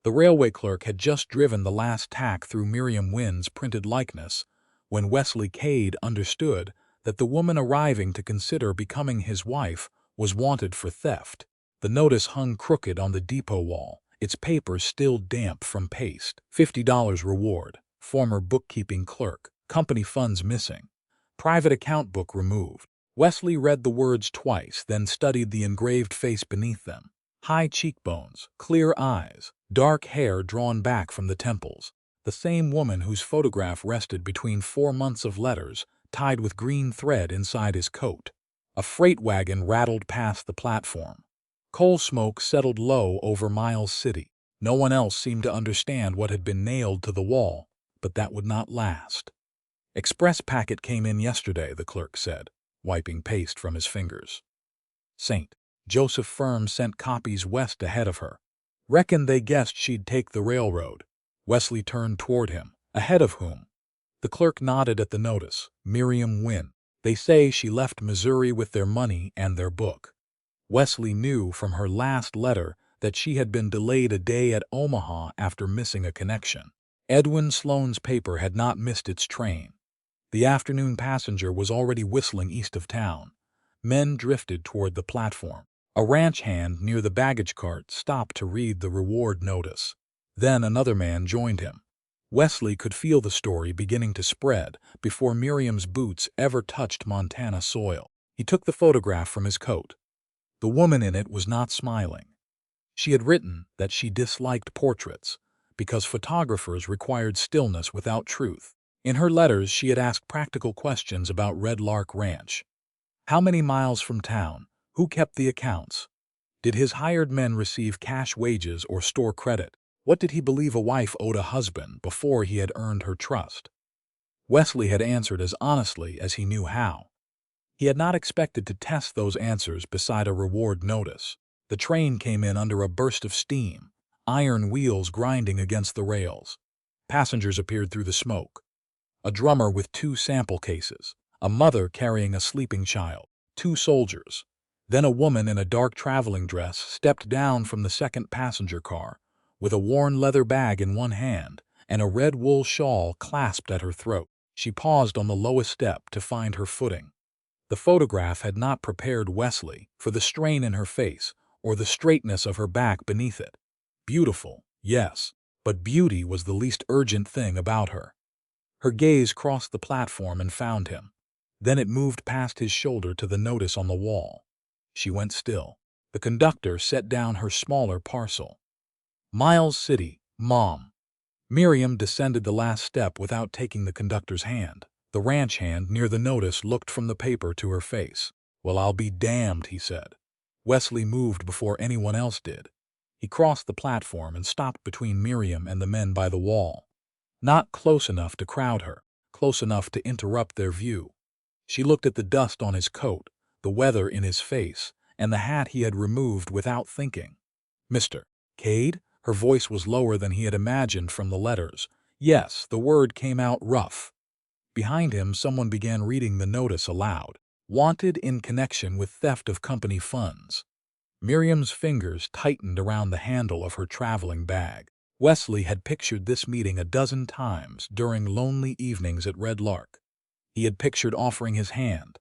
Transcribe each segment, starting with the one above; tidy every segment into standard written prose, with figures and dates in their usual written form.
The railway clerk had just driven the last tack through Miriam Wynn's printed likeness when Wesley Cade understood that the woman arriving to consider becoming his wife was wanted for theft. The notice hung crooked on the depot wall, its paper still damp from paste. $50 reward. Former bookkeeping clerk. Company funds missing. Private account book removed. Wesley read the words twice, then studied the engraved face beneath them. High cheekbones, clear eyes, dark hair drawn back from the temples. The same woman whose photograph rested between 4 months of letters tied with green thread inside his coat. A freight wagon rattled past the platform. Coal smoke settled low over Miles City. No one else seemed to understand what had been nailed to the wall, but that would not last. Express packet came in yesterday, the clerk said, wiping paste from his fingers. St. Joseph firm sent copies west ahead of her. Reckon they guessed she'd take the railroad. Wesley turned toward him. Ahead of whom? The clerk nodded at the notice. Miriam Wynn. They say she left Missouri with their money and their book. Wesley knew from her last letter that she had been delayed a day at Omaha after missing a connection. Edwin Sloan's paper had not missed its train. The afternoon passenger was already whistling east of town. Men drifted toward the platform. A ranch hand near the baggage cart stopped to read the reward notice. Then another man joined him. Wesley could feel the story beginning to spread before Miriam's boots ever touched Montana soil. He took the photograph from his coat. The woman in it was not smiling. She had written that she disliked portraits because photographers required stillness without truth. In her letters, she had asked practical questions about Red Lark Ranch. How many miles from town? Who kept the accounts? Did his hired men receive cash wages or store credit? What did he believe a wife owed a husband before he had earned her trust? Wesley had answered as honestly as he knew how. He had not expected to test those answers beside a reward notice. The train came in under a burst of steam, iron wheels grinding against the rails. Passengers appeared through the smoke. A drummer with 2 sample cases, a mother carrying a sleeping child, 2 soldiers. Then a woman in a dark traveling dress stepped down from the second passenger car, with a worn leather bag in one hand and a red wool shawl clasped at her throat. She paused on the lowest step to find her footing. The photograph had not prepared Wesley for the strain in her face or the straightness of her back beneath it. Beautiful, yes, but beauty was the least urgent thing about her. Her gaze crossed the platform and found him. Then it moved past his shoulder to the notice on the wall. She went still. The conductor set down her smaller parcel. Miles City, Mom. Miriam descended the last step without taking the conductor's hand. The ranch hand near the notice looked from the paper to her face. Well, I'll be damned, he said. Wesley moved before anyone else did. He crossed the platform and stopped between Miriam and the men by the wall. Not close enough to crowd her, close enough to interrupt their view. She looked at the dust on his coat, the weather in his face, and the hat he had removed without thinking. Mr. Cade? Her voice was lower than he had imagined from the letters. Yes, the word came out rough. Behind him, someone began reading the notice aloud. Wanted in connection with theft of company funds. Miriam's fingers tightened around the handle of her traveling bag. Wesley had pictured this meeting a dozen times during lonely evenings at Red Lark. He had pictured offering his hand,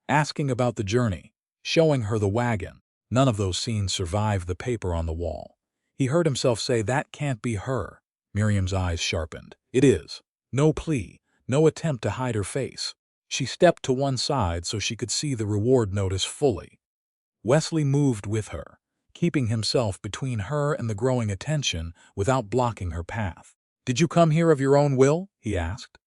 asking about the journey, showing her the wagon. None of those scenes survived the paper on the wall. He heard himself say, "That can't be her." Miriam's eyes sharpened. "It is." No plea, no attempt to hide her face. She stepped to one side so she could see the reward notice fully. Wesley moved with her, keeping himself between her and the growing attention without blocking her path. "Did you come here of your own will?" he asked.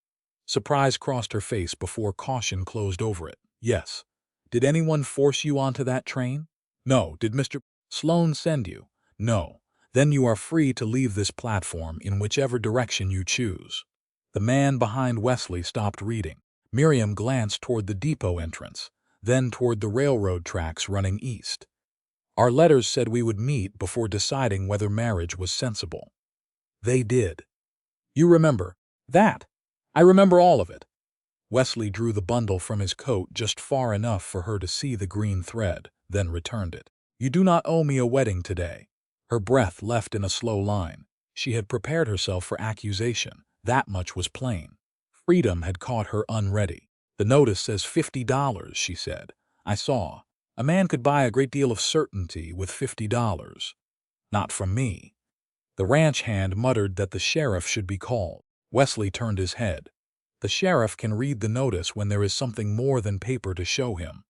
Surprise crossed her face before caution closed over it. "Yes." "Did anyone force you onto that train?" "No." "Did Mr. Sloan send you?" "No." "Then you are free to leave this platform in whichever direction you choose." The man behind Wesley stopped reading. Miriam glanced toward the depot entrance, then toward the railroad tracks running east. "Our letters said we would meet before deciding whether marriage was sensible." "They did." "You remember that?" "I remember all of it." Wesley drew the bundle from his coat just far enough for her to see the green thread, then returned it. "You do not owe me a wedding today." Her breath left in a slow line. She had prepared herself for accusation. That much was plain. Freedom had caught her unready. "The notice says $50, she said. "I saw. A man could buy a great deal of certainty with $50. Not from me." The ranch hand muttered that the sheriff should be called. Wesley turned his head. The sheriff can read the notice when there is something more than paper to show him.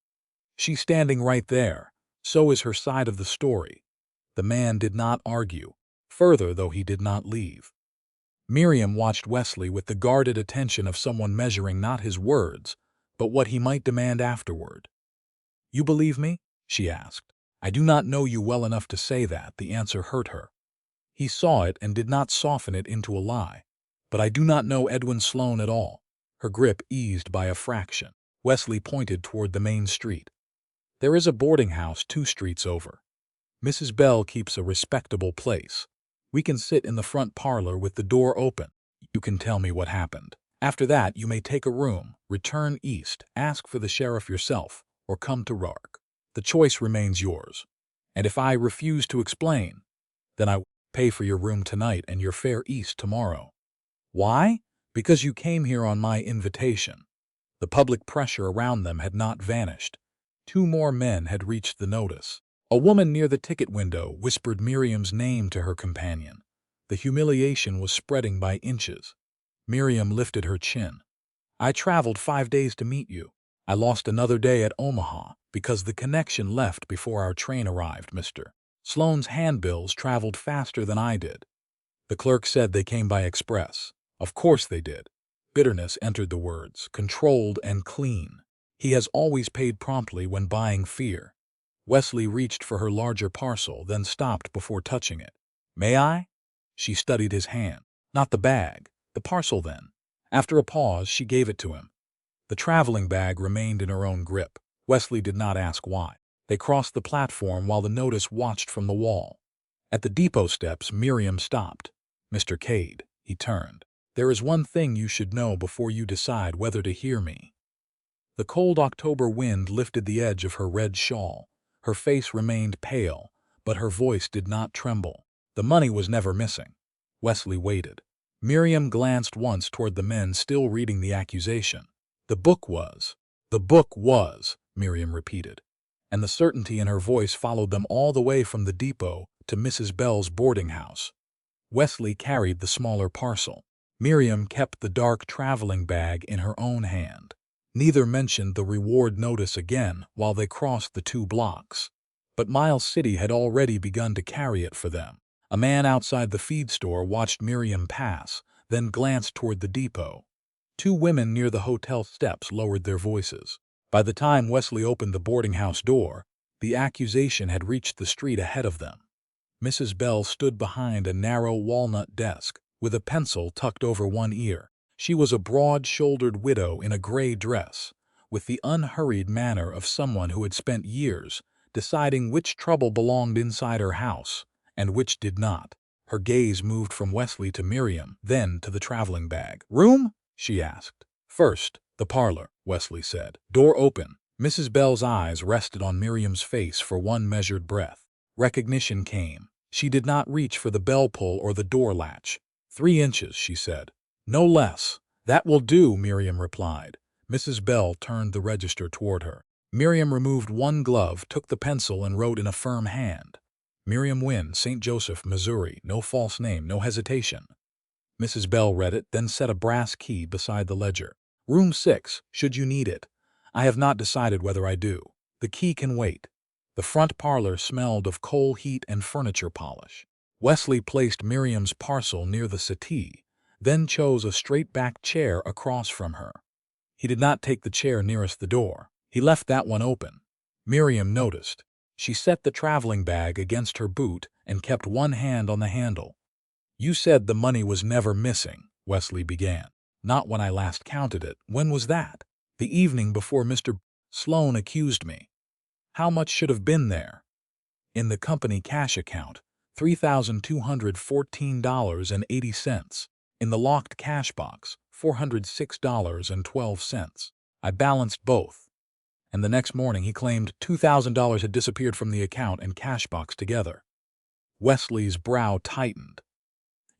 She's standing right there. So is her side of the story. The man did not argue. Further, though, he did not leave. Miriam watched Wesley with the guarded attention of someone measuring not his words, but what he might demand afterward. "You believe me?" she asked. "I do not know you well enough to say that." The answer hurt her. He saw it and did not soften it into a lie. "But I do not know Edwin Sloan at all." Her grip eased by a fraction. Wesley pointed toward the main street. "There is a boarding house 2 streets over. Mrs. Bell keeps a respectable place. We can sit in the front parlor with the door open. You can tell me what happened. After that, you may take a room, return east, ask for the sheriff yourself, or come to Lark. The choice remains yours. And if I refuse to explain, then I will pay for your room tonight and your fare east tomorrow." "Why?" "Because you came here on my invitation." The public pressure around them had not vanished. 2 more men had reached the notice. A woman near the ticket window whispered Miriam's name to her companion. The humiliation was spreading by inches. Miriam lifted her chin. "I traveled 5 days to meet you. I lost another day at Omaha because the connection left before our train arrived, Mr. Sloan's handbills traveled faster than I did. The clerk said they came by express. Of course they did." Bitterness entered the words, controlled and clean. "He has always paid promptly when buying fear." Wesley reached for her larger parcel, then stopped before touching it. "May I?" She studied his hand. "Not the bag. The parcel, then." After a pause, she gave it to him. The traveling bag remained in her own grip. Wesley did not ask why. They crossed the platform while the notice watched from the wall. At the depot steps, Miriam stopped. "Mr. Cade," he turned. "There is one thing you should know before you decide whether to hear me." The cold October wind lifted the edge of her red shawl. Her face remained pale, but her voice did not tremble. "The money was never missing." Wesley waited. Miriam glanced once toward the men still reading the accusation. "The book was." "The book was," Miriam repeated, and the certainty in her voice followed them all the way from the depot to Mrs. Bell's boarding house. Wesley carried the smaller parcel. Miriam kept the dark traveling bag in her own hand. Neither mentioned the reward notice again while they crossed the 2 blocks. But Miles City had already begun to carry it for them. A man outside the feed store watched Miriam pass, then glanced toward the depot. 2 women near the hotel steps lowered their voices. By the time Wesley opened the boarding house door, the accusation had reached the street ahead of them. Mrs. Bell stood behind a narrow walnut desk, with a pencil tucked over one ear. She was a broad-shouldered widow in a gray dress, with the unhurried manner of someone who had spent years deciding which trouble belonged inside her house and which did not. Her gaze moved from Wesley to Miriam, then to the traveling bag. "Room?" she asked. "First, the parlor," Wesley said. "Door open." Mrs. Bell's eyes rested on Miriam's face for one measured breath. Recognition came. She did not reach for the bell pull or the door latch. 3 inches, she said. "No less." "That will do," Miriam replied. Mrs. Bell turned the register toward her. Miriam removed one glove, took the pencil, and wrote in a firm hand. "Miriam Wynn, St. Joseph, Missouri. No false name, no hesitation." Mrs. Bell read it, then set a brass key beside the ledger. "Room 6, should you need it. I have not decided whether I do. The key can wait." The front parlor smelled of coal heat and furniture polish. Wesley placed Miriam's parcel near the settee, then chose a straight-backed chair across from her. He did not take the chair nearest the door. He left that one open. Miriam noticed. She set the traveling bag against her boot and kept one hand on the handle. "You said the money was never missing," Wesley began. "Not when I last counted it." "When was that?" "The evening before Mr. Sloan accused me." "How much should have been there?" "In the company cash account, $3,214.80. In the locked cash box, $406.12. I balanced both." And the next morning he claimed $2,000 had disappeared from the account and cash box together. Wesley's brow tightened.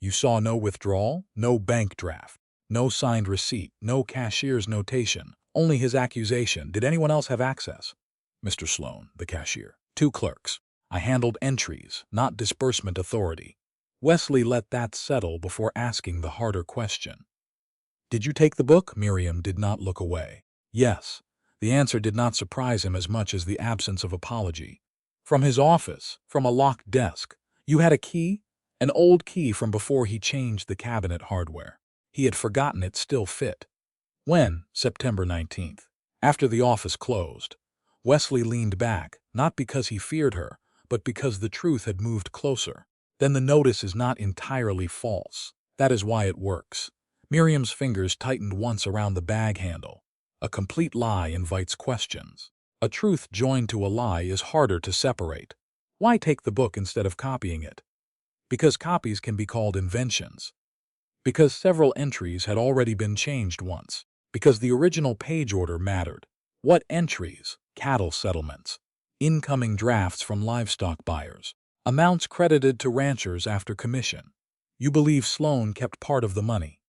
You saw no withdrawal, no bank draft, no signed receipt, no cashier's notation, only his accusation. Did anyone else have access? Mr. Sloan, the cashier. 2 clerks. I handled entries, not disbursement authority. Wesley let that settle before asking the harder question. Did you take the book? Miriam did not look away. Yes. The answer did not surprise him as much as the absence of apology. From his office, from a locked desk. You had a key? An old key from before he changed the cabinet hardware. He had forgotten it still fit. When? September 19th. After the office closed. Wesley leaned back, not because he feared her, but because the truth had moved closer. Then the notice is not entirely false. That is why it works. Miriam's fingers tightened once around the bag handle. A complete lie invites questions. A truth joined to a lie is harder to separate. Why take the book instead of copying it? Because copies can be called inventions. Because several entries had already been changed once. Because the original page order mattered. What entries? Cattle settlements. Incoming drafts from livestock buyers. Amounts credited to ranchers after commission. You believe Sloan kept part of the money.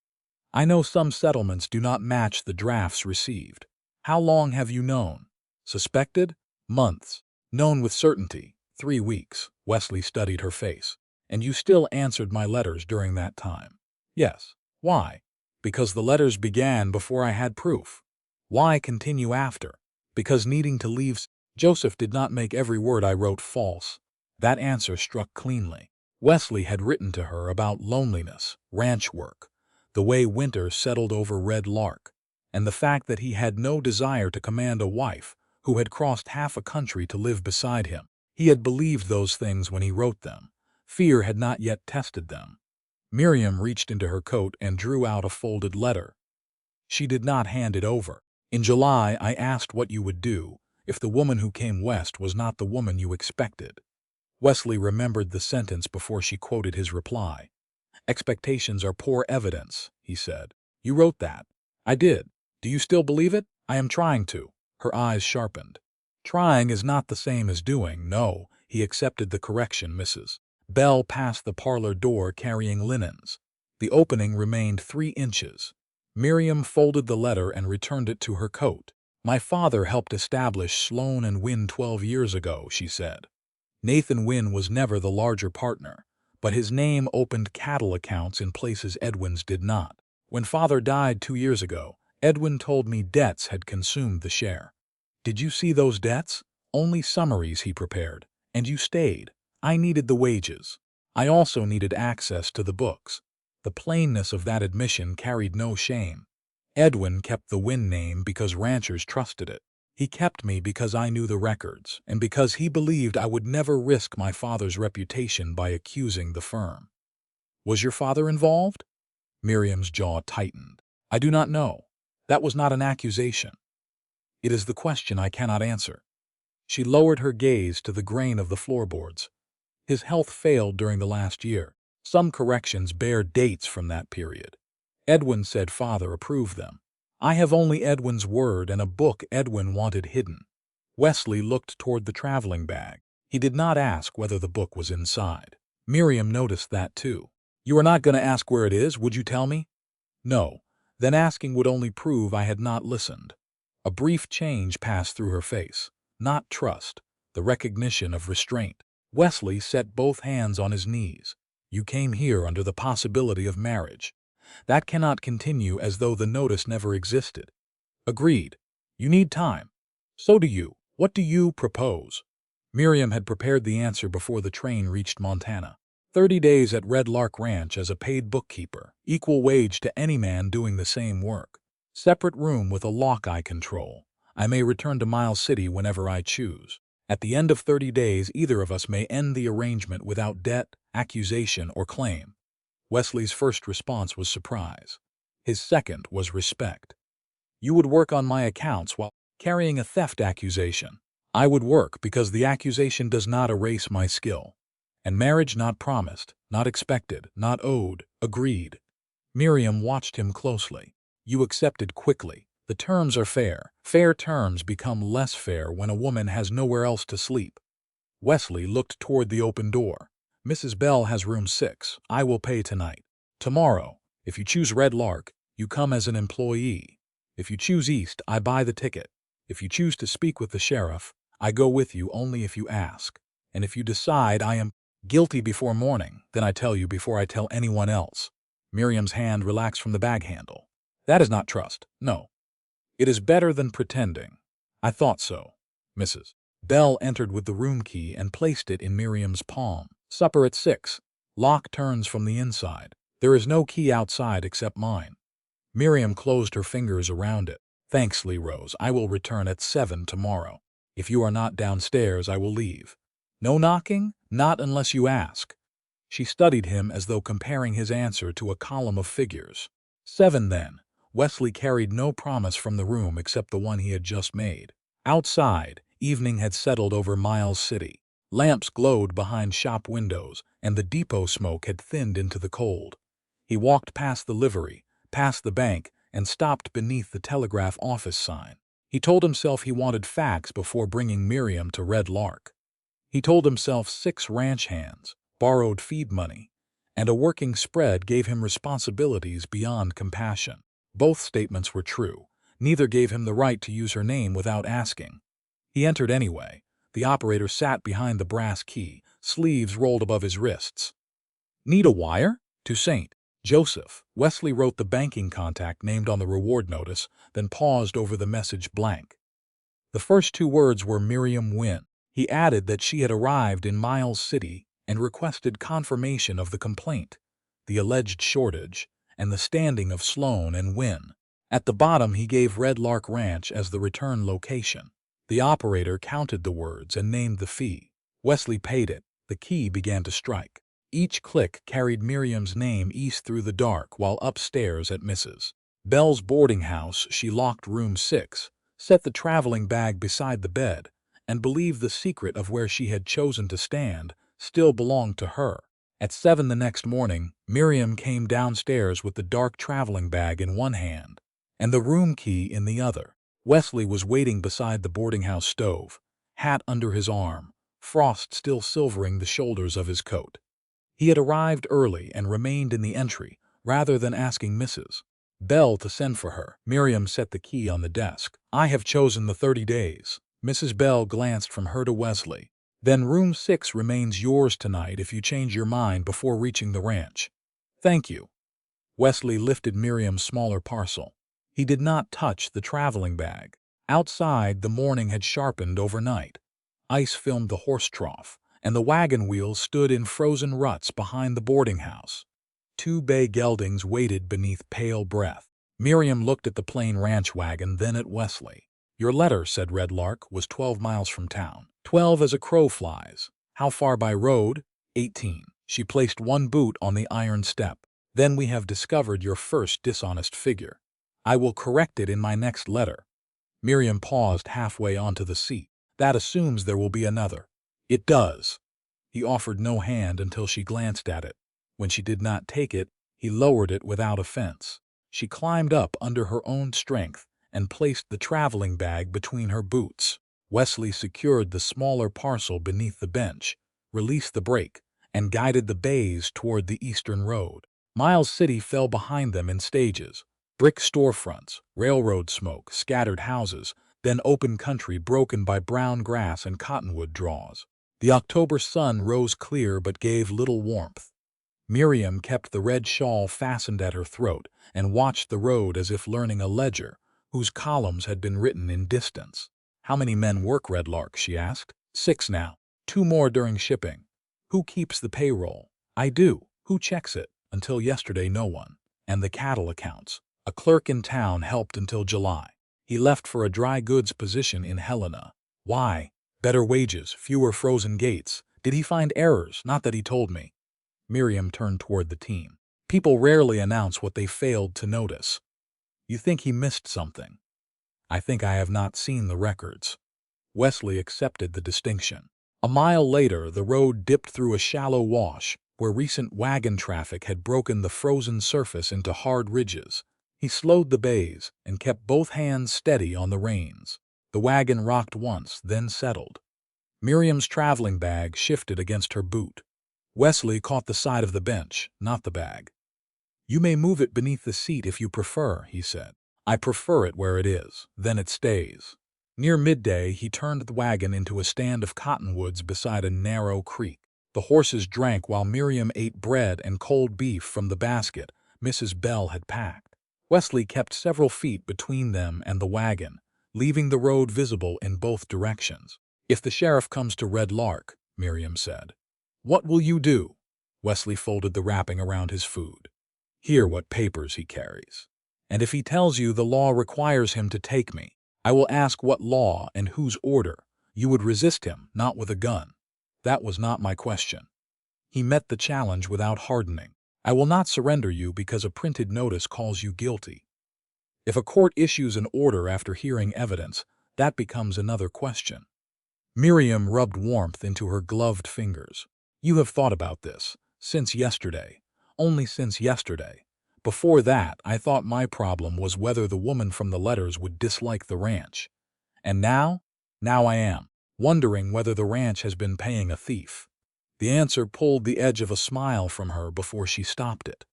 I know some settlements do not match the drafts received. How long have you known? Suspected? Months. Known with certainty? 3 weeks. Wesley studied her face. And you still answered my letters during that time. Yes. Why? Because the letters began before I had proof. Why continue after? Because needing to leave. Joseph did not make every word I wrote false. That answer struck cleanly. Wesley had written to her about loneliness, ranch work, the way winter settled over Red Lark, and the fact that he had no desire to command a wife who had crossed half a country to live beside him. He had believed those things when he wrote them. Fear had not yet tested them. Miriam reached into her coat and drew out a folded letter. She did not hand it over. In July, I asked what you would do if the woman who came west was not the woman you expected. Wesley remembered the sentence before she quoted his reply. Expectations are poor evidence, he said. You wrote that. I did. Do you still believe it? I am trying to. Her eyes sharpened. Trying is not the same as doing. No, he accepted the correction, Mrs. Bell passed the parlor door carrying linens. The opening remained 3 inches. Miriam folded the letter and returned it to her coat. My father helped establish Sloan and Wynn 12 years ago, she said. Nathan Wynn was never the larger partner, but his name opened cattle accounts in places Edwin's did not. When father died 2 years ago, Edwin told me debts had consumed the share. Did you see those debts? Only summaries he prepared, and you stayed. I needed the wages. I also needed access to the books. The plainness of that admission carried no shame. Edwin kept the Wynn name because ranchers trusted it. He kept me because I knew the records, and because he believed I would never risk my father's reputation by accusing the firm. Was your father involved? Miriam's jaw tightened. I do not know. That was not an accusation. It is the question I cannot answer. She lowered her gaze to the grain of the floorboards. His health failed during the last year. Some corrections bear dates from that period. Edwin said father approved them. I have only Edwin's word and a book Edwin wanted hidden. Wesley looked toward the traveling bag. He did not ask whether the book was inside. Miriam noticed that too. You are not going to ask where it is, would you tell me? No. Then asking would only prove I had not listened. A brief change passed through her face. Not trust, the recognition of restraint. Wesley set both hands on his knees. You came here under the possibility of marriage. That cannot continue as though the notice never existed. Agreed. You need time. So do you. What do you propose? Miriam had prepared the answer before the train reached Montana. 30 days at Red Lark Ranch as a paid bookkeeper, equal wage to any man doing the same work. Separate room with a lock I control. I may return to Miles City whenever I choose. At the end of 30 days, either of us may end the arrangement without debt, accusation, or claim. Wesley's first response was surprise. His second was respect. You would work on my accounts while carrying a theft accusation. I would work because the accusation does not erase my skill. And marriage not promised, not expected, not owed, agreed. Miriam watched him closely. You accepted quickly. The terms are fair. Fair terms become less fair when a woman has nowhere else to sleep. Wesley looked toward the open door. Mrs. Bell has room 6. I will pay tonight. Tomorrow, if you choose Red Lark, you come as an employee. If you choose East, I buy the ticket. If you choose to speak with the sheriff, I go with you only if you ask. And if you decide I am guilty before morning, then I tell you before I tell anyone else." Miriam's hand relaxed from the bag handle. "That is not trust. No. It is better than pretending." "I thought so." Mrs. Bell entered with the room key and placed it in Miriam's palm. "Supper at 6. Lock turns from the inside. There is no key outside except mine." Miriam closed her fingers around it. "Thanks, Lee Rose. I will return at 7 tomorrow. If you are not downstairs, I will leave. No knocking? Not unless you ask." She studied him as though comparing his answer to a column of figures. 7 then. Wesley carried no promise from the room except the one he had just made. Outside, evening had settled over Miles City. Lamps glowed behind shop windows, and the depot smoke had thinned into the cold. He walked past the livery, past the bank, and stopped beneath the telegraph office sign. He told himself he wanted facts before bringing Miriam to Red Lark. He told himself 6 ranch hands, borrowed feed money, and a working spread gave him responsibilities beyond compassion. Both statements were true. Neither gave him the right to use her name without asking. He entered anyway. The operator sat behind the brass key, sleeves rolled above his wrists. "Need a wire?" "To St. Joseph." Wesley wrote the banking contact named on the reward notice, then paused over the message blank. The first 2 words were Miriam Wynn. He added that she had arrived in Miles City and requested confirmation of the complaint, the alleged shortage, and the standing of Sloan and Wynn. At the bottom he gave Red Lark Ranch as the return location. The operator counted the words and named the fee. Wesley paid it. The key began to strike. Each click carried Miriam's name east through the dark, while upstairs at Mrs. Bell's boarding house she locked room 6, set the traveling bag beside the bed, and believed the secret of where she had chosen to stand still belonged to her. At 7 the next morning, Miriam came downstairs with the dark traveling bag in one hand and the room key in the other. Wesley was waiting beside the boarding house stove, hat under his arm, frost still silvering the shoulders of his coat. He had arrived early and remained in the entry, rather than asking Mrs. Bell to send for her. Miriam set the key on the desk. "I have chosen the 30 days. Mrs. Bell glanced from her to Wesley. "Then room 6 remains yours tonight if you change your mind before reaching the ranch." "Thank you." Wesley lifted Miriam's smaller parcel. He did not touch the traveling bag. Outside, the morning had sharpened overnight. Ice filmed the horse trough, and the wagon wheels stood in frozen ruts behind the boarding house. 2 bay geldings waited beneath pale breath. Miriam looked at the plain ranch wagon, then at Wesley. "Your letter," said Red Lark, "was 12 miles from town. 12 as a crow flies. How far by road?" 18. She placed one boot on the iron step. "Then we have discovered your first dishonest figure. I will correct it in my next letter." Miriam paused halfway onto the seat. "That assumes there will be another." "It does." He offered no hand until she glanced at it. When she did not take it, he lowered it without offense. She climbed up under her own strength and placed the traveling bag between her boots. Wesley secured the smaller parcel beneath the bench, released the brake, and guided the bays toward the eastern road. Miles City fell behind them in stages. Brick storefronts, railroad smoke, scattered houses, then open country broken by brown grass and cottonwood draws. The October sun rose clear but gave little warmth. Miriam kept the red shawl fastened at her throat and watched the road as if learning a ledger whose columns had been written in distance. "How many men work Red Lark?" she asked. 6 now. 2 more during shipping." "Who keeps the payroll?" "I do." "Who checks it?" "Until yesterday, no one." "And the cattle accounts?" "A clerk in town helped until July. He left for a dry goods position in Helena." "Why?" "Better wages, fewer frozen gates. Did he find errors?" "Not that he told me." Miriam turned toward the team. "People rarely announce what they failed to notice." "You think he missed something?" "I think I have not seen the records." Wesley accepted the distinction. A mile later, the road dipped through a shallow wash where recent wagon traffic had broken the frozen surface into hard ridges. He slowed the bays and kept both hands steady on the reins. The wagon rocked once, then settled. Miriam's traveling bag shifted against her boot. Wesley caught the side of the bench, not the bag. "You may move it beneath the seat if you prefer," he said. "I prefer it where it is. Then it stays." Near midday, he turned the wagon into a stand of cottonwoods beside a narrow creek. The horses drank while Miriam ate bread and cold beef from the basket Mrs. Bell had packed. Wesley kept several feet between them and the wagon, leaving the road visible in both directions. "If the sheriff comes to Red Lark," Miriam said, "what will you do?" Wesley folded the wrapping around his food. "Hear what papers he carries. And if he tells you the law requires him to take me, I will ask what law and whose order. You would resist him, not with a gun." "That was not my question." He met the challenge without hardening. "I will not surrender you because a printed notice calls you guilty. If a court issues an order after hearing evidence, that becomes another question." Miriam rubbed warmth into her gloved fingers. "You have thought about this. Since yesterday. Only since yesterday. Before that, I thought my problem was whether the woman from the letters would dislike the ranch. And now? Now I am wondering whether the ranch has been paying a thief." The answer pulled the edge of a smile from her before she stopped it.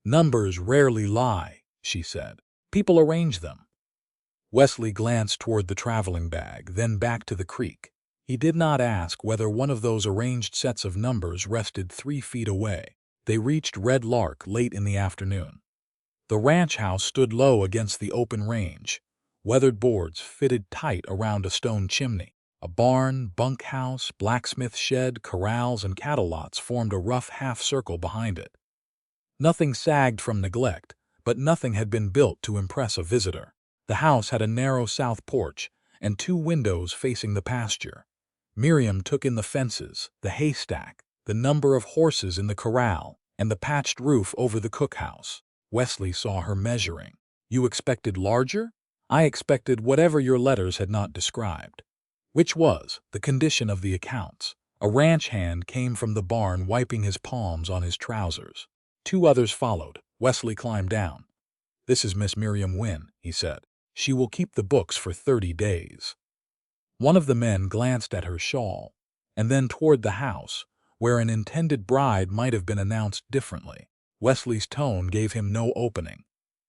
"Numbers rarely lie," she said. "People arrange them." Wesley glanced toward the traveling bag, then back to the creek. He did not ask whether one of those arranged sets of numbers rested 3 feet away. They reached Red Lark late in the afternoon. The ranch house stood low against the open range. Weathered boards fitted tight around a stone chimney. A barn, bunkhouse, blacksmith shed, corrals, and cattle lots formed a rough half-circle behind it. Nothing sagged from neglect, but nothing had been built to impress a visitor. The house had a narrow south porch and 2 windows facing the pasture. Miriam took in the fences, the haystack, the number of horses in the corral, and the patched roof over the cookhouse. Wesley saw her measuring. "You expected larger?" "I expected whatever your letters had not described." "Which was the condition of the accounts." A ranch hand came from the barn wiping his palms on his trousers. 2 others followed. Wesley climbed down. "This is Miss Miriam Wynn," he said. "She will keep the books for 30 days. One of the men glanced at her shawl, and then toward the house, where an intended bride might have been announced differently. Wesley's tone gave him no opening.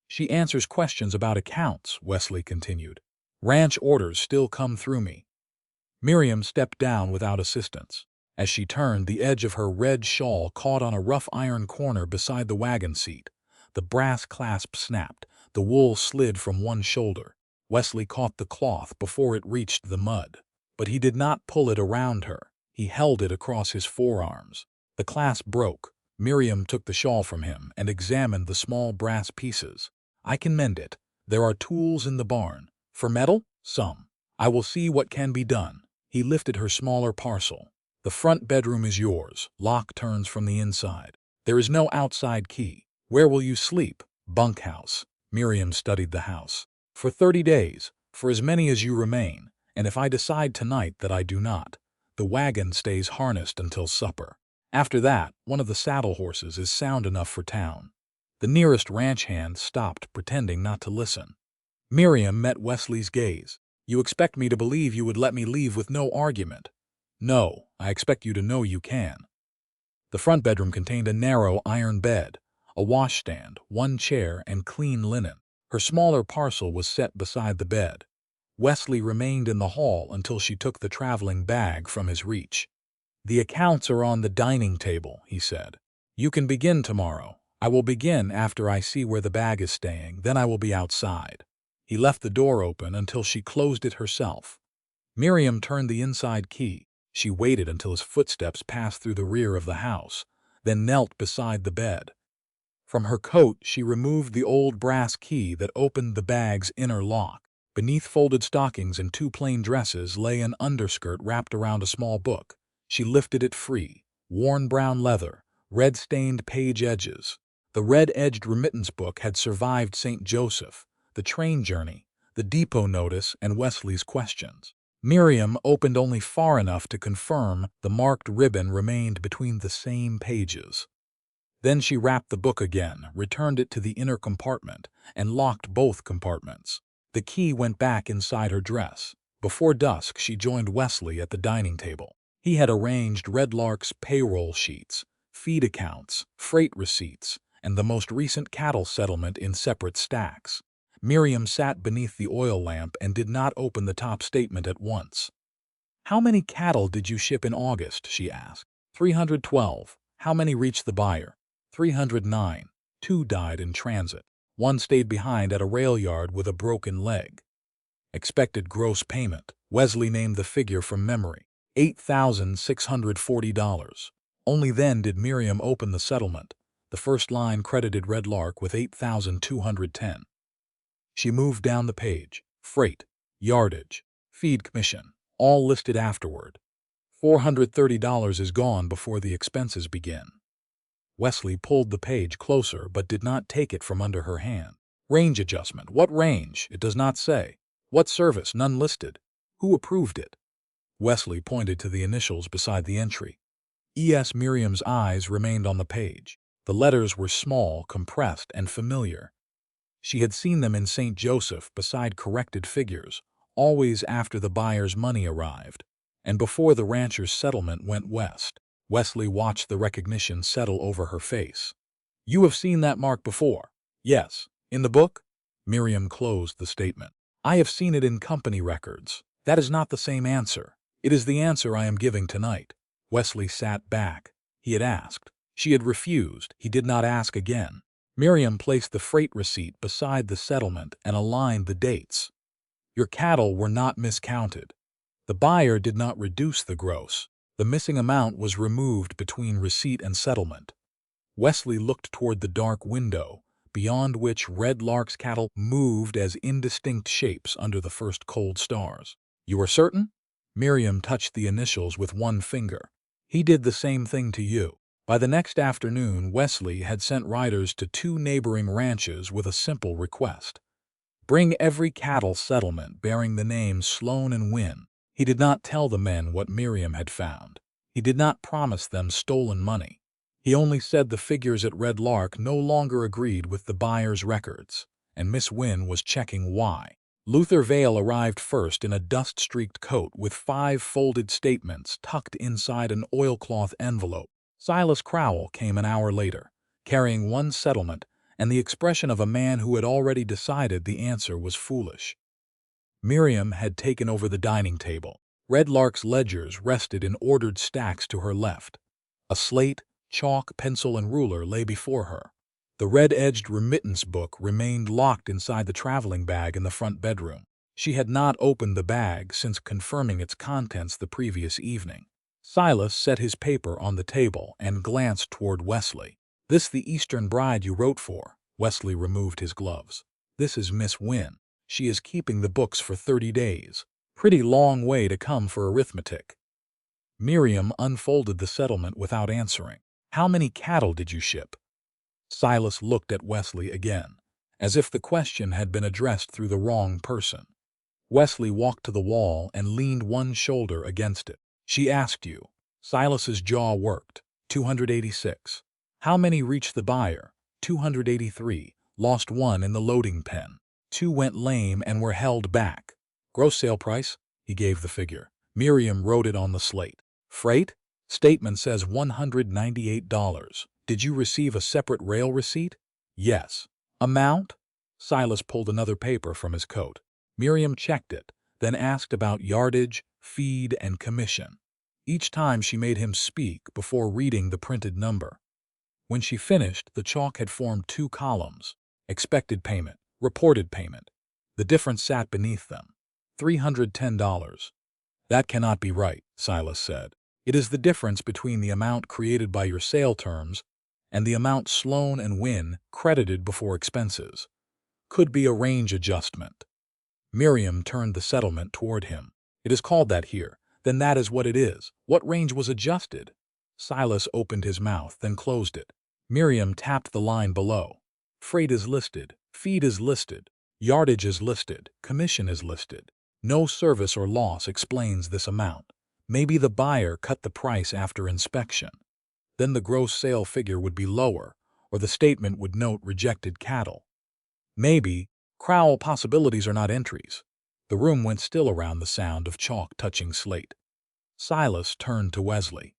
"She answers questions about accounts," Wesley continued. "Ranch orders still come through me." Miriam stepped down without assistance. As she turned, the edge of her red shawl caught on a rough iron corner beside the wagon seat. The brass clasp snapped. The wool slid from one shoulder. Wesley caught the cloth before it reached the mud. But he did not pull it around her. He held it across his forearms. The clasp broke. Miriam took the shawl from him and examined the small brass pieces. "I can mend it. There are tools in the barn. For metal? Some. I will see what can be done." He lifted her smaller parcel. "The front bedroom is yours. Lock turns from the inside. There is no outside key. Where will you sleep?" "Bunkhouse." Miriam studied the house. "For 30 days, for as many as you remain, and if I decide tonight that I do not, the wagon stays harnessed until supper. After that, one of the saddle horses is sound enough for town." The nearest ranch hand stopped, pretending not to listen. Miriam met Wesley's gaze. "You expect me to believe you would let me leave with no argument." "No, I expect you to know you can." The front bedroom contained a narrow iron bed, a washstand, 1 chair, and clean linen. Her smaller parcel was set beside the bed. Wesley remained in the hall until she took the traveling bag from his reach. "The accounts are on the dining table," he said. "You can begin tomorrow. I will begin after I see where the bag is staying, then I will be outside." He left the door open until she closed it herself. Miriam turned the inside key. She waited until his footsteps passed through the rear of the house, then knelt beside the bed. From her coat, she removed the old brass key that opened the bag's inner lock. Beneath folded stockings and 2 plain dresses lay an underskirt wrapped around a small book. She lifted it free. Worn brown leather, red-stained page edges. The red-edged remittance book had survived St. Joseph, the train journey, the depot notice, and Wesley's questions. Miriam opened only far enough to confirm the marked ribbon remained between the same pages. Then she wrapped the book again, returned it to the inner compartment, and locked both compartments. The key went back inside her dress. Before dusk, she joined Wesley at the dining table. He had arranged Red Lark's payroll sheets, feed accounts, freight receipts, and the most recent cattle settlement in separate stacks. Miriam sat beneath the oil lamp and did not open the top statement at once. "How many cattle did you ship in August?" she asked. 312. "How many reached the buyer?" 309. 2 died in transit. 1 stayed behind at a rail yard with a broken leg. Expected gross payment. Wesley named the figure from memory. $8,640. Only then did Miriam open the settlement. The first line credited Red Lark with $8,210. She moved down the page. Freight, yardage, feed commission, all listed afterward. $430 is gone before the expenses begin. Wesley pulled the page closer but did not take it from under her hand. Range adjustment. What range? It does not say. What service? None listed. Who approved it? Wesley pointed to the initials beside the entry. E.S. Miriam's eyes remained on the page. The letters were small, compressed, and familiar. She had seen them in St. Joseph beside corrected figures, always after the buyer's money arrived, and before the rancher's settlement went west. Wesley watched the recognition settle over her face. "You have seen that mark before?" "Yes." "In the book?" Miriam closed the statement. "I have seen it in company records." "That is not the same answer." "It is the answer I am giving tonight." Wesley sat back. He had asked. She had refused. He did not ask again. Miriam placed the freight receipt beside the settlement and aligned the dates. "Your cattle were not miscounted. The buyer did not reduce the gross. The missing amount was removed between receipt and settlement." Wesley looked toward the dark window, beyond which Red Lark's cattle moved as indistinct shapes under the first cold stars. "You are certain?" Miriam touched the initials with one finger. "He did the same thing to you." By the next afternoon, Wesley had sent riders to 2 neighboring ranches with a simple request. Bring every cattle settlement bearing the names Sloan and Wynn. He did not tell the men what Miriam had found. He did not promise them stolen money. He only said the figures at Red Lark no longer agreed with the buyer's records, and Miss Wynn was checking why. Luther Vale arrived first in a dust-streaked coat with 5 folded statements tucked inside an oilcloth envelope. Silas Crowell came an hour later, carrying 1 settlement and the expression of a man who had already decided the answer was foolish. Miriam had taken over the dining table. Red Lark's ledgers rested in ordered stacks to her left. A slate, chalk, pencil, and ruler lay before her. The red-edged remittance book remained locked inside the traveling bag in the front bedroom. She had not opened the bag since confirming its contents the previous evening. Silas set his paper on the table and glanced toward Wesley. "This the Eastern bride you wrote for?" Wesley removed his gloves. "This is Miss Wynn. She is keeping the books for 30 days. Pretty long way to come for arithmetic." Miriam unfolded the settlement without answering. "How many cattle did you ship?" Silas looked at Wesley again, as if the question had been addressed through the wrong person. Wesley walked to the wall and leaned one shoulder against it. "She asked you." Silas's jaw worked. 286. "How many reached the buyer?" 283. "Lost 1 in the loading pen. 2 went lame and were held back." "Gross sale price?" He gave the figure. Miriam wrote it on the slate. "Freight?" "Statement says $198. Did you receive a separate rail receipt?" "Yes." "Amount?" Silas pulled another paper from his coat. Miriam checked it, then asked about yardage, feed, and commission. Each time she made him speak before reading the printed number. When she finished, the chalk had formed 2 columns: expected payment, reported payment. The difference sat beneath them. $310. "That cannot be right," Silas said. "It is the difference between the amount created by your sale terms and the amount Sloan and Wynn credited before expenses. Could be a range adjustment." Miriam turned the settlement toward him. "It is called that here. Then that is what it is. What range was adjusted?" Silas opened his mouth, then closed it. Miriam tapped the line below. "Freight is listed. Feed is listed. Yardage is listed. Commission is listed. No service or loss explains this amount. Maybe the buyer cut the price after inspection. Then the gross sale figure would be lower, or the statement would note rejected cattle. Maybe Crowell possibilities are not entries." The room went still around the sound of chalk touching slate. Silas turned to Wesley.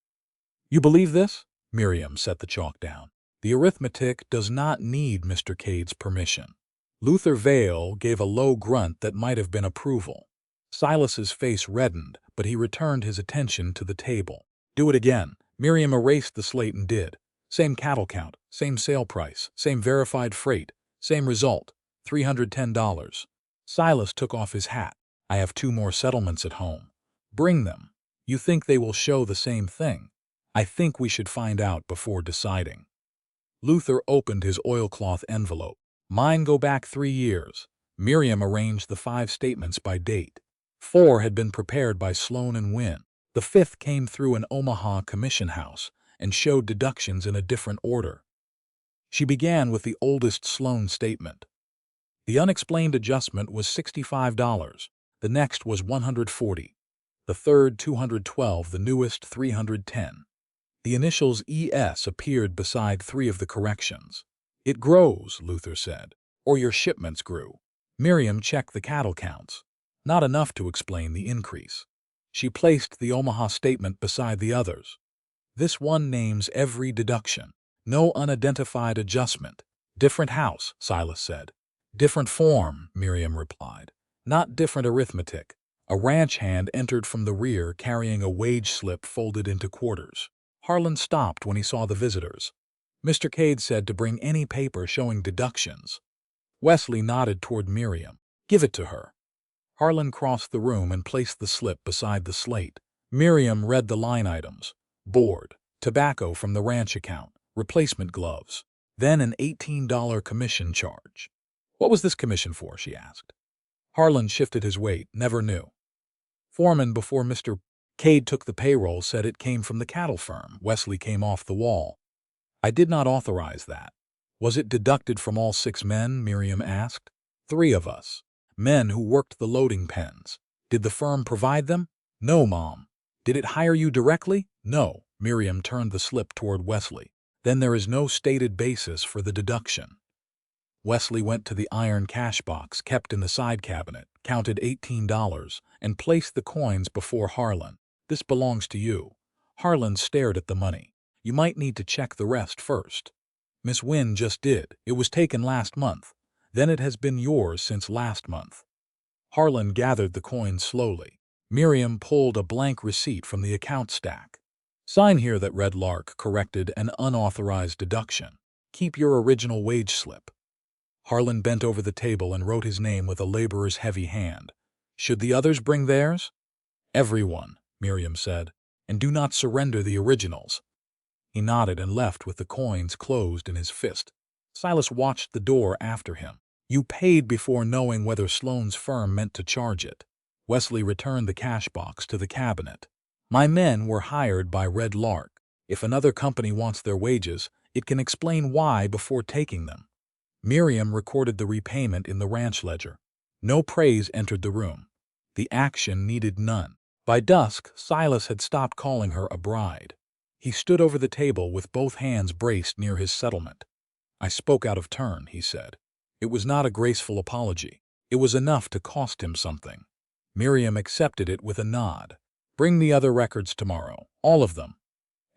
"You believe this?" Miriam set the chalk down. The arithmetic does not need Mr. Cade's permission. Luther Vale gave a low grunt that might have been approval. Silas's face reddened, but he returned his attention to the table. Do it again. Miriam erased the slate and did. Same cattle count, same sale price, same verified freight, same result, $310. Silas took off his hat. I have 2 more settlements at home. Bring them. You think they will show the same thing? I think we should find out before deciding. Luther opened his oilcloth envelope. Mine go back 3 years. Miriam arranged the 5 statements by date. 4 had been prepared by Sloan and Wynn. The 5th came through an Omaha commission house and showed deductions in a different order. She began with the oldest Sloan statement. The unexplained adjustment was $65. The next was $140. The third, $212. The newest, $310. The initials ES appeared beside 3 of the corrections. It grows, Luther said, or your shipments grew. Miriam checked the cattle counts. Not enough to explain the increase. She placed the Omaha statement beside the others. This one names every deduction. No unidentified adjustment. Different house, Silas said. Different form, Miriam replied. Not different arithmetic. A ranch hand entered from the rear carrying a wage slip folded into quarters. Harlan stopped when he saw the visitors. Mr. Cade said to bring any paper showing deductions. Wesley nodded toward Miriam. Give it to her. Harlan crossed the room and placed the slip beside the slate. Miriam read the line items. Board, tobacco from the ranch account, replacement gloves, then an $18 commission charge. What was this commission for, she asked. Harlan shifted his weight, never knew. Foreman before Mr. Cade took the payroll said it came from the cattle firm. Wesley came off the wall. I did not authorize that. Was it deducted from all 6 men, Miriam asked. 3 of us. Men who worked the loading pens. Did the firm provide them? No, Mom. Did it hire you directly? No. Miriam turned the slip toward Wesley. Then there is no stated basis for the deduction. Wesley went to the iron cash box kept in the side cabinet, counted $18, and placed the coins before Harlan. This belongs to you. Harlan stared at the money. You might need to check the rest first. Miss Wynn just did. It was taken last month. Then it has been yours since last month. Harlan gathered the coins slowly. Miriam pulled a blank receipt from the account stack. Sign here that Red Lark corrected an unauthorized deduction. Keep your original wage slip. Harlan bent over the table and wrote his name with a laborer's heavy hand. Should the others bring theirs? Everyone, Miriam said, and do not surrender the originals. He nodded and left with the coins closed in his fist. Silas watched the door after him. You paid before knowing whether Sloan's firm meant to charge it. Wesley returned the cash box to the cabinet. My men were hired by Red Lark. If another company wants their wages, it can explain why before taking them. Miriam recorded the repayment in the ranch ledger. No praise entered the room. The action needed none. By dusk, Silas had stopped calling her a bride. He stood over the table with both hands braced near his settlement. I spoke out of turn, he said. It was not a graceful apology. It was enough to cost him something. Miriam accepted it with a nod. Bring the other records tomorrow, all of them.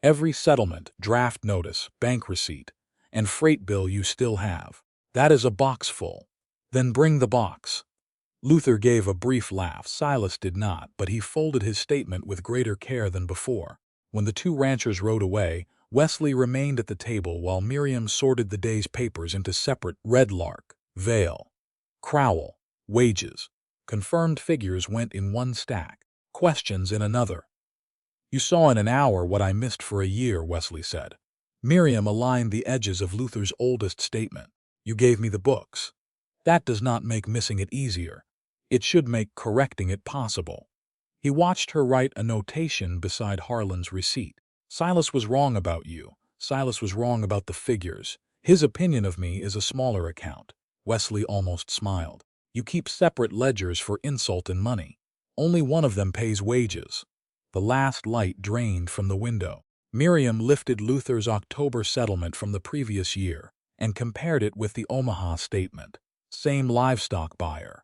Every settlement, draft notice, bank receipt, and freight bill you still have. That is a box full. Then bring the box. Luther gave a brief laugh. Silas did not, but he folded his statement with greater care than before. When the 2 ranchers rode away, Wesley remained at the table while Miriam sorted the day's papers into separate Red Lark, Vale, Crowell, wages. Confirmed figures went in one stack, questions in another. You saw in an hour what I missed for a year, Wesley said. Miriam aligned the edges of Luther's oldest statement. You gave me the books. That does not make missing it easier. It should make correcting it possible. He watched her write a notation beside Harlan's receipt. Silas was wrong about you. Silas was wrong about the figures. His opinion of me is a smaller account. Wesley almost smiled. You keep separate ledgers for insult and money. Only one of them pays wages. The last light drained from the window. Miriam lifted Luther's October settlement from the previous year and compared it with the Omaha statement. Same livestock buyer.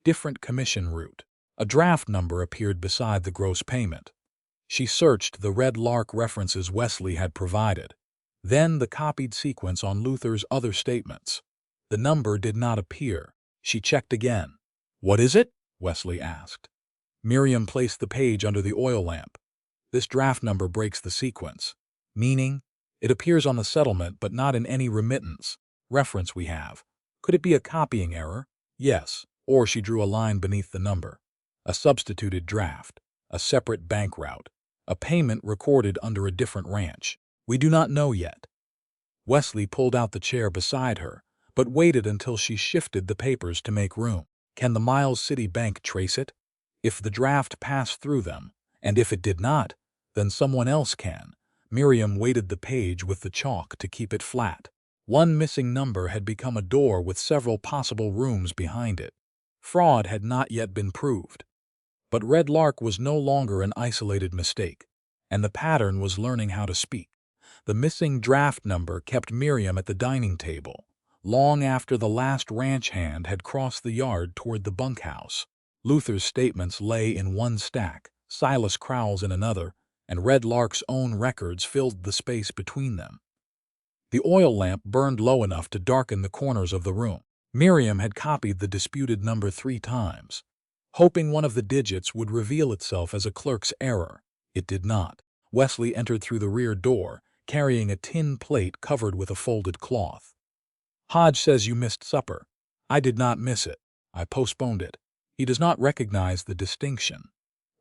Different commission route. A draft number appeared beside the gross payment. She searched the Red Lark references Wesley had provided, then the copied sequence on Luther's other statements. The number did not appear. She checked again. "What is it?" Wesley asked. Miriam placed the page under the oil lamp. "This draft number breaks the sequence." "Meaning?" "It appears on the settlement but not in any remittance reference we have. Could it be a copying error?" "Yes." Or she drew a line beneath the number. "A substituted draft. A separate bank route. A payment recorded under a different ranch. We do not know yet." Wesley pulled out the chair beside her, but waited until she shifted the papers to make room. "Can the Miles City Bank trace it? If the draft passed through them, and if it did not, then someone else can." Miriam weighted the page with the chalk to keep it flat. One missing number had become a door with several possible rooms behind it. Fraud had not yet been proved. But Red Lark was no longer an isolated mistake, and the pattern was learning how to speak. The missing draft number kept Miriam at the dining table, long after the last ranch hand had crossed the yard toward the bunkhouse. Luther's statements lay in one stack, Silas Crowell's in another, and Red Lark's own records filled the space between them. The oil lamp burned low enough to darken the corners of the room. Miriam had copied the disputed number 3 times, hoping one of the digits would reveal itself as a clerk's error. It did not. Wesley entered through the rear door, carrying a tin plate covered with a folded cloth. "Hodge says you missed supper." "I did not miss it. I postponed it." He does not recognize the distinction.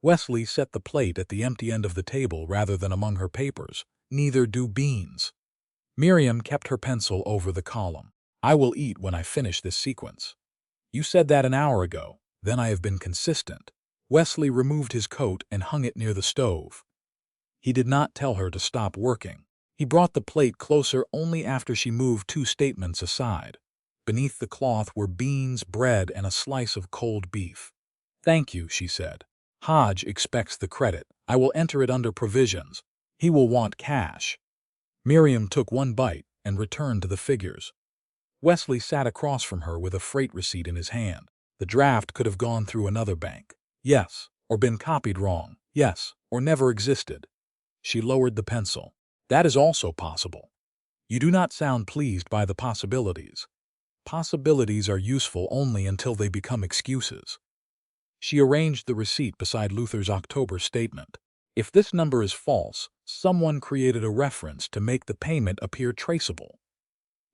Wesley set the plate at the empty end of the table rather than among her papers. "Neither do beans." Miriam kept her pencil over the column. "I will eat when I finish this sequence." "You said that an hour ago." "Then I have been consistent." Wesley removed his coat and hung it near the stove. He did not tell her to stop working. He brought the plate closer only after she moved 2 statements aside. Beneath the cloth were beans, bread, and a slice of cold beef. "Thank you," she said. "Hodge expects the credit. I will enter it under provisions. He will want cash." Miriam took one bite and returned to the figures. Wesley sat across from her with a freight receipt in his hand. "The draft could have gone through another bank." "Yes." "Or been copied wrong." "Yes." "Or never existed." She lowered the pencil. "That is also possible." "You do not sound pleased by the possibilities." "Possibilities are useful only until they become excuses." She arranged the receipt beside Luther's October statement. "If this number is false, someone created a reference to make the payment appear traceable.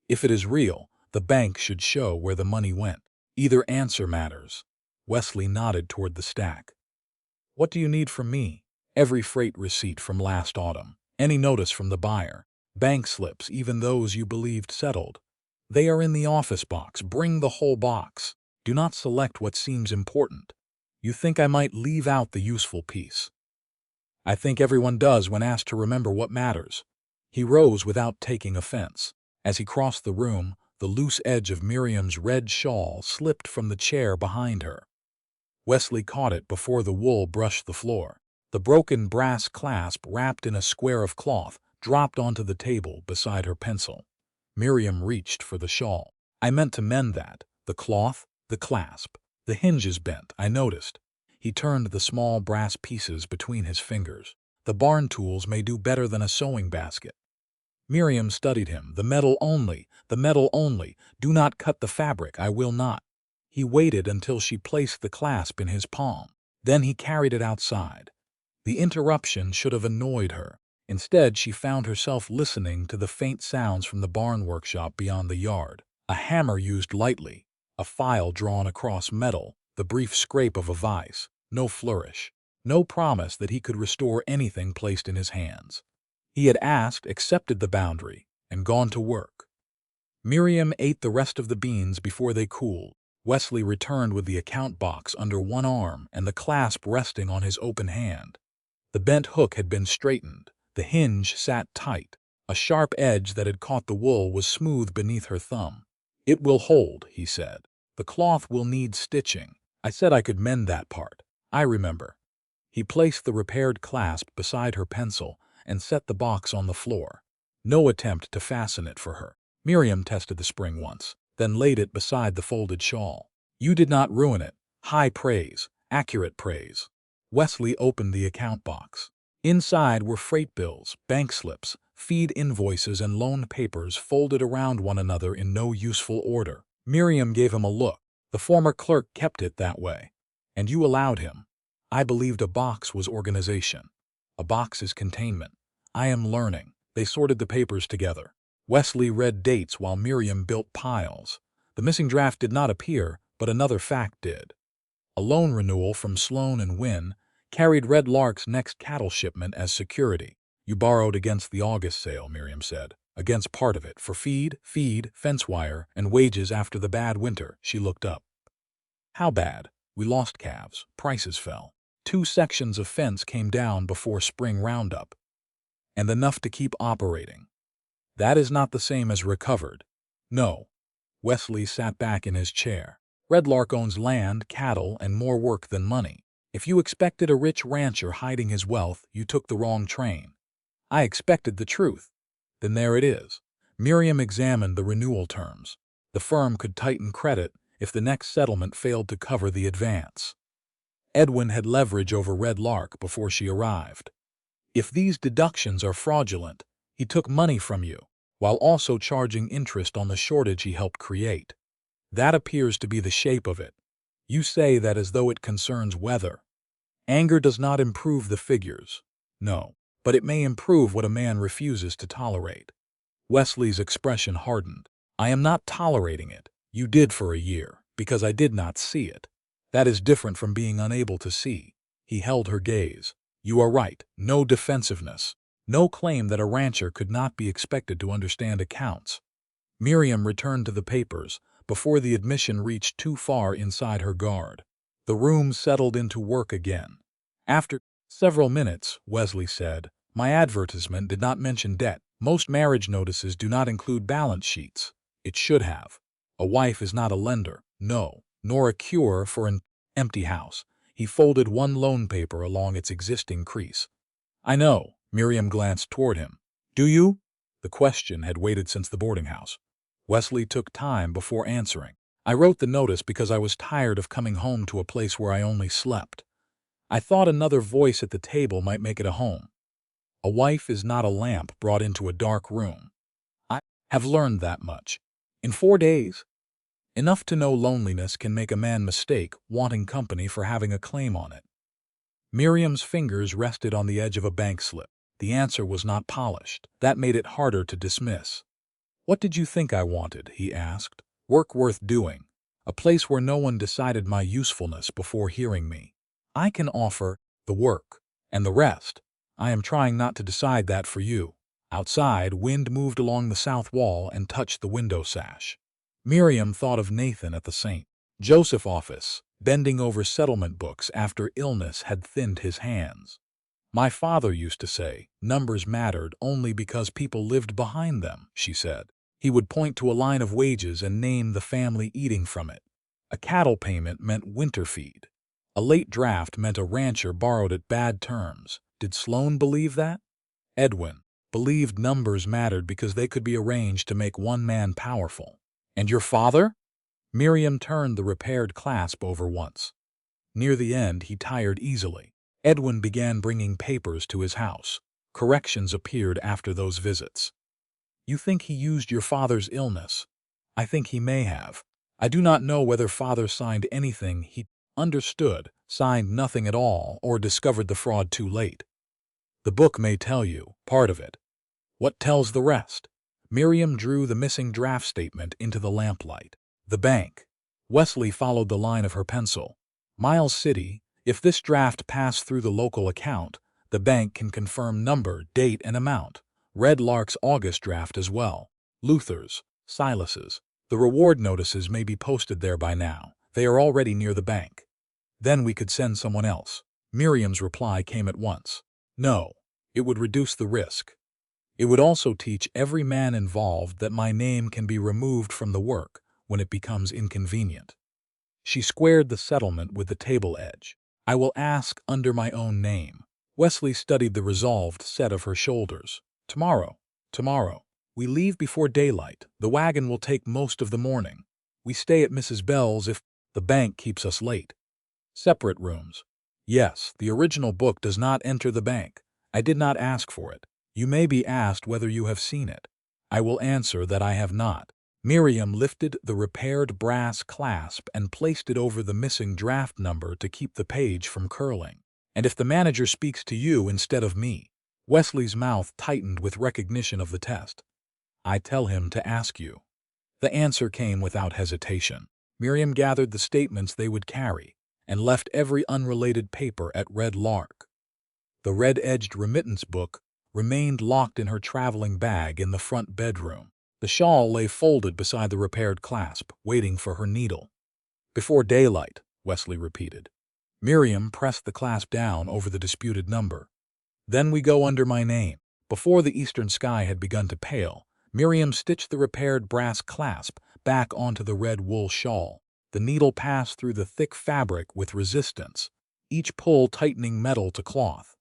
If it is real, the bank should show where the money went. Either answer matters." Wesley nodded toward the stack. "What do you need from me?" "Every freight receipt from last autumn. Any notice from the buyer. Bank slips, even those you believed settled. They are in the office box. Bring the whole box. Do not select what seems important. You think I might leave out the useful piece." "I think everyone does when asked to remember what matters." He rose without taking offense. As he crossed the room, the loose edge of Miriam's red shawl slipped from the chair behind her. Wesley caught it before the wool brushed the floor. The broken brass clasp, wrapped in a square of cloth, dropped onto the table beside her pencil. Miriam reached for the shawl. "I meant to mend that. The cloth, the clasp. The hinge is bent, I noticed." He turned the small brass pieces between his fingers. "The barn tools may do better than a sewing basket." Miriam studied him. "The metal only, the metal only. Do not cut the fabric, I will not." He waited until she placed the clasp in his palm. Then he carried it outside. The interruption should have annoyed her. Instead, she found herself listening to the faint sounds from the barn workshop beyond the yard. A hammer used lightly, a file drawn across metal, the brief scrape of a vise. No flourish. No promise that he could restore anything placed in his hands. He had asked, accepted the boundary, and gone to work. Miriam ate the rest of the beans before they cooled. Wesley returned with the account box under one arm and the clasp resting on his open hand. The bent hook had been straightened. The hinge sat tight. A sharp edge that had caught the wool was smooth beneath her thumb. "It will hold," he said. "The cloth will need stitching. I said I could mend that part. I remember." He placed the repaired clasp beside her pencil and set the box on the floor. No attempt to fasten it for her. Miriam tested the spring once, then laid it beside the folded shawl. "You did not ruin it. High praise, accurate praise." Wesley opened the account box. Inside were freight bills, bank slips, feed invoices, and loan papers folded around one another in no useful order. Miriam gave him a look. The former clerk kept it that way. And you allowed him. I believed a box was organization. A box is containment. I am learning. They sorted the papers together. Wesley read dates while Miriam built piles. The missing draft did not appear, but another fact did. A loan renewal from Sloan and Wynn carried Red Lark's next cattle shipment as security. You borrowed against the August sale, Miriam said. Against part of it, for feed, fence wire, and wages after the bad winter. She looked up. How bad? We lost calves. Prices fell. 2 sections of fence came down before spring roundup. And enough to keep operating. That is not the same as recovered. No. Wesley sat back in his chair. Red Lark owns land, cattle, and more work than money. If you expected a rich rancher hiding his wealth, you took the wrong train. I expected the truth. Then there it is. Miriam examined the renewal terms. The firm could tighten credit if the next settlement failed to cover the advance. Edwin had leverage over Red Lark before she arrived. If these deductions are fraudulent, he took money from you, while also charging interest on the shortage he helped create. That appears to be the shape of it. You say that as though it concerns weather. Anger does not improve the figures. No, but it may improve what a man refuses to tolerate. Wesley's expression hardened. I am not tolerating it. You did for a year, because I did not see it. That is different from being unable to see. He held her gaze. You are right. No defensiveness. No claim that a rancher could not be expected to understand accounts. Miriam returned to the papers before the admission reached too far inside her guard. The room settled into work again. After several minutes, Wesley said, my advertisement did not mention debt. Most marriage notices do not include balance sheets. It should have. A wife is not a lender, no, nor a cure for an empty house. He folded one loan paper along its existing crease. I know. Miriam glanced toward him. Do you? The question had waited since the boarding house. Wesley took time before answering. I wrote the notice because I was tired of coming home to a place where I only slept. I thought another voice at the table might make it a home. A wife is not a lamp brought into a dark room. I have learned that much. In 4 days. Enough to know loneliness can make a man mistake wanting company for having a claim on it. Miriam's fingers rested on the edge of a bank slip. The answer was not polished. That made it harder to dismiss. What did you think I wanted? He asked. Work worth doing. A place where no one decided my usefulness before hearing me. I can offer the work, and the rest. I am trying not to decide that for you. Outside, wind moved along the south wall and touched the window sash. Miriam thought of Nathan at the St. Joseph office, bending over settlement books after illness had thinned his hands. My father used to say, numbers mattered only because people lived behind them, she said. He would point to a line of wages and name the family eating from it. A cattle payment meant winter feed. A late draft meant a rancher borrowed at bad terms. Did Sloan believe that? Edwin believed numbers mattered because they could be arranged to make one man powerful. And your father? Miriam turned the repaired clasp over once. Near the end, he tired easily. Edwin began bringing papers to his house. Corrections appeared after those visits. You think he used your father's illness? I think he may have. I do not know whether father signed anything he understood, signed nothing at all, or discovered the fraud too late. The book may tell you part of it. What tells the rest? Miriam drew the missing draft statement into the lamplight. The bank. Wesley followed the line of her pencil. Miles City. If this draft passed through the local account, the bank can confirm number, date, and amount. Red Lark's August draft as well. Luther's, Silas's. The reward notices may be posted there by now. They are already near the bank. Then we could send someone else. Miriam's reply came at once. No, it would reduce the risk. It would also teach every man involved that my name can be removed from the work when it becomes inconvenient. She squared the settlement with the table edge. I will ask under my own name. Wesley studied the resolved set of her shoulders. Tomorrow. We leave before daylight. The wagon will take most of the morning. We stay at Mrs. Bell's if the bank keeps us late. Separate rooms. Yes, the original book does not enter the bank. I did not ask for it. You may be asked whether you have seen it. I will answer that I have not. Miriam lifted the repaired brass clasp and placed it over the missing draft number to keep the page from curling. And if the manager speaks to you instead of me? Wesley's mouth tightened with recognition of the test. I tell him to ask you. The answer came without hesitation. Miriam gathered the statements they would carry and left every unrelated paper at Red Lark. The red-edged remittance book remained locked in her traveling bag in the front bedroom. The shawl lay folded beside the repaired clasp, waiting for her needle. Before daylight, Wesley repeated. Miriam pressed the clasp down over the disputed number. Then we go under my name. Before the eastern sky had begun to pale, Miriam stitched the repaired brass clasp back onto the red wool shawl. The needle passed through the thick fabric with resistance, each pull tightening metal to cloth.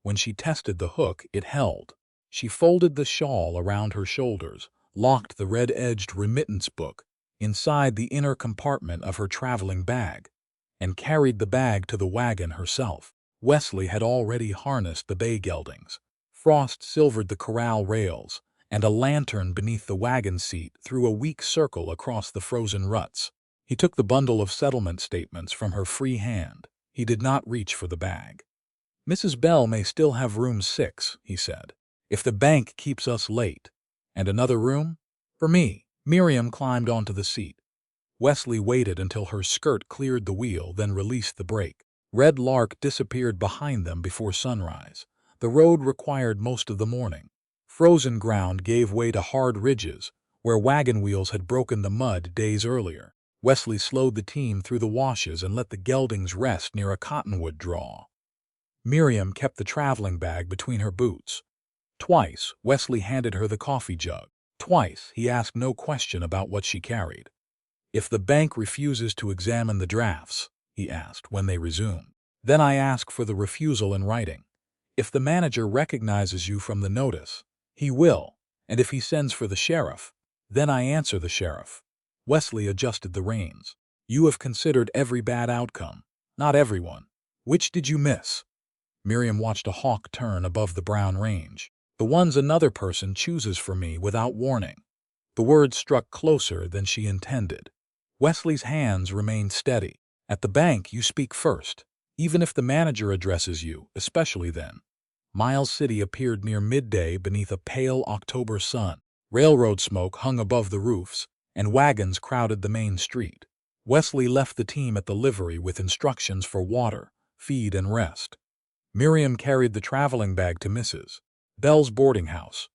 When she tested the hook, it held. She folded the shawl around her shoulders, locked the red-edged remittance book inside the inner compartment of her traveling bag, and carried the bag to the wagon herself. Wesley had already harnessed the bay geldings. Frost silvered the corral rails, and a lantern beneath the wagon seat threw a weak circle across the frozen ruts. He took the bundle of settlement statements from her free hand. He did not reach for the bag. Mrs. Bell may still have room 6, he said, if the bank keeps us late. And another room? For me. Miriam climbed onto the seat. Wesley waited until her skirt cleared the wheel, then released the brake. Red Lark disappeared behind them before sunrise. The road required most of the morning. Frozen ground gave way to hard ridges, where wagon wheels had broken the mud days earlier. Wesley slowed the team through the washes and let the geldings rest near a cottonwood draw. Miriam kept the traveling bag between her boots. Twice, Wesley handed her the coffee jug. Twice, he asked no question about what she carried. If the bank refuses to examine the drafts, he asked when they resumed, then I ask for the refusal in writing. If the manager recognizes you from the notice, he will, and if he sends for the sheriff, then I answer the sheriff. Wesley adjusted the reins. You have considered every bad outcome. Not everyone. Which did you miss? Miriam watched a hawk turn above the brown range. The ones another person chooses for me without warning. The words struck closer than she intended. Wesley's hands remained steady. At the bank, you speak first, even if the manager addresses you, especially then. Miles City appeared near midday beneath a pale October sun. Railroad smoke hung above the roofs, and wagons crowded the main street. Wesley left the team at the livery with instructions for water, feed, and rest. Miriam carried the traveling bag to Mrs. Bell's boarding house.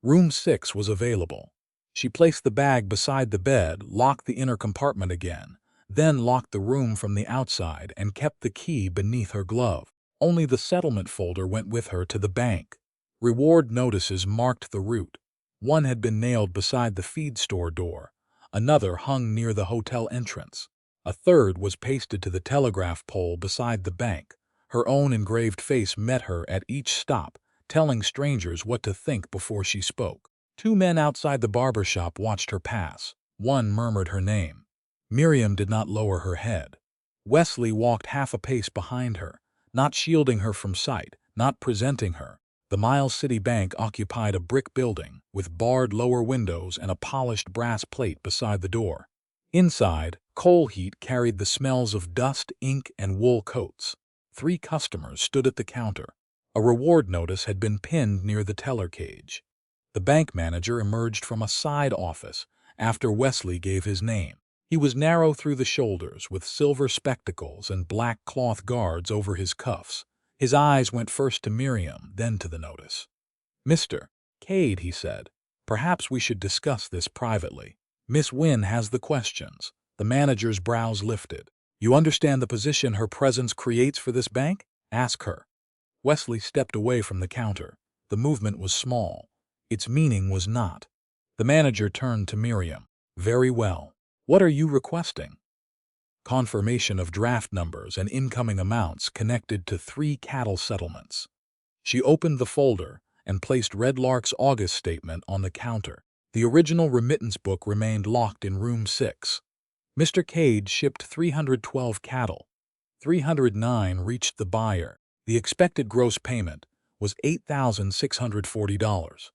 Room 6 was available. She placed the bag beside the bed, locked the inner compartment again, then locked the room from the outside and kept the key beneath her glove. Only the settlement folder went with her to the bank. Reward notices marked the route. One had been nailed beside the feed store door. Another hung near the hotel entrance. A third was pasted to the telegraph pole beside the bank. Her own engraved face met her at each stop, telling strangers what to think before she spoke. 2 men outside the barber shop watched her pass. One murmured her name. Miriam did not lower her head. Wesley walked half a pace behind her, not shielding her from sight, not presenting her. The Miles City Bank occupied a brick building with barred lower windows and a polished brass plate beside the door. Inside, coal heat carried the smells of dust, ink, and wool coats. 3 customers stood at the counter. A reward notice had been pinned near the teller cage. The bank manager emerged from a side office after Wesley gave his name. He was narrow through the shoulders, with silver spectacles and black cloth guards over his cuffs. His eyes went first to Miriam, then to the notice. Mr. Cade, he said, perhaps we should discuss this privately. Miss Wynn has the questions. The manager's brows lifted. You understand the position her presence creates for this bank? Ask her. Wesley stepped away from the counter. The movement was small. Its meaning was not. The manager turned to Miriam. Very well. What are you requesting? Confirmation of draft numbers and incoming amounts connected to 3 cattle settlements. She opened the folder and placed Red Lark's August statement on the counter. The original remittance book remained locked in room 6. Mr. Cade shipped 312 cattle. 309 reached the buyer. The expected gross payment was $8,640.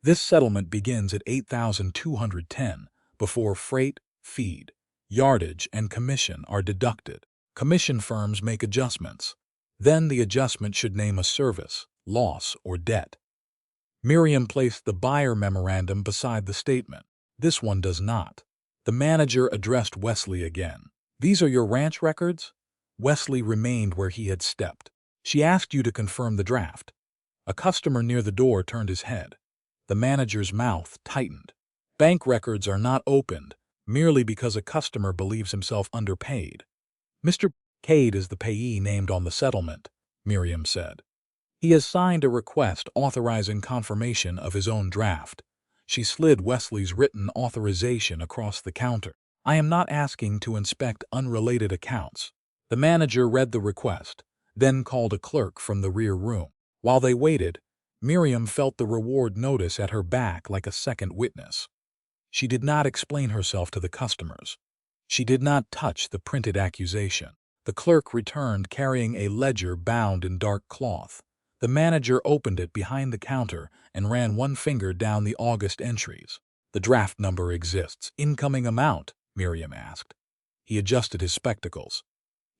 This settlement begins at $8,210 before freight, feed, yardage, and commission are deducted. Commission firms make adjustments. Then the adjustment should name a service, loss, or debt. Miriam placed the buyer memorandum beside the statement. This one does not. The manager addressed Wesley again. "These are your ranch records?" Wesley remained where he had stepped. "She asked you to confirm the draft." A customer near the door turned his head. The manager's mouth tightened. "Bank records are not opened merely because a customer believes himself underpaid." "Mr. Cade is the payee named on the settlement," Miriam said. "He has signed a request authorizing confirmation of his own draft." She slid Wesley's written authorization across the counter. "I am not asking to inspect unrelated accounts." The manager read the request, then called a clerk from the rear room. While they waited, Miriam felt the reward notice at her back like a second witness. She did not explain herself to the customers. She did not touch the printed accusation. The clerk returned carrying a ledger bound in dark cloth. The manager opened it behind the counter and ran one finger down the August entries. "The draft number exists." "Incoming amount?" Miriam asked. He adjusted his spectacles.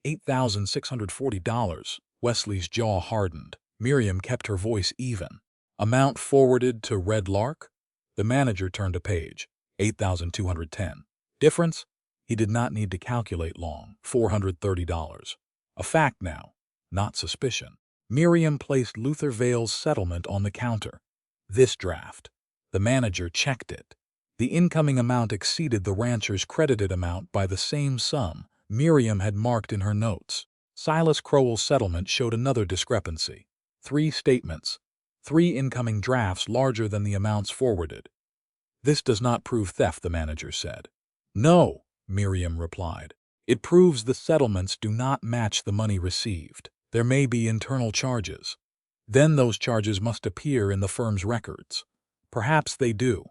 $8,640. Wesley's jaw hardened. Miriam kept her voice even. "Amount forwarded to Red Lark?" The manager turned a page. $8,210. Difference? He did not need to calculate long. $430. A fact now, not suspicion. Miriam placed Luther Vale's settlement on the counter. "This draft." The manager checked it. The incoming amount exceeded the rancher's credited amount by the same sum Miriam had marked in her notes. Silas Crowell's settlement showed another discrepancy. 3 statements, 3 incoming drafts larger than the amounts forwarded. "This does not prove theft," the manager said. "No," Miriam replied. "It proves the settlements do not match the money received. There may be internal charges. Then those charges must appear in the firm's records. Perhaps they do.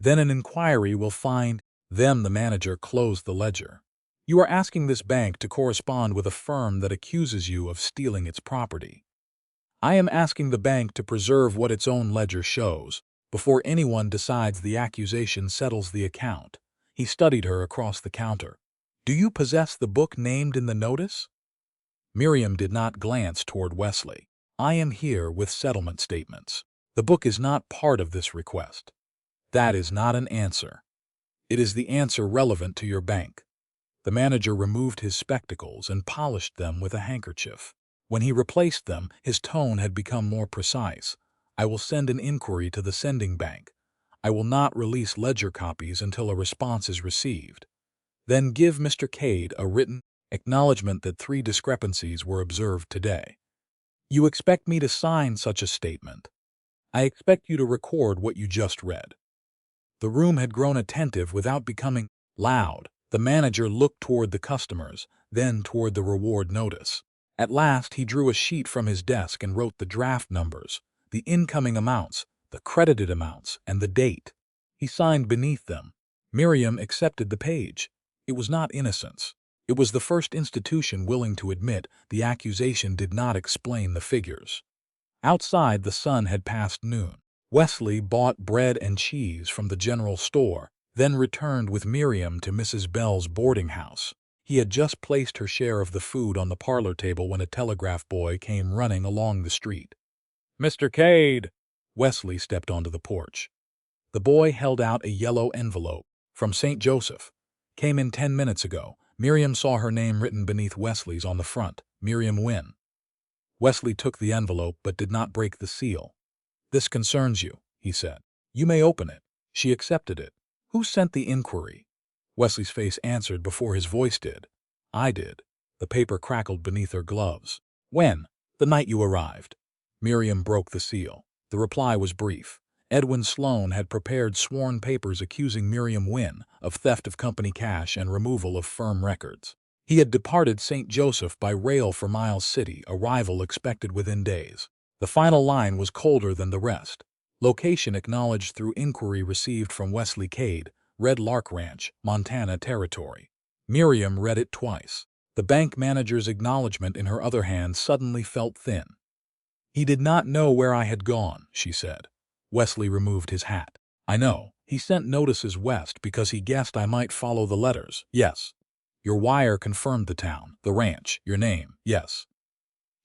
Then an inquiry will find them." The manager closed the ledger. "You are asking this bank to correspond with a firm that accuses you of stealing its property." "I am asking the bank to preserve what its own ledger shows before anyone decides the accusation settles the account." He studied her across the counter. "Do you possess the book named in the notice?" Miriam did not glance toward Wesley. "I am here with settlement statements. The book is not part of this request." "That is not an answer. It is the answer relevant to your bank." The manager removed his spectacles and polished them with a handkerchief. When he replaced them, his tone had become more precise. "I will send an inquiry to the sending bank. I will not release ledger copies until a response is received. Then give Mr. Cade a written acknowledgement that 3 discrepancies were observed today." "You expect me to sign such a statement?" "I expect you to record what you just read." The room had grown attentive without becoming loud. The manager looked toward the customers, then toward the reward notice. At last he drew a sheet from his desk and wrote the draft numbers, the incoming amounts, the credited amounts, and the date. He signed beneath them. Miriam accepted the page. It was not innocence. It was the first institution willing to admit the accusation did not explain the figures. Outside, the sun had passed noon. Wesley bought bread and cheese from the general store, then returned with Miriam to Mrs. Bell's boarding house. He had just placed her share of the food on the parlor table when a telegraph boy came running along the street. "Mr. Cade!" Wesley stepped onto the porch. The boy held out a yellow envelope. "From St. Joseph. Came in 10 minutes ago." Miriam saw her name written beneath Wesley's on the front, Miriam Wynn. Wesley took the envelope but did not break the seal. "This concerns you," he said. "You may open it." She accepted it. "Who sent the inquiry?" Wesley's face answered before his voice did. "I did." The paper crackled beneath her gloves. "When?" "The night you arrived." Miriam broke the seal. The reply was brief. Edwin Sloan had prepared sworn papers accusing Miriam Wynn of theft of company cash and removal of firm records. He had departed St. Joseph by rail for Miles City, arrival expected within days. The final line was colder than the rest. Location acknowledged through inquiry received from Wesley Cade, Red Lark Ranch, Montana Territory. Miriam read it twice. The bank manager's acknowledgement in her other hand suddenly felt thin. He did not know where I had gone, she said. Wesley removed his hat. I know. He sent notices west because he guessed I might follow the letters. Yes. Your wire confirmed the town, the ranch, your name. Yes.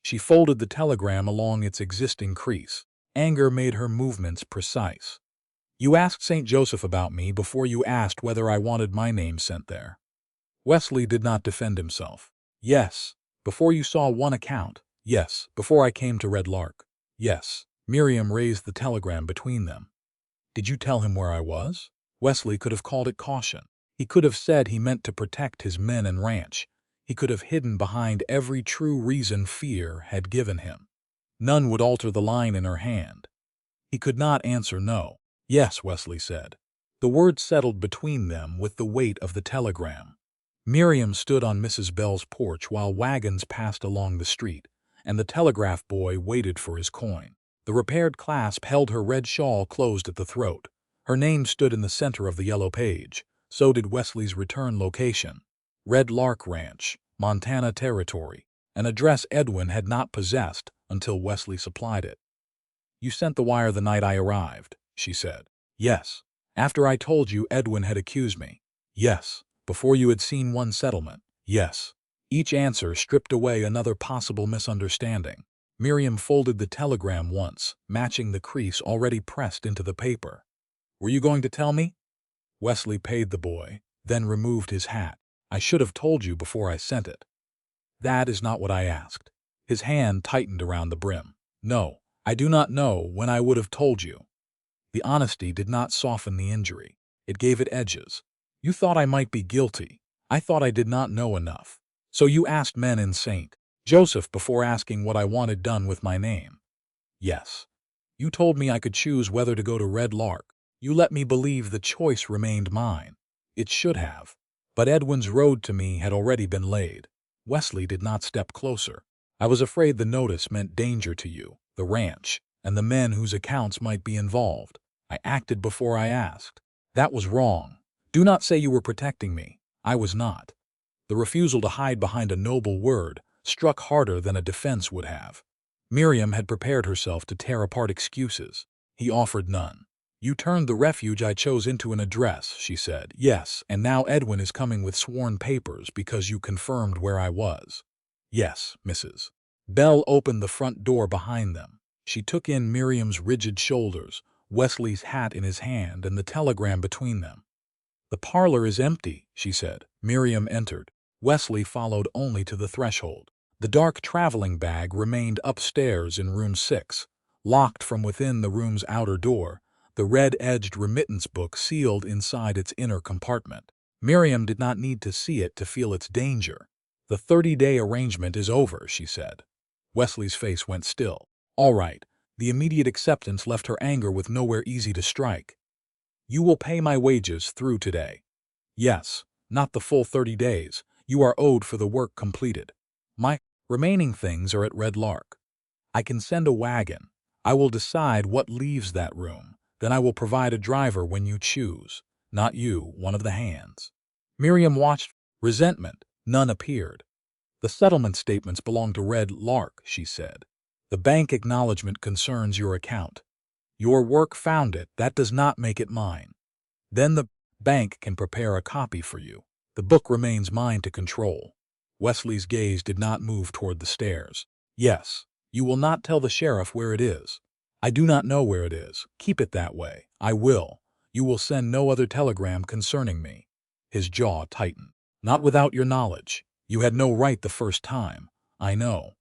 She folded the telegram along its existing crease. Anger made her movements precise. You asked St. Joseph about me before you asked whether I wanted my name sent there. Wesley did not defend himself. Yes. Before you saw one account. Yes. Before I came to Red Lark. Yes. Miriam raised the telegram between them. Did you tell him where I was? Wesley could have called it caution. He could have said he meant to protect his men and ranch. He could have hidden behind every true reason fear had given him. None would alter the line in her hand. He could not answer no. Yes, Wesley said. The word settled between them with the weight of the telegram. Miriam stood on Mrs. Bell's porch while wagons passed along the street, and the telegraph boy waited for his coin. The repaired clasp held her red shawl closed at the throat. Her name stood in the center of the yellow page. So did Wesley's return location. Red Lark Ranch, Montana Territory, an address Edwin had not possessed until Wesley supplied it. You sent the wire the night I arrived, she said. Yes. After I told you Edwin had accused me. Yes. Before you had seen one settlement. Yes. Each answer stripped away another possible misunderstanding. Miriam folded the telegram once, matching the crease already pressed into the paper. Were you going to tell me? Wesley paid the boy, then removed his hat. I should have told you before I sent it. That is not what I asked. His hand tightened around the brim. No, I do not know when I would have told you. The honesty did not soften the injury. It gave it edges. You thought I might be guilty. I thought I did not know enough. So you asked men in St. Joseph before asking what I wanted done with my name. Yes. You told me I could choose whether to go to Red Lark. You let me believe the choice remained mine. It should have. But Edwin's road to me had already been laid. Wesley did not step closer. I was afraid the notice meant danger to you, the ranch, and the men whose accounts might be involved. I acted before I asked. That was wrong. Do not say you were protecting me. I was not. The refusal to hide behind a noble word struck harder than a defense would have. Miriam had prepared herself to tear apart excuses. He offered none. You turned the refuge I chose into an address, she said. Yes, and now Edwin is coming with sworn papers because you confirmed where I was. Yes, Mrs. Bell opened the front door behind them. She took in Miriam's rigid shoulders, Wesley's hat in his hand, and the telegram between them. The parlor is empty, she said. Miriam entered. Wesley followed only to the threshold. The dark traveling bag remained upstairs in room 6, locked from within the room's outer door, the red-edged remittance book sealed inside its inner compartment. Miriam did not need to see it to feel its danger. The 30-day arrangement is over, she said. Wesley's face went still. All right. The immediate acceptance left her anger with nowhere easy to strike. You will pay my wages through today. Yes, not the full 30 days. You are owed for the work completed. My remaining things are at Red Lark. I can send a wagon. I will decide what leaves that room. Then I will provide a driver when you choose. Not you, one of the hands. Miriam watched. Resentment. None appeared. The settlement statements belong to Red Lark, she said. The bank acknowledgement concerns your account. Your work found it. That does not make it mine. Then the bank can prepare a copy for you. The book remains mine to control. Wesley's gaze did not move toward the stairs. Yes, you will not tell the sheriff where it is. I do not know where it is. Keep it that way. I will. You will send no other telegram concerning me. His jaw tightened. Not without your knowledge. You had no right the first time. I know.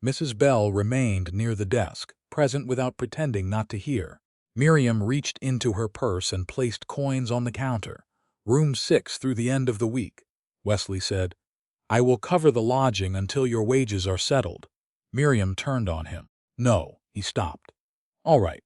Mrs. Bell remained near the desk, present without pretending not to hear. Miriam reached into her purse and placed coins on the counter. Room 6 through the end of the week. Wesley said, I will cover the lodging until your wages are settled. Miriam turned on him. No, he stopped. All right.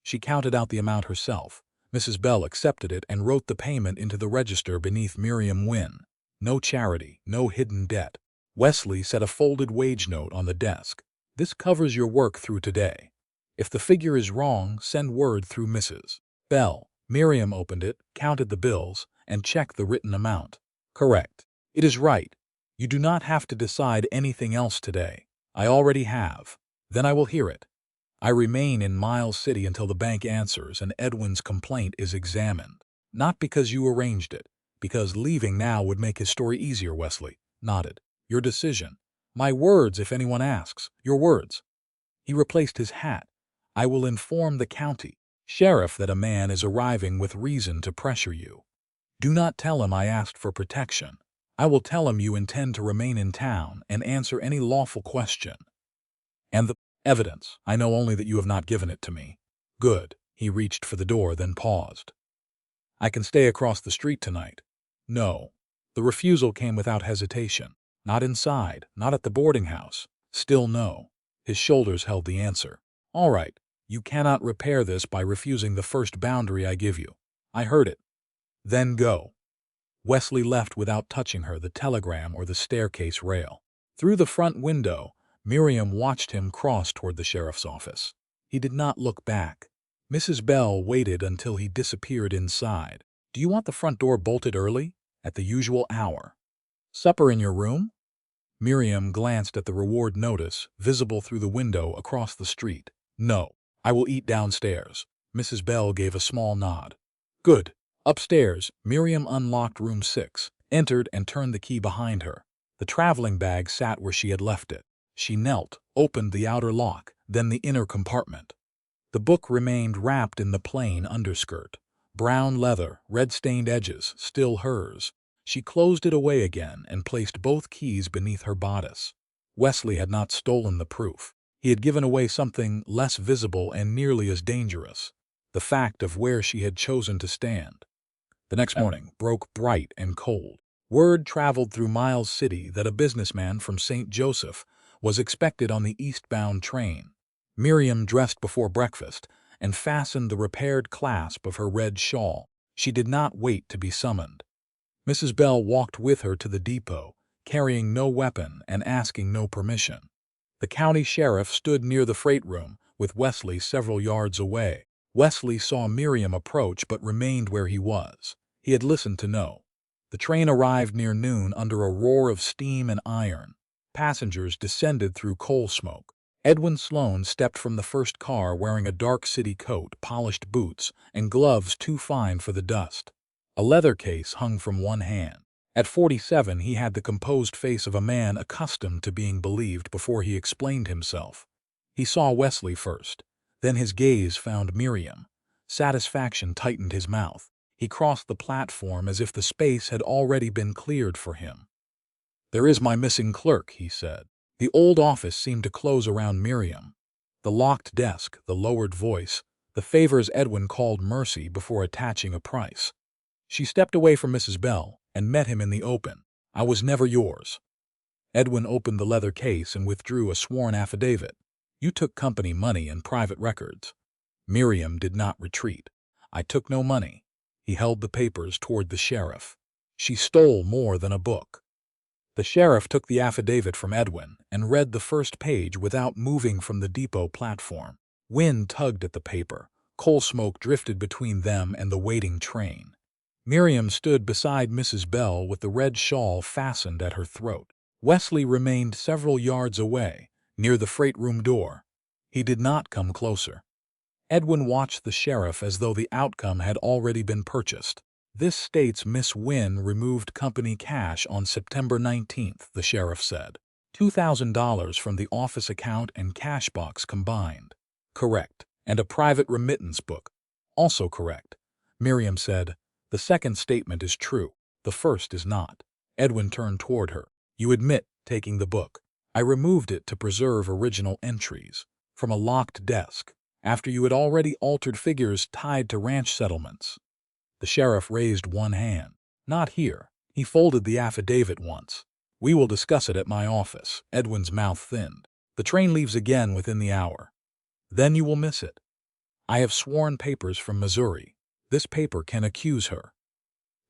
She counted out the amount herself. Mrs. Bell accepted it and wrote the payment into the register beneath Miriam Wynn. No charity, no hidden debt. Wesley set a folded wage note on the desk. This covers your work through today. If the figure is wrong, send word through Mrs. Bell. Miriam opened it, counted the bills, and checked the written amount. Correct. It is right. You do not have to decide anything else today. I already have. Then I will hear it. I remain in Miles City until the bank answers and Edwin's complaint is examined. Not because you arranged it, because leaving now would make his story easier, Wesley nodded. Your decision. My words if anyone asks. Your words. He replaced his hat. I will inform the county sheriff that a man is arriving with reason to pressure you. Do not tell him I asked for protection. I will tell him you intend to remain in town and answer any lawful question. And the evidence. I know only that you have not given it to me. Good. He reached for the door, then paused. I can stay across the street tonight. No. The refusal came without hesitation. Not inside, not at the boarding house. Still no. His shoulders held the answer. All right. You cannot repair this by refusing the first boundary I give you. I heard it. Then go. Wesley left without touching her, the telegram or the staircase rail. Through the front window, Miriam watched him cross toward the sheriff's office. He did not look back. Mrs. Bell waited until he disappeared inside. Do you want the front door bolted early? At the usual hour. Supper in your room? Miriam glanced at the reward notice, visible through the window across the street. No, I will eat downstairs. Mrs. Bell gave a small nod. Good. Upstairs, Miriam unlocked room 6, entered and turned the key behind her. The traveling bag sat where she had left it. She knelt, opened the outer lock, then the inner compartment. The book remained wrapped in the plain underskirt. Brown leather, red-stained edges, still hers. She closed it away again and placed both keys beneath her bodice. Wesley had not stolen the proof. He had given away something less visible and nearly as dangerous. The fact of where she had chosen to stand. The next morning broke bright and cold. Word traveled through Miles City that a businessman from St. Joseph was expected on the eastbound train. Miriam dressed before breakfast and fastened the repaired clasp of her red shawl. She did not wait to be summoned. Mrs. Bell walked with her to the depot, carrying no weapon and asking no permission. The county sheriff stood near the freight room, with Wesley several yards away. Wesley saw Miriam approach but remained where he was. He had listened to no. The train arrived near noon under a roar of steam and iron. Passengers descended through coal smoke. Edwin Sloan stepped from the first car wearing a dark city coat, polished boots, and gloves too fine for the dust. A leather case hung from one hand. At 47, he had the composed face of a man accustomed to being believed before he explained himself. He saw Wesley first. Then his gaze found Miriam. Satisfaction tightened his mouth. He crossed the platform as if the space had already been cleared for him. There is my missing clerk, he said. The old office seemed to close around Miriam. The locked desk, the lowered voice, the favors Edwin called mercy before attaching a price. She stepped away from Mrs. Bell and met him in the open. I was never yours. Edwin opened the leather case and withdrew a sworn affidavit. You took company money and private records. Miriam did not retreat. I took no money. He held the papers toward the sheriff. She stole more than a book. The sheriff took the affidavit from Edwin and read the first page without moving from the depot platform. Wind tugged at the paper. Coal smoke drifted between them and the waiting train. Miriam stood beside Mrs. Bell with the red shawl fastened at her throat. Wesley remained several yards away, near the freight room door. He did not come closer. Edwin watched the sheriff as though the outcome had already been purchased. This states Miss Wynn removed company cash on September 19th, the sheriff said. $2,000 from the office account and cash box combined. Correct. And a private remittance book. Also correct. Miriam said, the second statement is true. The first is not. Edwin turned toward her. You admit taking the book. I removed it to preserve original entries. From a locked desk. After you had already altered figures tied to ranch settlements. The sheriff raised one hand. Not here. He folded the affidavit once. We will discuss it at my office. Edwin's mouth thinned. The train leaves again within the hour. Then you will miss it. I have sworn papers from Missouri. This paper can accuse her.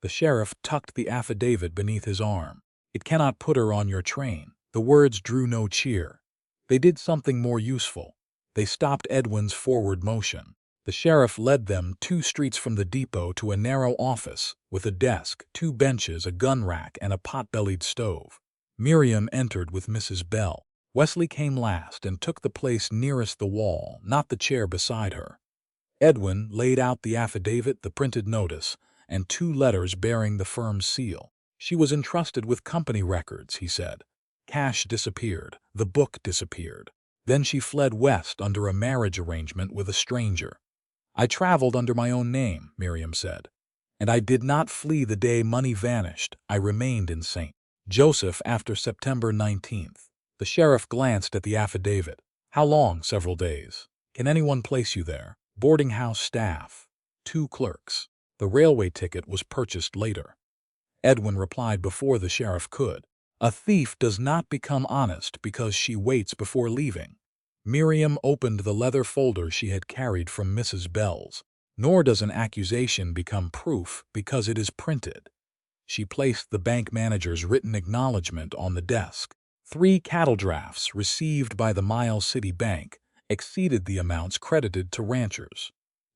The sheriff tucked the affidavit beneath his arm. It cannot put her on your train. The words drew no cheer. They did something more useful. They stopped Edwin's forward motion. The sheriff led them 2 streets from the depot to a narrow office with a desk, 2 benches, a gun rack, and a pot-bellied stove. Miriam entered with Mrs. Bell. Wesley came last and took the place nearest the wall, not the chair beside her. Edwin laid out the affidavit, the printed notice, and 2 letters bearing the firm's seal. She was entrusted with company records, he said. Cash disappeared. The book disappeared. Then she fled west under a marriage arrangement with a stranger. I traveled under my own name, Miriam said. And I did not flee the day money vanished. I remained in St. Joseph after September 19th. The sheriff glanced at the affidavit. How long? Several days. Can anyone place you there? Boarding house staff. 2 clerks. The railway ticket was purchased later. Edwin replied before the sheriff could. A thief does not become honest because she waits before leaving. Miriam opened the leather folder she had carried from Mrs. Bell's. Nor does an accusation become proof because it is printed. She placed the bank manager's written acknowledgment on the desk. 3 cattle drafts received by the Miles City Bank exceeded the amounts credited to ranchers.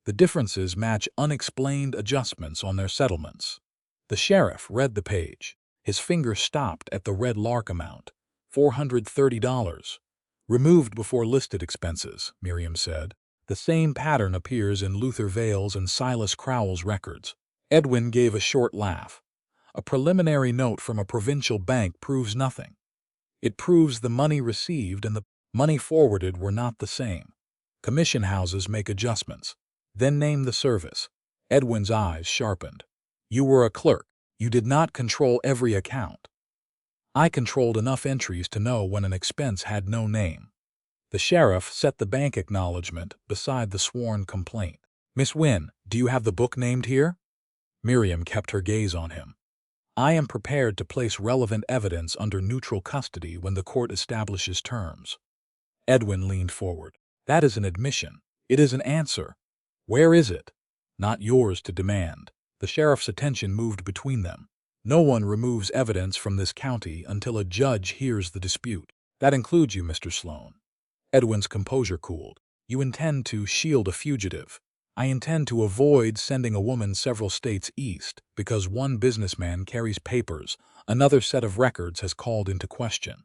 The differences match unexplained adjustments on their settlements. The sheriff read the page. His finger stopped at the Red Lark amount, $430. Removed before listed expenses, Miriam said. The same pattern appears in Luther Vale's and Silas Crowell's records. Edwin gave a short laugh. A preliminary note from a provincial bank proves nothing. It proves the money received and the money forwarded were not the same. Commission houses make adjustments. Then name the service. Edwin's eyes sharpened. You were a clerk. You did not control every account. I controlled enough entries to know when an expense had no name. The sheriff set the bank acknowledgment beside the sworn complaint. Miss Wynn, do you have the book named here? Miriam kept her gaze on him. I am prepared to place relevant evidence under neutral custody when the court establishes terms. Edwin leaned forward. That is an admission. It is an answer. Where is it? Not yours to demand. The sheriff's attention moved between them. No one removes evidence from this county until a judge hears the dispute. That includes you, Mr. Sloan. Edwin's composure cooled. You intend to shield a fugitive. I intend to avoid sending a woman several states east because one businessman carries papers another set of records has called into question.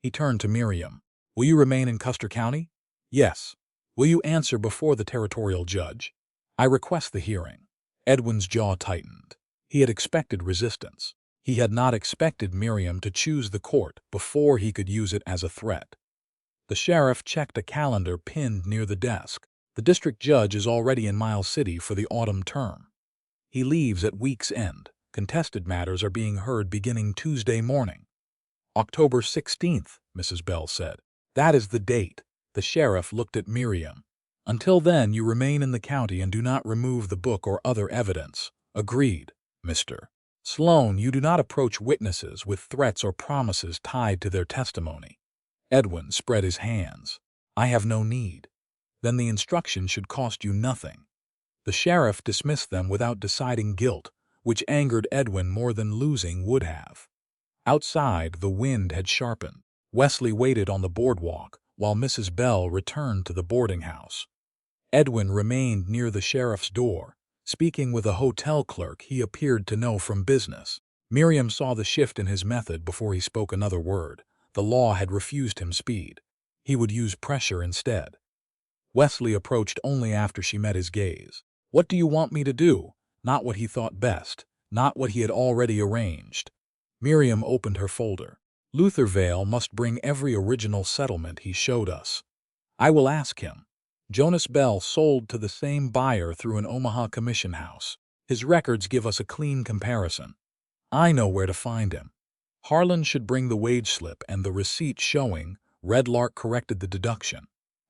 He turned to Miriam. Will you remain in Custer County? Yes. Will you answer before the territorial judge? I request the hearing. Edwin's jaw tightened. He had expected resistance. He had not expected Miriam to choose the court before he could use it as a threat. The sheriff checked a calendar pinned near the desk. The district judge is already in Miles City for the autumn term. He leaves at week's end. Contested matters are being heard beginning Tuesday morning. October 16th, Mrs. Bell said. That is the date. The sheriff looked at Miriam. Until then, you remain in the county and do not remove the book or other evidence. Agreed, Mr. Sloan. You do not approach witnesses with threats or promises tied to their testimony. Edwin spread his hands. I have no need. Then the instruction should cost you nothing. The sheriff dismissed them without deciding guilt, which angered Edwin more than losing would have. Outside, the wind had sharpened. Wesley waited on the boardwalk while Mrs. Bell returned to the boarding house. Edwin remained near the sheriff's door, speaking with a hotel clerk he appeared to know from business. Miriam saw the shift in his method before he spoke another word. The law had refused him speed. He would use pressure instead. Wesley approached only after she met his gaze. What do you want me to do? Not what he thought best, not what he had already arranged. Miriam opened her folder. Luther Vale must bring every original settlement he showed us. I will ask him. Jonas Bell sold to the same buyer through an Omaha commission house. His records give us a clean comparison. I know where to find him. Harlan should bring the wage slip and the receipt showing Red Lark corrected the deduction.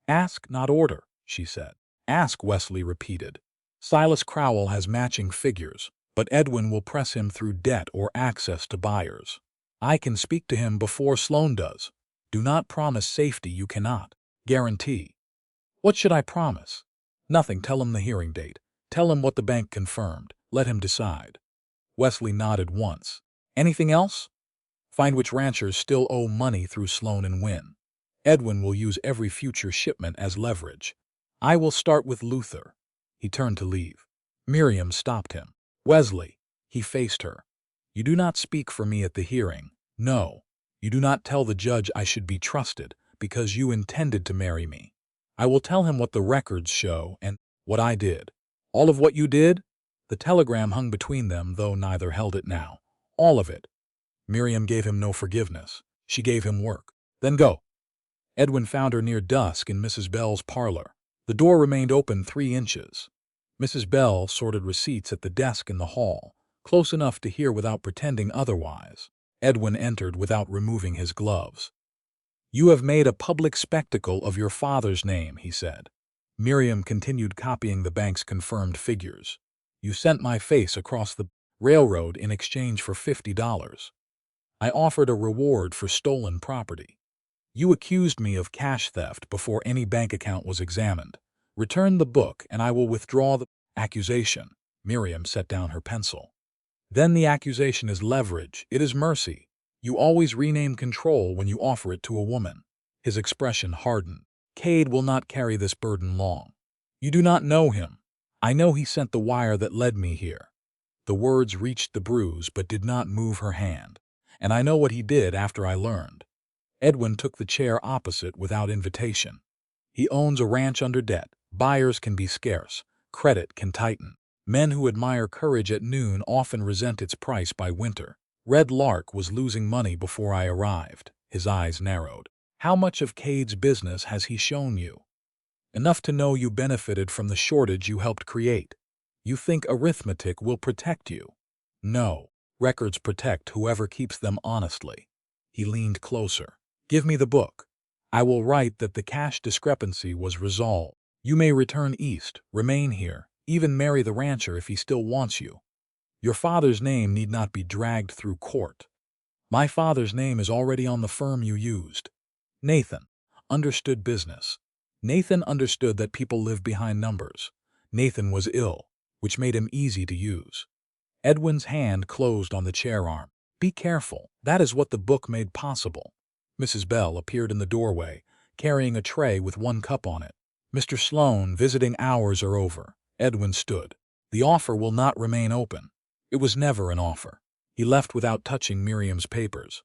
Ask, not order, she said. Ask, Wesley repeated. Silas Crowell has matching figures, but Edwin will press him through debt or access to buyers. I can speak to him before Sloan does. Do not promise safety you cannot guarantee. What should I promise? Nothing. Tell him the hearing date. Tell him what the bank confirmed. Let him decide. Wesley nodded once. Anything else? Find which ranchers still owe money through Sloan and Wynn. Edwin will use every future shipment as leverage. I will start with Luther. He turned to leave. Miriam stopped him. Wesley. He faced her. You do not speak for me at the hearing. No. You do not tell the judge I should be trusted because you intended to marry me. I will tell him what the records show and what I did. All of what you did? The telegram hung between them, though neither held it now. All of it. Miriam gave him no forgiveness. She gave him work. Then go. Edwin found her near dusk in Mrs. Bell's parlor. The door remained open 3 inches. Mrs. Bell sorted receipts at the desk in the hall, close enough to hear without pretending otherwise. Edwin entered without removing his gloves. You have made a public spectacle of your father's name, he said. Miriam continued copying the bank's confirmed figures. You sent my face across the railroad in exchange for $50. I offered a reward for stolen property. You accused me of cash theft before any bank account was examined. Return the book and I will withdraw the accusation. Miriam set down her pencil. Then the accusation is leverage. It is mercy. You always rename control when you offer it to a woman. His expression hardened. Cade will not carry this burden long. You do not know him. I know he sent the wire that led me here. The words reached the bruise but did not move her hand. And I know what he did after I learned. Edwin took the chair opposite without invitation. He owns a ranch under debt. Buyers can be scarce. Credit can tighten. Men who admire courage at noon often resent its price by winter. Red Lark was losing money before I arrived. His eyes narrowed. How much of Cade's business has he shown you? Enough to know you benefited from the shortage you helped create. You think arithmetic will protect you? No. Records protect whoever keeps them honestly. He leaned closer. Give me the book. I will write that the cash discrepancy was resolved. You may return east, remain here, even marry the rancher if he still wants you. Your father's name need not be dragged through court. My father's name is already on the firm you used. Nathan understood business. Nathan understood that people live behind numbers. Nathan was ill, which made him easy to use. Edwin's hand closed on the chair arm. Be careful. That is what the book made possible. Mrs. Bell appeared in the doorway, carrying a tray with 1 cup on it. Mr. Sloane, visiting hours are over. Edwin stood. The offer will not remain open. It was never an offer. He left without touching Miriam's papers.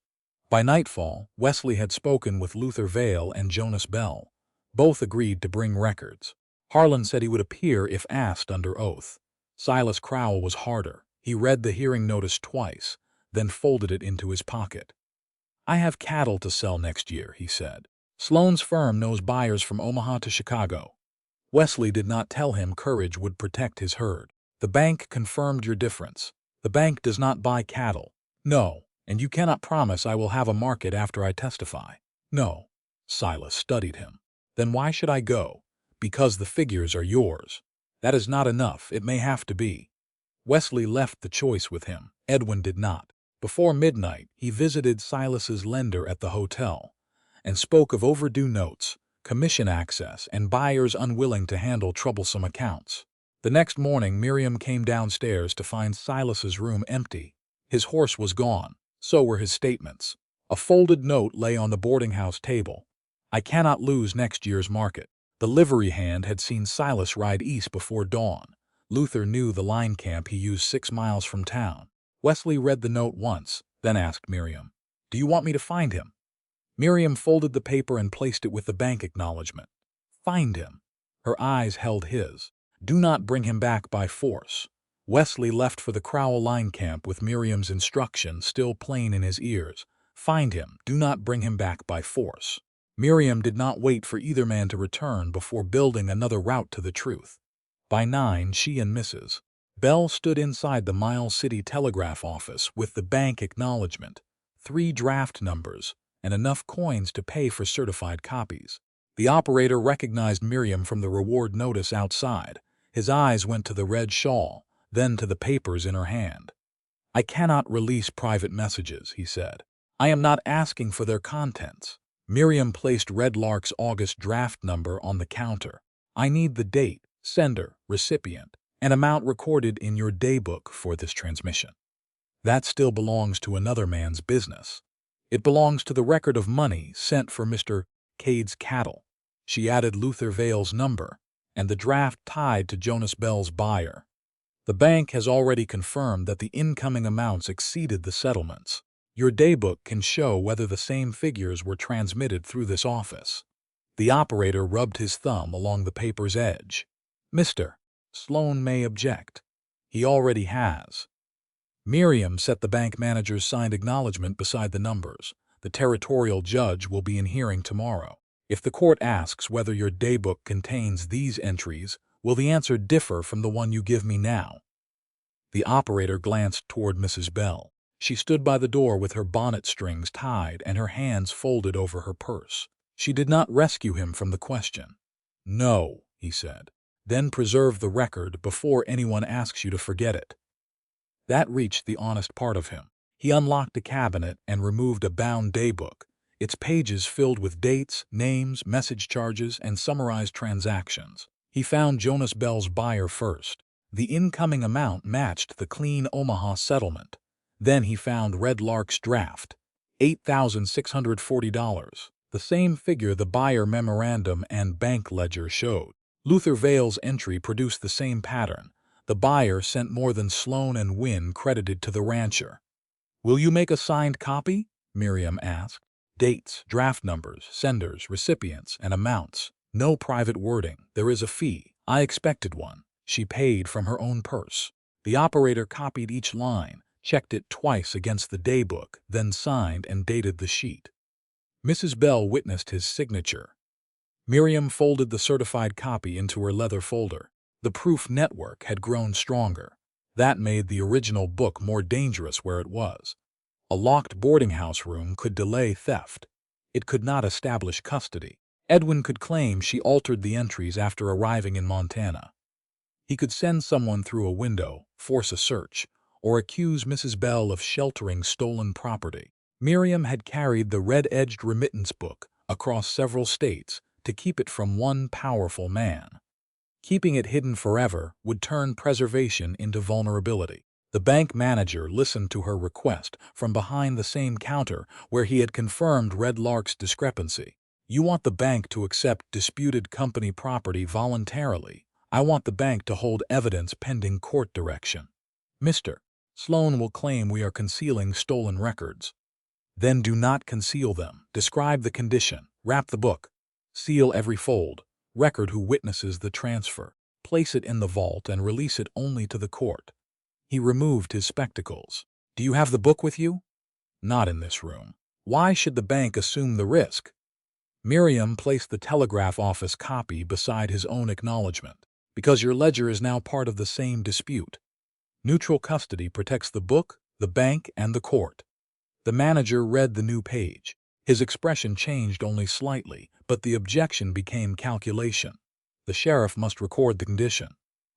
By nightfall, Wesley had spoken with Luther Vale and Jonas Bell. Both agreed to bring records. Harlan said he would appear if asked under oath. Silas Crowell was harder. He read the hearing notice twice, then folded it into his pocket. I have cattle to sell next year, he said. Sloane's firm knows buyers from Omaha to Chicago. Wesley did not tell him courage would protect his herd. The bank confirmed your difference. The bank does not buy cattle. No, and you cannot promise I will have a market after I testify. No. Silas studied him. Then why should I go? Because the figures are yours. That is not enough. It may have to be. Wesley left the choice with him. Edwin did not. Before midnight, he visited Silas's lender at the hotel and spoke of overdue notes, commission access, and buyers unwilling to handle troublesome accounts. The next morning, Miriam came downstairs to find Silas's room empty. His horse was gone. So were his statements. A folded note lay on the boarding house table. I cannot lose next year's market. The livery hand had seen Silas ride east before dawn. Luther knew the line camp he used 6 miles from town. Wesley read the note once, then asked Miriam, Do you want me to find him? Miriam folded the paper and placed it with the bank acknowledgement. Find him. Her eyes held his. Do not bring him back by force. Wesley left for the Crowell line camp with Miriam's instruction still plain in his ears. Find him. Do not bring him back by force. Miriam did not wait for either man to return before building another route to the truth. By 9, she and Mrs. Bell stood inside the Miles City Telegraph office with the bank acknowledgement, 3 draft numbers, and enough coins to pay for certified copies. The operator recognized Miriam from the reward notice outside. His eyes went to the red shawl, then to the papers in her hand. I cannot release private messages, he said. I am not asking for their contents. Miriam placed Red Lark's August draft number on the counter. I need the date, sender, recipient, and amount recorded in your daybook for this transmission. That still belongs to another man's business. It belongs to the record of money sent for Mr. Cade's cattle. She added Luther Vale's number, and the draft tied to Jonas Bell's buyer. The bank has already confirmed that the incoming amounts exceeded the settlements. Your daybook can show whether the same figures were transmitted through this office. The operator rubbed his thumb along the paper's edge. Mr. Sloan may object. He already has. Miriam set the bank manager's signed acknowledgement beside the numbers. The territorial judge will be in hearing tomorrow. If the court asks whether your daybook contains these entries, will the answer differ from the one you give me now? The operator glanced toward Mrs. Bell. She stood by the door with her bonnet strings tied and her hands folded over her purse. She did not rescue him from the question. No, he said. Then preserve the record before anyone asks you to forget it. That reached the honest part of him. He unlocked a cabinet and removed a bound daybook, its pages filled with dates, names, message charges, and summarized transactions. He found Jonas Bell's buyer first. The incoming amount matched the clean Omaha settlement. Then he found Red Lark's draft, $8,640, the same figure the buyer memorandum and bank ledger showed. Luther Vale's entry produced the same pattern. The buyer sent more than Sloan and Wynn credited to the rancher. Will you make a signed copy? Miriam asked. Dates, draft numbers, senders, recipients, and amounts. No private wording. There is a fee. I expected one. She paid from her own purse. The operator copied each line, checked it twice against the daybook, then signed and dated the sheet. Mrs. Bell witnessed his signature. Miriam folded the certified copy into her leather folder. The proof network had grown stronger. That made the original book more dangerous where it was. A locked boarding house room could delay theft. It could not establish custody. Edwin could claim she altered the entries after arriving in Montana. He could send someone through a window, force a search, or accuse Mrs. Bell of sheltering stolen property. Miriam had carried the red-edged remittance book across several states to keep it from one powerful man. Keeping it hidden forever would turn preservation into vulnerability. The bank manager listened to her request from behind the same counter where he had confirmed Red Lark's discrepancy. You want the bank to accept disputed company property voluntarily. I want the bank to hold evidence pending court direction. Mr. Sloan will claim we are concealing stolen records. Then do not conceal them. Describe the condition. Wrap the book. Seal every fold. Record who witnesses the transfer. Place it in the vault and release it only to the court. He removed his spectacles. Do you have the book with you? Not in this room. Why should the bank assume the risk? Miriam placed the telegraph office copy beside his own acknowledgement. Because your ledger is now part of the same dispute. Neutral custody protects the book, the bank, and the court. The manager read the new page. His expression changed only slightly, but the objection became calculation. The sheriff must record the condition.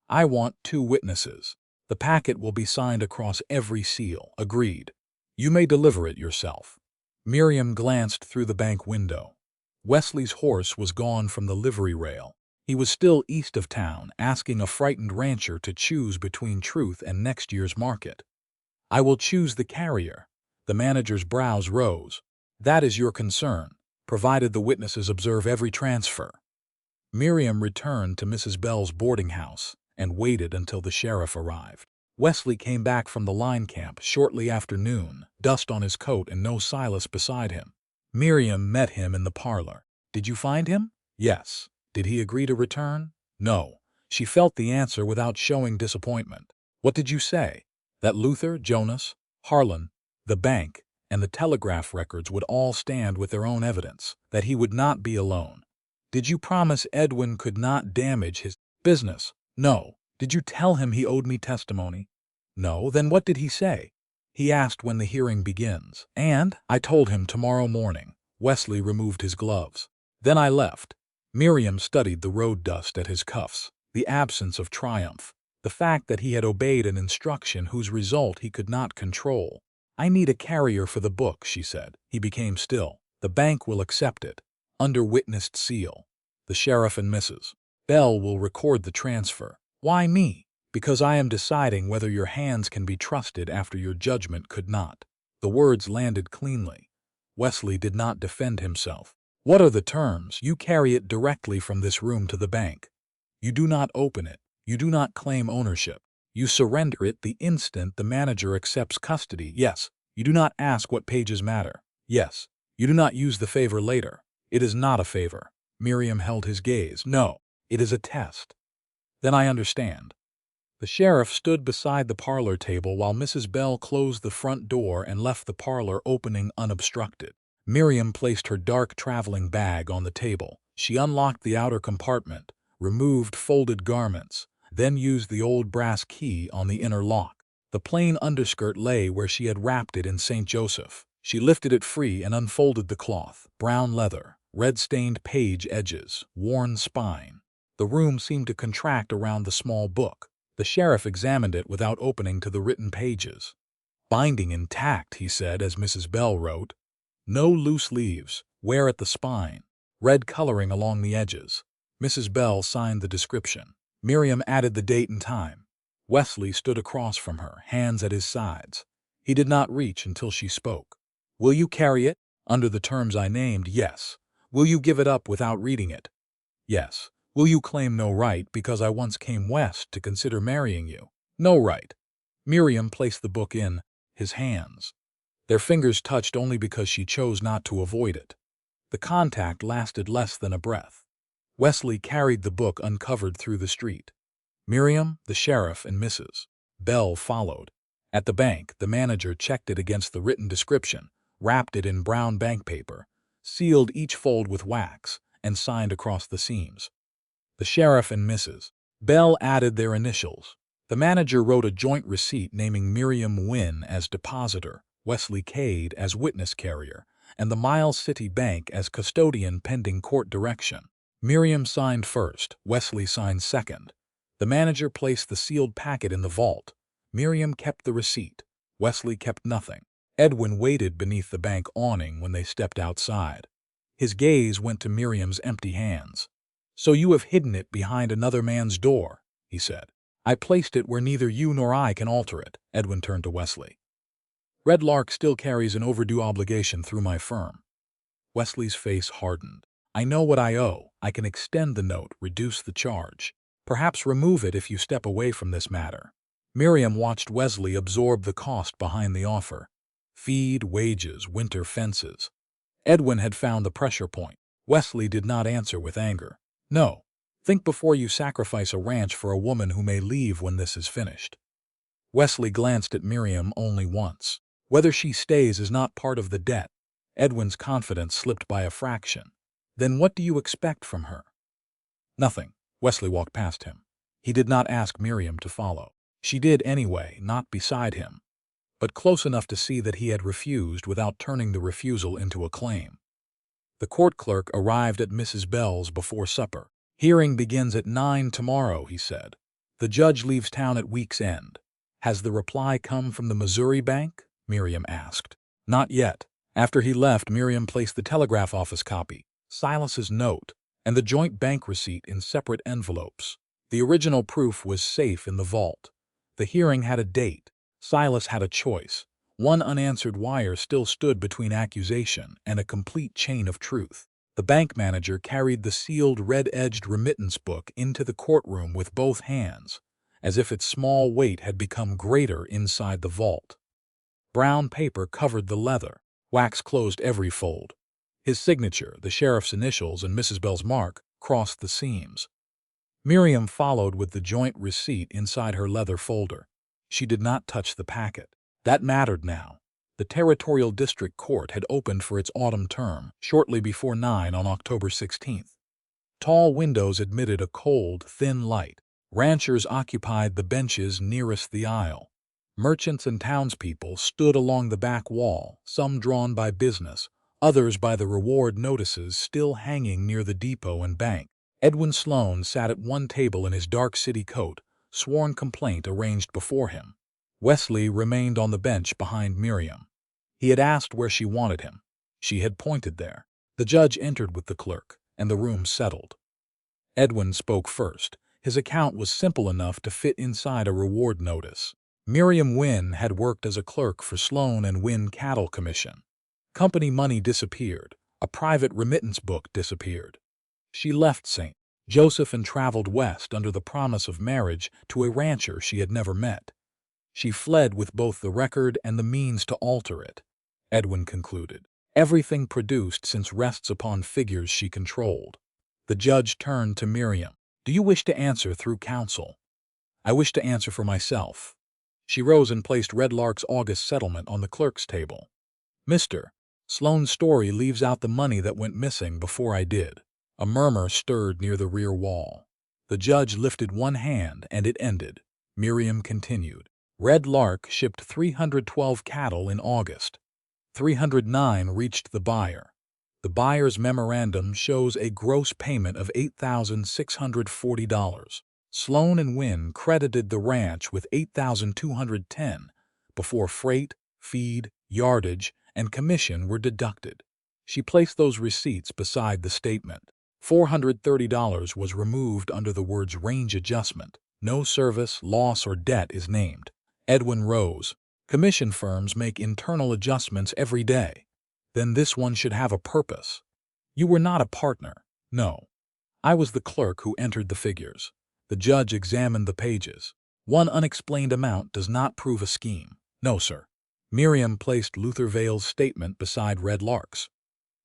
I want 2 witnesses. The packet will be signed across every seal. Agreed. You may deliver it yourself. Miriam glanced through the bank window. Wesley's horse was gone from the livery rail. He was still east of town, asking a frightened rancher to choose between truth and next year's market. I will choose the carrier. The manager's brows rose. That is your concern, provided the witnesses observe every transfer. Miriam returned to Mrs. Bell's boarding house and waited until the sheriff arrived. Wesley came back from the line camp shortly after noon, dust on his coat and no Silas beside him. Miriam met him in the parlor. Did you find him? Yes. Did he agree to return? No. She felt the answer without showing disappointment. What did you say? That Luther, Jonas, Harlan, the bank, and the telegraph records would all stand with their own evidence, that he would not be alone. Did you promise Edwin could not damage his business? No. Did you tell him he owed me testimony? No. Then what did he say? He asked when the hearing begins. And I told him tomorrow morning. Wesley removed his gloves. Then I left. Miriam studied the road dust at his cuffs, the absence of triumph, the fact that he had obeyed an instruction whose result he could not control. I need a carrier for the book, she said. He became still. The bank will accept it, under witnessed seal. The sheriff and Mrs. Bell will record the transfer. Why me? Because I am deciding whether your hands can be trusted after your judgment could not. The words landed cleanly. Wesley did not defend himself. What are the terms? You carry it directly from this room to the bank. You do not open it. You do not claim ownership. You surrender it the instant the manager accepts custody. Yes, You do not ask what pages matter. Yes. You do not use the favor later. It is not a favor. Miriam held his gaze. No, it is a test. Then I understand. The sheriff stood beside the parlor table while Mrs. Bell closed the front door and left the parlor opening unobstructed. Miriam placed her dark traveling bag on the table. She unlocked the outer compartment, removed folded garments, then used the old brass key on the inner lock. The plain underskirt lay where she had wrapped it in St. Joseph. She lifted it free and unfolded the cloth. Brown leather, red-stained page edges, worn spine. The room seemed to contract around the small book. The sheriff examined it without opening to the written pages. Binding intact, he said as Mrs. Bell wrote. No loose leaves. Wear at the spine. Red coloring along the edges. Mrs. Bell signed the description. Miriam added the date and time. Wesley stood across from her, hands at his sides. He did not reach until she spoke. Will you carry it? Under the terms I named, yes. Will you give it up without reading it? Yes. Will you claim no right because I once came west to consider marrying you? No right. Miriam placed the book in his hands. Their fingers touched only because she chose not to avoid it. The contact lasted less than a breath. Wesley carried the book uncovered through the street. Miriam, the sheriff, and Mrs. Bell followed. At the bank, the manager checked it against the written description, wrapped it in brown bank paper, sealed each fold with wax, and signed across the seams. The sheriff and Mrs. Bell added their initials. The manager wrote a joint receipt naming Miriam Wynn as depositor, Wesley Cade as witness carrier, and the Miles City Bank as custodian pending court direction. Miriam signed first, Wesley signed second. The manager placed the sealed packet in the vault. Miriam kept the receipt. Wesley kept nothing. Edwin waited beneath the bank awning when they stepped outside. His gaze went to Miriam's empty hands. So you have hidden it behind another man's door, he said. I placed it where neither you nor I can alter it. Edwin turned to Wesley. Red Lark still carries an overdue obligation through my firm. Wesley's face hardened. I know what I owe. I can extend the note, reduce the charge. Perhaps remove it if you step away from this matter. Miriam watched Wesley absorb the cost behind the offer. Feed, wages, winter fences. Edwin had found the pressure point. Wesley did not answer with anger. No. Think before you sacrifice a ranch for a woman who may leave when this is finished. Wesley glanced at Miriam only once. Whether she stays is not part of the debt. Edwin's confidence slipped by a fraction. Then what do you expect from her? Nothing. Wesley walked past him. He did not ask Miriam to follow. She did anyway, not beside him, but close enough to see that he had refused without turning the refusal into a claim. The court clerk arrived at Mrs. Bell's before supper. Hearing begins at 9 tomorrow, he said. The judge leaves town at week's end. Has the reply come from the Missouri Bank? Miriam asked. Not yet. After he left, Miriam placed the telegraph office copy, Silas's note, and the joint bank receipt in separate envelopes. The original proof was safe in the vault. The hearing had a date. Silas had a choice. One unanswered wire still stood between accusation and a complete chain of truth. The bank manager carried the sealed red-edged remittance book into the courtroom with both hands, as if its small weight had become greater inside the vault. Brown paper covered the leather. Wax closed every fold. His signature, the sheriff's initials, and Mrs. Bell's mark crossed the seams. Miriam followed with the joint receipt inside her leather folder. She did not touch the packet. That mattered now. The Territorial District Court had opened for its autumn term shortly before 9 on October 16th. Tall windows admitted a cold, thin light. Ranchers occupied the benches nearest the aisle. Merchants and townspeople stood along the back wall, some drawn by business, others by the reward notices still hanging near the depot and bank. Edwin Sloan sat at one table in his dark city coat, sworn complaint arranged before him. Wesley remained on the bench behind Miriam. He had asked where she wanted him. She had pointed there. The judge entered with the clerk, and the room settled. Edwin spoke first. His account was simple enough to fit inside a reward notice. Miriam Wynn had worked as a clerk for Sloan and Wynn Cattle Commission. Company money disappeared. A private remittance book disappeared. She left St. Joseph and traveled west under the promise of marriage to a rancher she had never met. She fled with both the record and the means to alter it, Edwin concluded. Everything produced since rests upon figures she controlled. The judge turned to Miriam. Do you wish to answer through counsel? I wish to answer for myself. She rose and placed Red Lark's August settlement on the clerk's table. Mr. Sloane's story leaves out the money that went missing before I did. A murmur stirred near the rear wall. The judge lifted one hand and it ended. Miriam continued. Red Lark shipped 312 cattle in August. 309 reached the buyer. The buyer's memorandum shows a gross payment of $8,640. Sloane and Wynn credited the ranch with $8,210 before freight, feed, yardage, and commission were deducted. She placed those receipts beside the statement. $430 was removed under the words range adjustment. No service, loss, or debt is named. Edwin rose. Commission firms make internal adjustments every day. Then this one should have a purpose. You were not a partner. No. I was the clerk who entered the figures. The judge examined the pages. One unexplained amount does not prove a scheme. No, sir. Miriam placed Luther Vale's statement beside Red Lark's.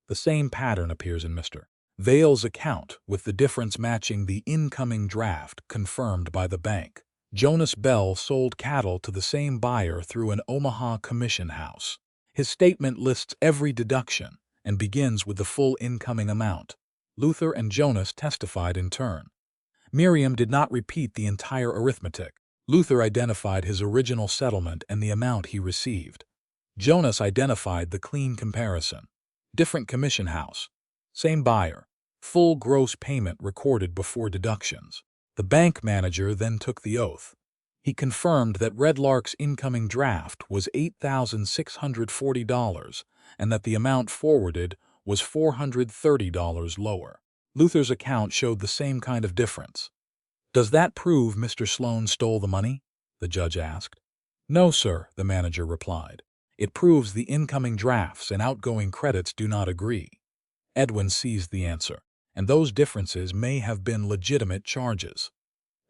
The same pattern appears in Mr. Vale's account, with the difference matching the incoming draft confirmed by the bank. Jonas Bell sold cattle to the same buyer through an Omaha commission house. His statement lists every deduction and begins with the full incoming amount. Luther and Jonas testified in turn. Miriam did not repeat the entire arithmetic. Luther identified his original settlement and the amount he received. Jonas identified the clean comparison. Different commission house. Same buyer. Full gross payment recorded before deductions. The bank manager then took the oath. He confirmed that Red Lark's incoming draft was $8,640 and that the amount forwarded was $430 lower. Luther's account showed the same kind of difference. Does that prove Mr. Sloane stole the money? The judge asked. No, sir, the manager replied. It proves the incoming drafts and outgoing credits do not agree. Edwin seized the answer, and those differences may have been legitimate charges.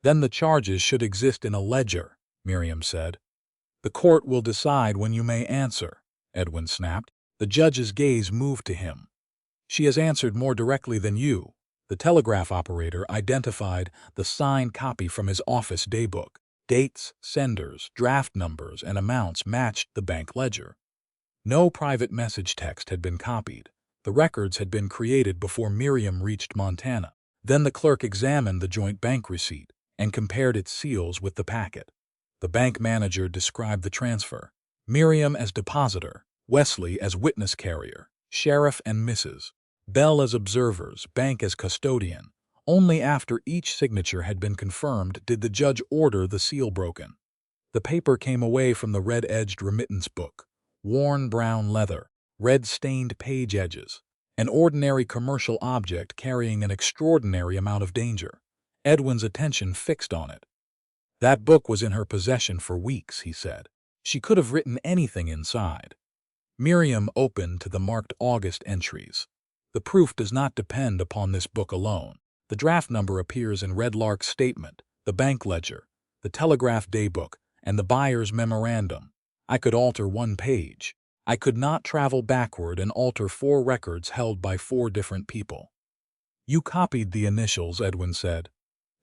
Then the charges should exist in a ledger, Miriam said. The court will decide when you may answer, Edwin snapped. The judge's gaze moved to him. She has answered more directly than you. The telegraph operator identified the signed copy from his office daybook. Dates, senders, draft numbers, and amounts matched the bank ledger. No private message text had been copied. The records had been created before Miriam reached Montana. Then the clerk examined the joint bank receipt and compared its seals with the packet. The bank manager described the transfer. Miriam as depositor, Wesley as witness carrier, sheriff and Mrs. Bell as observers, bank as custodian. Only after each signature had been confirmed did the judge order the seal broken. The paper came away from the red-edged remittance book, worn brown leather, red-stained page edges, an ordinary commercial object carrying an extraordinary amount of danger. Edwin's attention fixed on it. That book was in her possession for weeks, he said. She could have written anything inside. Miriam opened to the marked August entries. The proof does not depend upon this book alone. The draft number appears in Red Lark's statement, the bank ledger, the telegraph daybook, and the buyer's memorandum. I could alter one page. I could not travel backward and alter 4 records held by 4 different people. You copied the initials, Edwin said.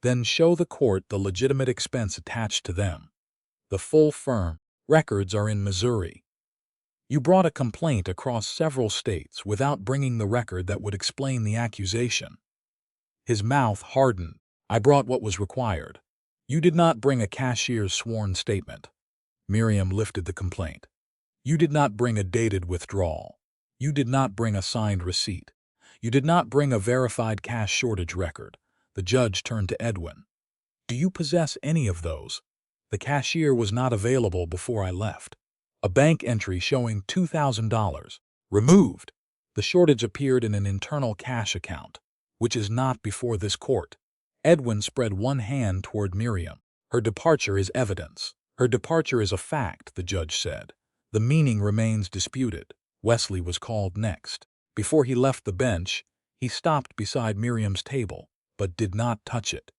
Then show the court the legitimate expense attached to them. The full firm records are in Missouri. You brought a complaint across several states without bringing the record that would explain the accusation. His mouth hardened. I brought what was required. You did not bring a cashier's sworn statement. Miriam lifted the complaint. You did not bring a dated withdrawal. You did not bring a signed receipt. You did not bring a verified cash shortage record. The judge turned to Edwin. Do you possess any of those? The cashier was not available before I left. A bank entry showing $2,000. Removed. The shortage appeared in an internal cash account, which is not before this court. Edwin spread one hand toward Miriam. Her departure is evidence. Her departure is a fact, the judge said. The meaning remains disputed. Wesley was called next. Before he left the bench, he stopped beside Miriam's table, but did not touch it.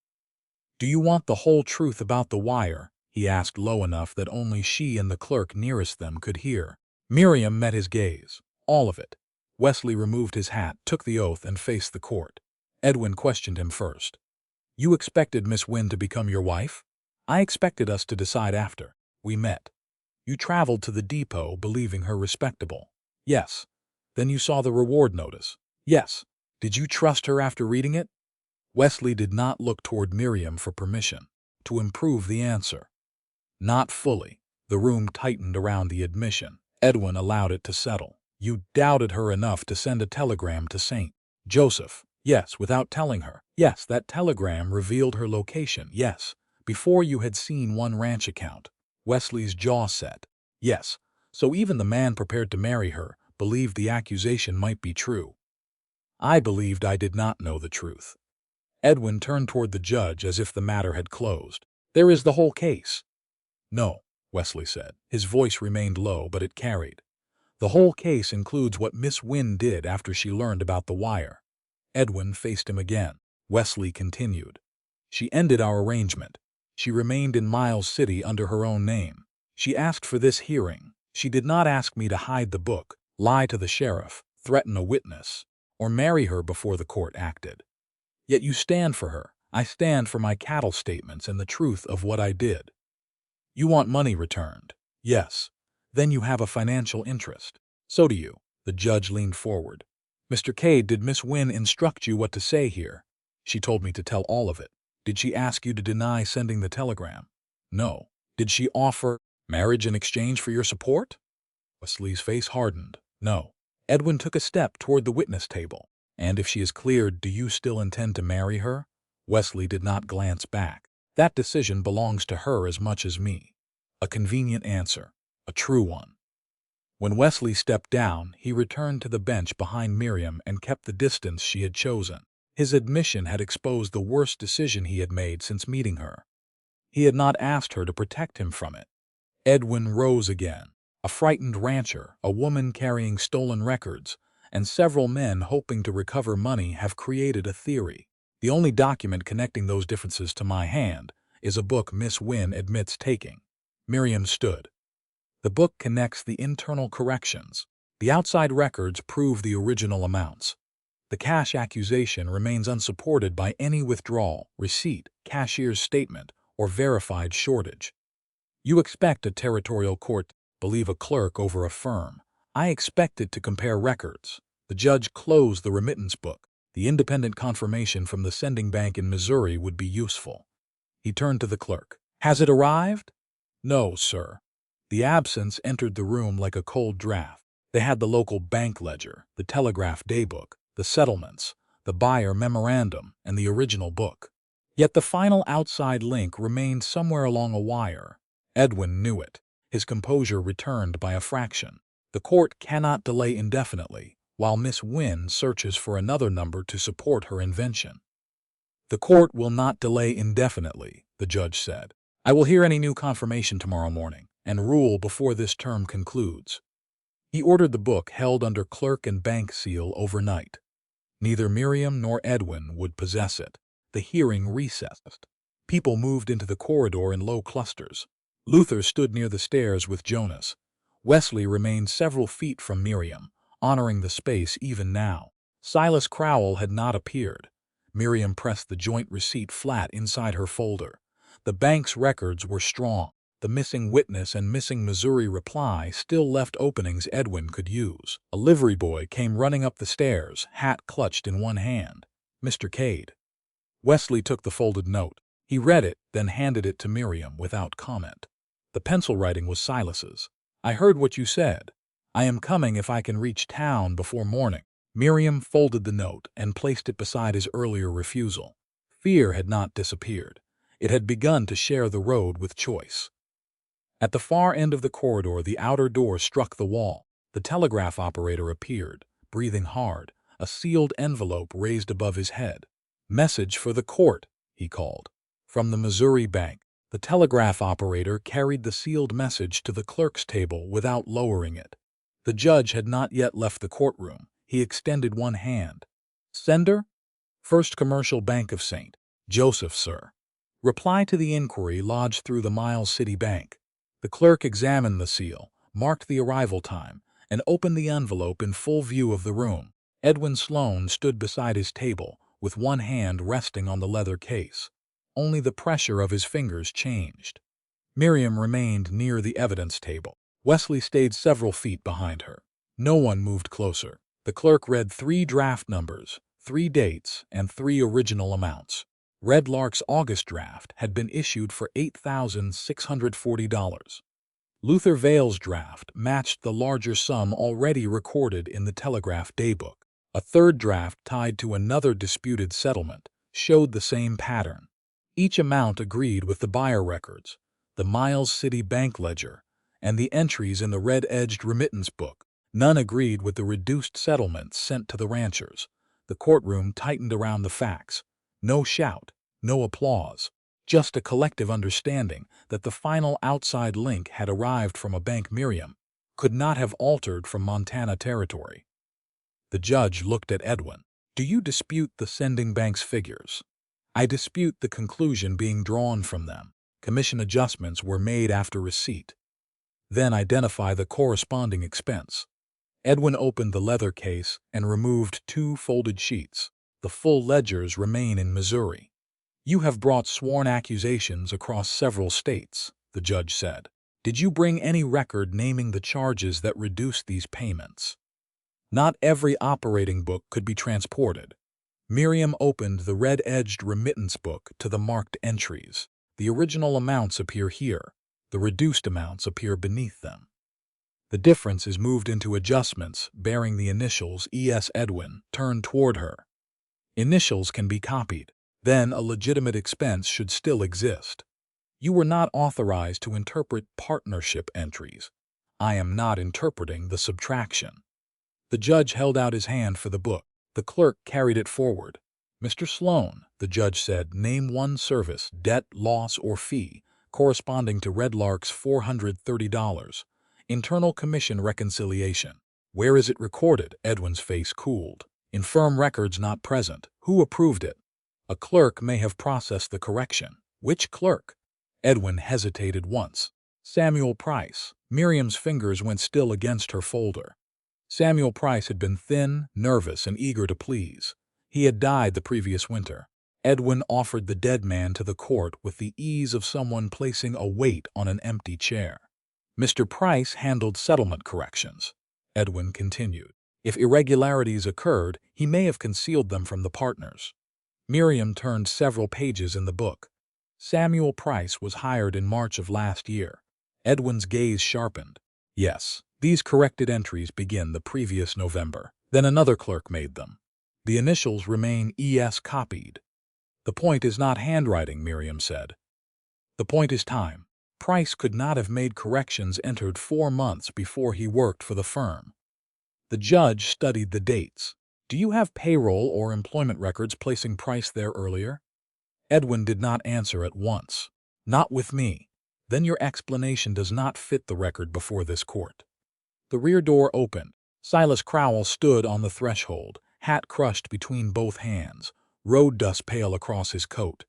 Do you want the whole truth about the wire? he asked low enough that only she and the clerk nearest them could hear. Miriam met his gaze. All of it. Wesley removed his hat, took the oath, and faced the court. Edwin questioned him first. You expected Miss Wynn to become your wife? I expected us to decide after we met. You traveled to the depot believing her respectable. Yes. Then you saw the reward notice. Yes. Did you trust her after reading it? Wesley did not look toward Miriam for permission to improve the answer. Not fully. The room tightened around the admission. Edwin allowed it to settle. You doubted her enough to send a telegram to St. Joseph. Yes, without telling her. Yes, that telegram revealed her location. Yes, before you had seen one ranch account. Wesley's jaw set. Yes, so even the man prepared to marry her believed the accusation might be true. I believed I did not know the truth. Edwin turned toward the judge as if the matter had closed. There is the whole case. No, Wesley said. His voice remained low, but it carried. The whole case includes what Miss Wynn did after she learned about the wire. Edwin faced him again. Wesley continued. She ended our arrangement. She remained in Miles City under her own name. She asked for this hearing. She did not ask me to hide the book, lie to the sheriff, threaten a witness, or marry her before the court acted. Yet you stand for her. I stand for my cattle statements and the truth of what I did. You want money returned? Yes. Then you have a financial interest. So do you. The judge leaned forward. Mr. Cade, did Miss Wynn instruct you what to say here? She told me to tell all of it. Did she ask you to deny sending the telegram? No. Did she offer marriage in exchange for your support? Wesley's face hardened. No. Edwin took a step toward the witness table. And if she is cleared, do you still intend to marry her? Wesley did not glance back. That decision belongs to her as much as me. A convenient answer. A true one. When Wesley stepped down, he returned to the bench behind Miriam and kept the distance she had chosen. His admission had exposed the worst decision he had made since meeting her. He had not asked her to protect him from it. Edwin rose again. A frightened rancher, a woman carrying stolen records, and several men hoping to recover money have created a theory. The only document connecting those differences to my hand is a book Miss Wynn admits taking. Miriam stood. The book connects the internal corrections. The outside records prove the original amounts. The cash accusation remains unsupported by any withdrawal, receipt, cashier's statement, or verified shortage. You expect a territorial court to believe a clerk over a firm. I expected to compare records. The judge closed the remittance book. The independent confirmation from the sending bank in Missouri would be useful. He turned to the clerk. Has it arrived? No, sir. The absence entered the room like a cold draft. They had the local bank ledger, the telegraph daybook, the settlements, the buyer memorandum, and the original book. Yet the final outside link remained somewhere along a wire. Edwin knew it. His composure returned by a fraction. The court cannot delay indefinitely, while Miss Wynn searches for another number to support her invention. The court will not delay indefinitely, the judge said. I will hear any new confirmation tomorrow morning and rule before this term concludes. He ordered the book held under clerk and bank seal overnight. Neither Miriam nor Edwin would possess it. The hearing recessed. People moved into the corridor in low clusters. Luther stood near the stairs with Jonas. Wesley remained several feet from Miriam, honoring the space even now. Silas Crowell had not appeared. Miriam pressed the joint receipt flat inside her folder. The bank's records were strong. The missing witness and missing Missouri reply still left openings Edwin could use. A livery boy came running up the stairs, hat clutched in one hand. Mr. Cade. Wesley took the folded note. He read it, then handed it to Miriam without comment. The pencil writing was Silas's. I heard what you said. I am coming if I can reach town before morning. Miriam folded the note and placed it beside his earlier refusal. Fear had not disappeared. It had begun to share the road with choice. At the far end of the corridor, the outer door struck the wall. The telegraph operator appeared, breathing hard, a sealed envelope raised above his head. Message for the court, he called. From the Missouri Bank. The telegraph operator carried the sealed message to the clerk's table without lowering it. The judge had not yet left the courtroom. He extended one hand. Sender? First Commercial Bank of St. Joseph, sir. Reply to the inquiry lodged through the Miles City Bank. The clerk examined the seal, marked the arrival time, and opened the envelope in full view of the room. Edwin Sloan stood beside his table, with one hand resting on the leather case. Only the pressure of his fingers changed. Miriam remained near the evidence table. Wesley stayed several feet behind her. No one moved closer. The clerk read 3 draft numbers, 3 dates, and 3 original amounts. Red Lark's August draft had been issued for $8,640. Luther Vale's draft matched the larger sum already recorded in the Telegraph Daybook. A third draft tied to another disputed settlement showed the same pattern. Each amount agreed with the buyer records, the Miles City Bank ledger, and the entries in the red-edged remittance book. None agreed with the reduced settlements sent to the ranchers. The courtroom tightened around the facts. No shout, no applause, just a collective understanding that the final outside link had arrived from a bank Miriam could not have altered from Montana territory. The judge looked at Edwin. Do you dispute the sending bank's figures? I dispute the conclusion being drawn from them. Commission adjustments were made after receipt. Then identify the corresponding expense. Edwin opened the leather case and removed 2 folded sheets. The full ledgers remain in Missouri. You have brought sworn accusations across several states, the judge said. Did you bring any record naming the charges that reduced these payments? Not every operating book could be transported. Miriam opened the red-edged remittance book to the marked entries. The original amounts appear here. The reduced amounts appear beneath them. The difference is moved into adjustments bearing the initials E.S. Edwin turned toward her. Initials can be copied. Then a legitimate expense should still exist. You were not authorized to interpret partnership entries. I am not interpreting the subtraction. The judge held out his hand for the book. The clerk carried it forward. Mr. Sloan, the judge said, name one service, debt, loss, or fee corresponding to Red Lark's $430. Internal Commission reconciliation. Where is it recorded? Edwin's face cooled. In firm records not present. Who approved it? A clerk may have processed the correction. Which clerk? Edwin hesitated once. Samuel Price. Miriam's fingers went still against her folder. Samuel Price had been thin, nervous, and eager to please. He had died the previous winter. Edwin offered the dead man to the court with the ease of someone placing a weight on an empty chair. Mr. Price handled settlement corrections. Edwin continued. If irregularities occurred, he may have concealed them from the partners. Miriam turned several pages in the book. Samuel Price was hired in March of last year. Edwin's gaze sharpened. Yes, these corrected entries begin the previous November. Then another clerk made them. The initials remain E.S. copied. The point is not handwriting, Miriam said. The point is time. Price could not have made corrections entered 4 months before he worked for the firm. The judge studied the dates. Do you have payroll or employment records placing Price there earlier? Edwin did not answer at once. Not with me. Then your explanation does not fit the record before this court. The rear door opened. Silas Crowell stood on the threshold, hat crushed between both hands, road dust pale across his coat.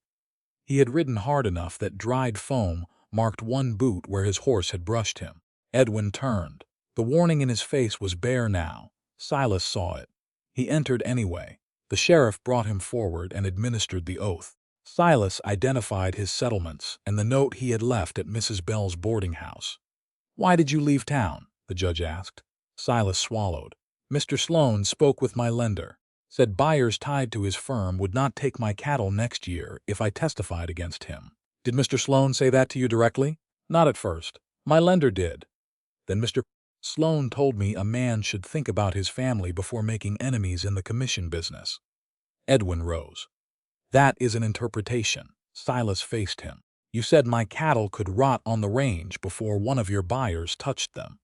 He had ridden hard enough that dried foam marked one boot where his horse had brushed him. Edwin turned. The warning in his face was bare now. Silas saw it. He entered anyway. The sheriff brought him forward and administered the oath. Silas identified his settlements and the note he had left at Mrs. Bell's boarding house. Why did you leave town? The judge asked. Silas swallowed. Mr. Sloan spoke with my lender. Said buyers tied to his firm would not take my cattle next year if I testified against him. Did Mr. Sloan say that to you directly? Not at first. My lender did. Then Mr. Sloan told me a man should think about his family before making enemies in the commission business. Edwin rose. That is an interpretation. Silas faced him. You said my cattle could rot on the range before one of your buyers touched them.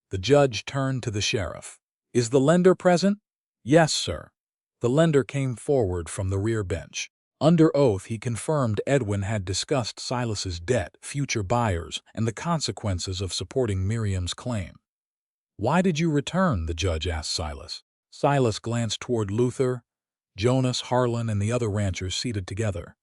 The judge turned to the sheriff. Is the lender present? Yes, sir. The lender came forward from the rear bench. Under oath, he confirmed Edwin had discussed Silas's debt, future buyers, and the consequences of supporting Miriam's claim. Why did you return? The judge asked Silas. Silas glanced toward Luther, Jonas, Harlan, and the other ranchers seated together.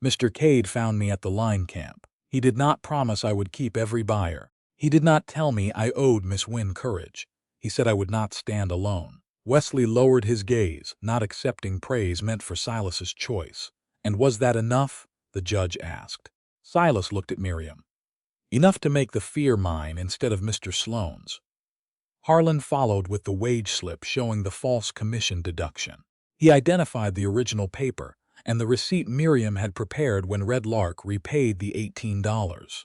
Mr. Cade found me at the line camp. He did not promise I would keep every buyer. He did not tell me I owed Miss Wynn courage. He said I would not stand alone. Wesley lowered his gaze, not accepting praise meant for Silas's choice. And was that enough? The judge asked. Silas looked at Miriam. Enough to make the fear mine instead of Mr. Sloane's. Harlan followed with the wage slip showing the false commission deduction. He identified the original paper and the receipt Miriam had prepared when Red Lark repaid the $18.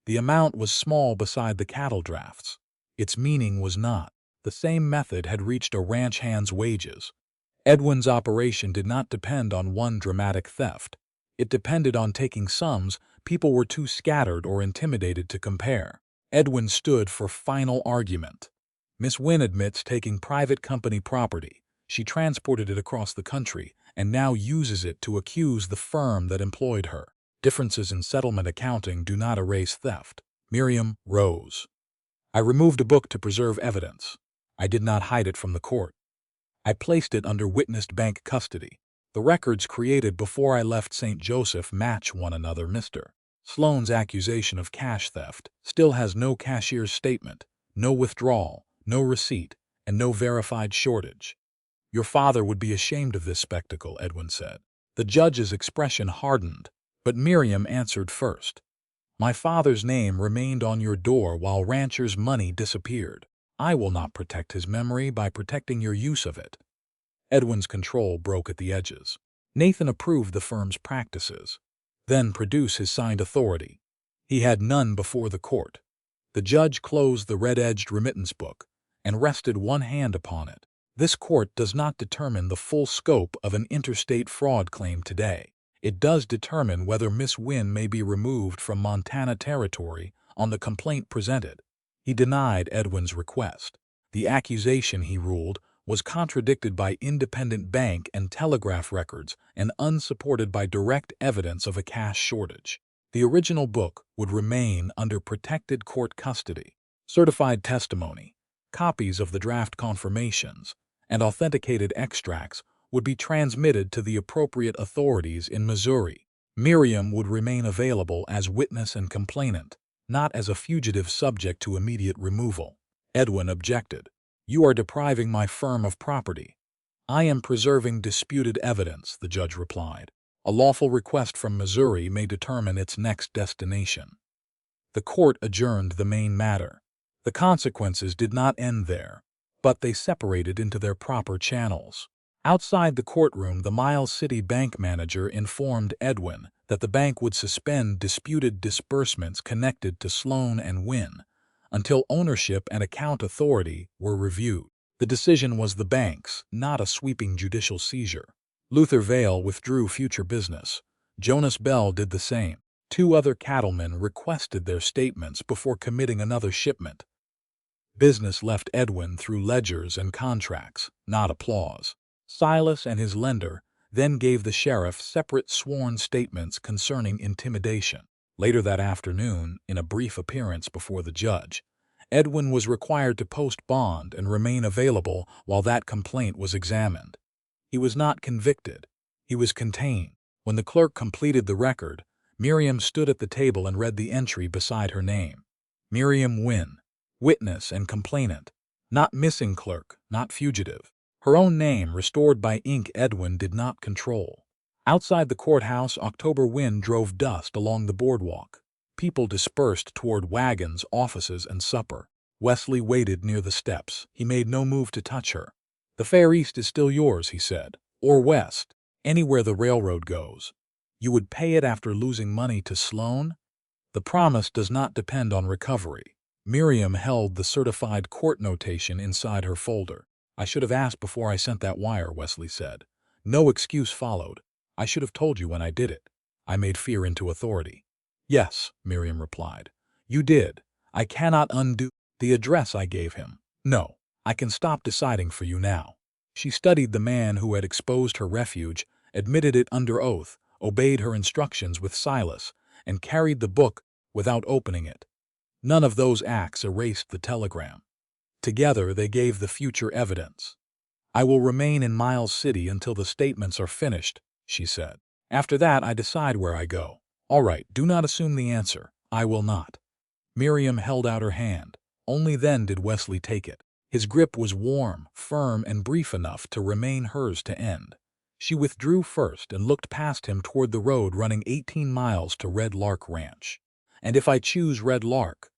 The amount was small beside the cattle drafts. Its meaning was not. The same method had reached a ranch hand's wages. Edwin's operation did not depend on one dramatic theft. It depended on taking sums people were too scattered or intimidated to compare. Edwin stood for final argument. Miss Wynn admits taking private company property. She transported it across the country and now uses it to accuse the firm that employed her. Differences in settlement accounting do not erase theft. Miriam rose. I removed a book to preserve evidence. I did not hide it from the court. I placed it under witnessed bank custody. The records created before I left St. Joseph match one another. Mr. Sloane's accusation of cash theft still has no cashier's statement, no withdrawal, no receipt, and no verified shortage. Your father would be ashamed of this spectacle, Edwin said. The judge's expression hardened, but Miriam answered first. My father's name remained on your door while ranchers' money disappeared. I will not protect his memory by protecting your use of it. Edwin's control broke at the edges. Nathan approved the firm's practices. Then produce his signed authority. He had none before the court. The judge closed the red-edged remittance book and rested one hand upon it. This court does not determine the full scope of an interstate fraud claim today. It does determine whether Miss Wynn may be removed from Montana territory on the complaint presented. He denied Edwin's request. The accusation, he ruled, was contradicted by independent bank and telegraph records and unsupported by direct evidence of a cash shortage. The original book would remain under protected court custody. Certified testimony, copies of the draft confirmations, and authenticated extracts would be transmitted to the appropriate authorities in Missouri. Miriam would remain available as witness and complainant, not as a fugitive subject to immediate removal. Edwin objected. You are depriving my firm of property. I am preserving disputed evidence, the judge replied. A lawful request from Missouri may determine its next destination. The court adjourned the main matter. The consequences did not end there, but they separated into their proper channels. Outside the courtroom, the Miles City bank manager informed Edwin that the bank would suspend disputed disbursements connected to Sloane and Wynn until ownership and account authority were reviewed. The decision was the bank's, not a sweeping judicial seizure. Luther Vale withdrew future business. Jonas Bell did the same. 2 other cattlemen requested their statements before committing another shipment. Business left Edwin through ledgers and contracts, not applause. Silas and his lender then gave the sheriff separate sworn statements concerning intimidation. Later that afternoon, in a brief appearance before the judge, Edwin was required to post bond and remain available while that complaint was examined. He was not convicted. He was contained. When the clerk completed the record, Miriam stood at the table and read the entry beside her name. Miriam Wynn, witness and complainant. Not missing clerk, not fugitive. Her own name restored by ink Edwin did not control. Outside the courthouse, October wind drove dust along the boardwalk. People dispersed toward wagons, offices, and supper. Wesley waited near the steps. He made no move to touch her. The fare east is still yours, he said. Or west. Anywhere the railroad goes. You would pay it after losing money to Sloane? The promise does not depend on recovery. Miriam held the certified court notation inside her folder. I should have asked before I sent that wire, Wesley said. No excuse followed. I should have told you when I did it. I made fear into authority. Yes, Miriam replied. You did. I cannot undo the address I gave him. No, I can stop deciding for you now. She studied the man who had exposed her refuge, admitted it under oath, obeyed her instructions with Silas, and carried the book without opening it. None of those acts erased the telegram. Together they gave the future evidence. I will remain in Miles City until the statements are finished, she said. After that, I decide where I go. All right, do not assume the answer. I will not. Miriam held out her hand. Only then did Wesley take it. His grip was warm, firm, and brief enough to remain hers to end. She withdrew first and looked past him toward the road running 18 miles to Red Lark Ranch. And if I choose Red Lark?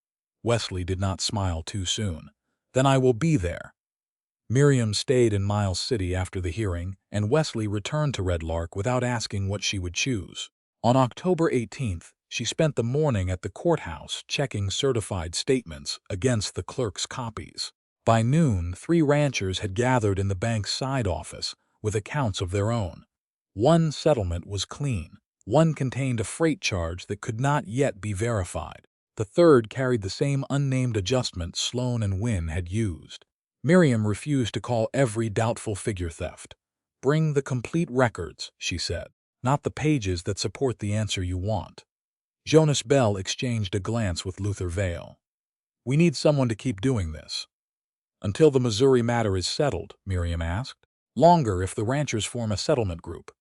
Wesley did not smile too soon. Then I will be there. Miriam stayed in Miles City after the hearing, and Wesley returned to Red Lark without asking what she would choose. On October 18th, she spent the morning at the courthouse checking certified statements against the clerk's copies. By noon, 3 ranchers had gathered in the bank's side office with accounts of their own. One settlement was clean. One contained a freight charge that could not yet be verified. The third carried the same unnamed adjustment Sloan and Wynn had used. Miriam refused to call every doubtful figure theft. "Bring the complete records," she said, "not the pages that support the answer you want." Jonas Bell exchanged a glance with Luther Vale. "We need someone to keep doing this." "Until the Missouri matter is settled," Miriam asked. "Longer if the ranchers form a settlement group."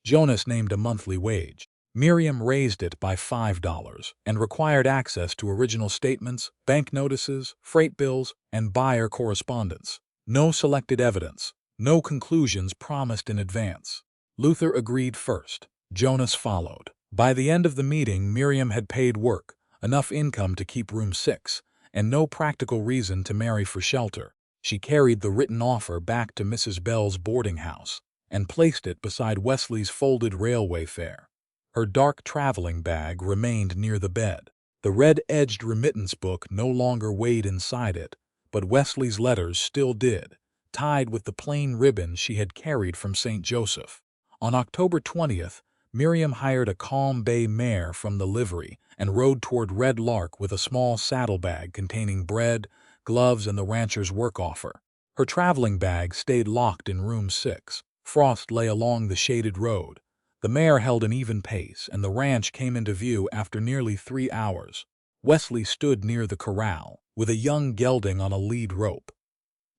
Jonas named a monthly wage. Miriam raised it by $5 and required access to original statements, bank notices, freight bills, and buyer correspondence. No selected evidence, no conclusions promised in advance. Luther agreed first. Jonas followed. By the end of the meeting, Miriam had paid work, enough income to keep room 6, and no practical reason to marry for shelter. She carried the written offer back to Mrs. Bell's boarding house and placed it beside Wesley's folded railway fare. Her dark traveling bag remained near the bed. The red-edged remittance book no longer weighed inside it, but Wesley's letters still did, tied with the plain ribbon she had carried from St. Joseph. On October 20th, Miriam hired a Calm Bay mare from the livery and rode toward Red Lark with a small saddlebag containing bread, gloves, and the rancher's work offer. Her traveling bag stayed locked in room 6. Frost lay along the shaded road. The mare held an even pace, and the ranch came into view after nearly 3 hours. Wesley stood near the corral, with a young gelding on a lead rope.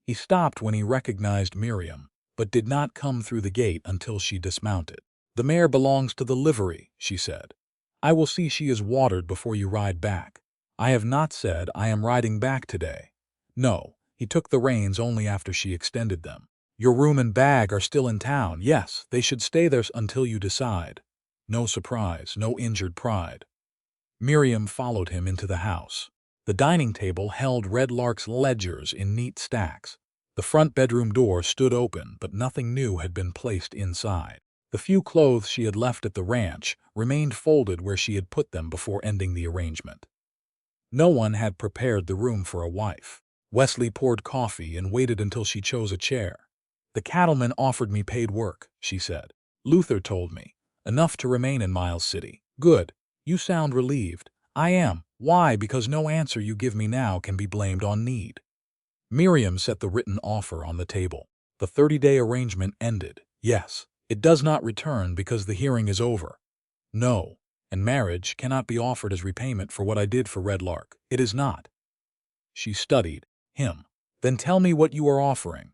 He stopped when he recognized Miriam, but did not come through the gate until she dismounted. "The mare belongs to the livery," she said. "I will see she is watered before you ride back." "I have not said I am riding back today." "No." He took the reins only after she extended them. "Your room and bag are still in town." "Yes, they should stay there until you decide." No surprise, no injured pride. Miriam followed him into the house. The dining table held Red Lark's ledgers in neat stacks. The front bedroom door stood open, but nothing new had been placed inside. The few clothes she had left at the ranch remained folded where she had put them before ending the arrangement. No one had prepared the room for a wife. Wesley poured coffee and waited until she chose a chair. "The cattleman offered me paid work," she said. "Luther told me. Enough to remain in Miles City." "Good. You sound relieved." "I am. Why? Because no answer you give me now can be blamed on need." Miriam set the written offer on the table. "The 30-day arrangement ended." "Yes. It does not return because the hearing is over." "No. And marriage cannot be offered as repayment for what I did for Red Lark." "It is not." She studied him. "Then tell me what you are offering."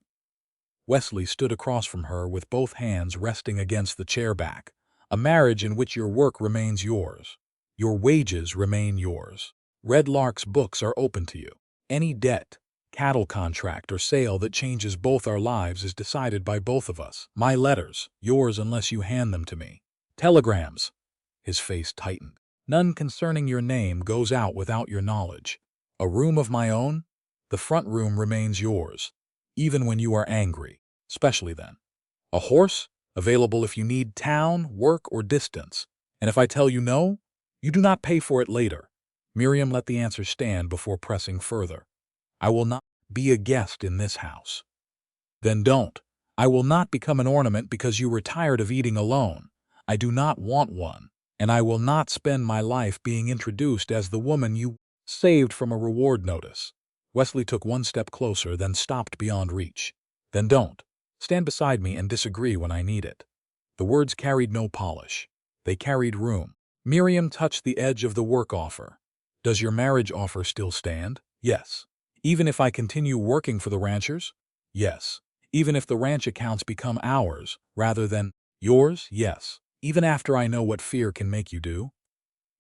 Wesley stood across from her with both hands resting against the chair back. "A marriage in which your work remains yours. Your wages remain yours. Red Lark's books are open to you. Any debt, cattle contract, or sale that changes both our lives is decided by both of us. My letters, yours unless you hand them to me. Telegrams." His face tightened. "None concerning your name goes out without your knowledge. A room of my own? The front room remains yours, even when you are angry, especially then. A horse? Available if you need town, work, or distance. And if I tell you no, you do not pay for it later." Miriam let the answer stand before pressing further. "I will not be a guest in this house." "Then don't. I will not become an ornament because you were tired of eating alone. I do not want one, and I will not spend my life being introduced as the woman you saved from a reward notice." Wesley took one step closer, then stopped beyond reach. "Then don't. Stand beside me and disagree when I need it." The words carried no polish. They carried room. Miriam touched the edge of the work offer. "Does your marriage offer still stand?" "Yes." "Even if I continue working for the ranchers?" "Yes." "Even if the ranch accounts become ours rather than yours?" "Yes." even after I know what fear can make you do?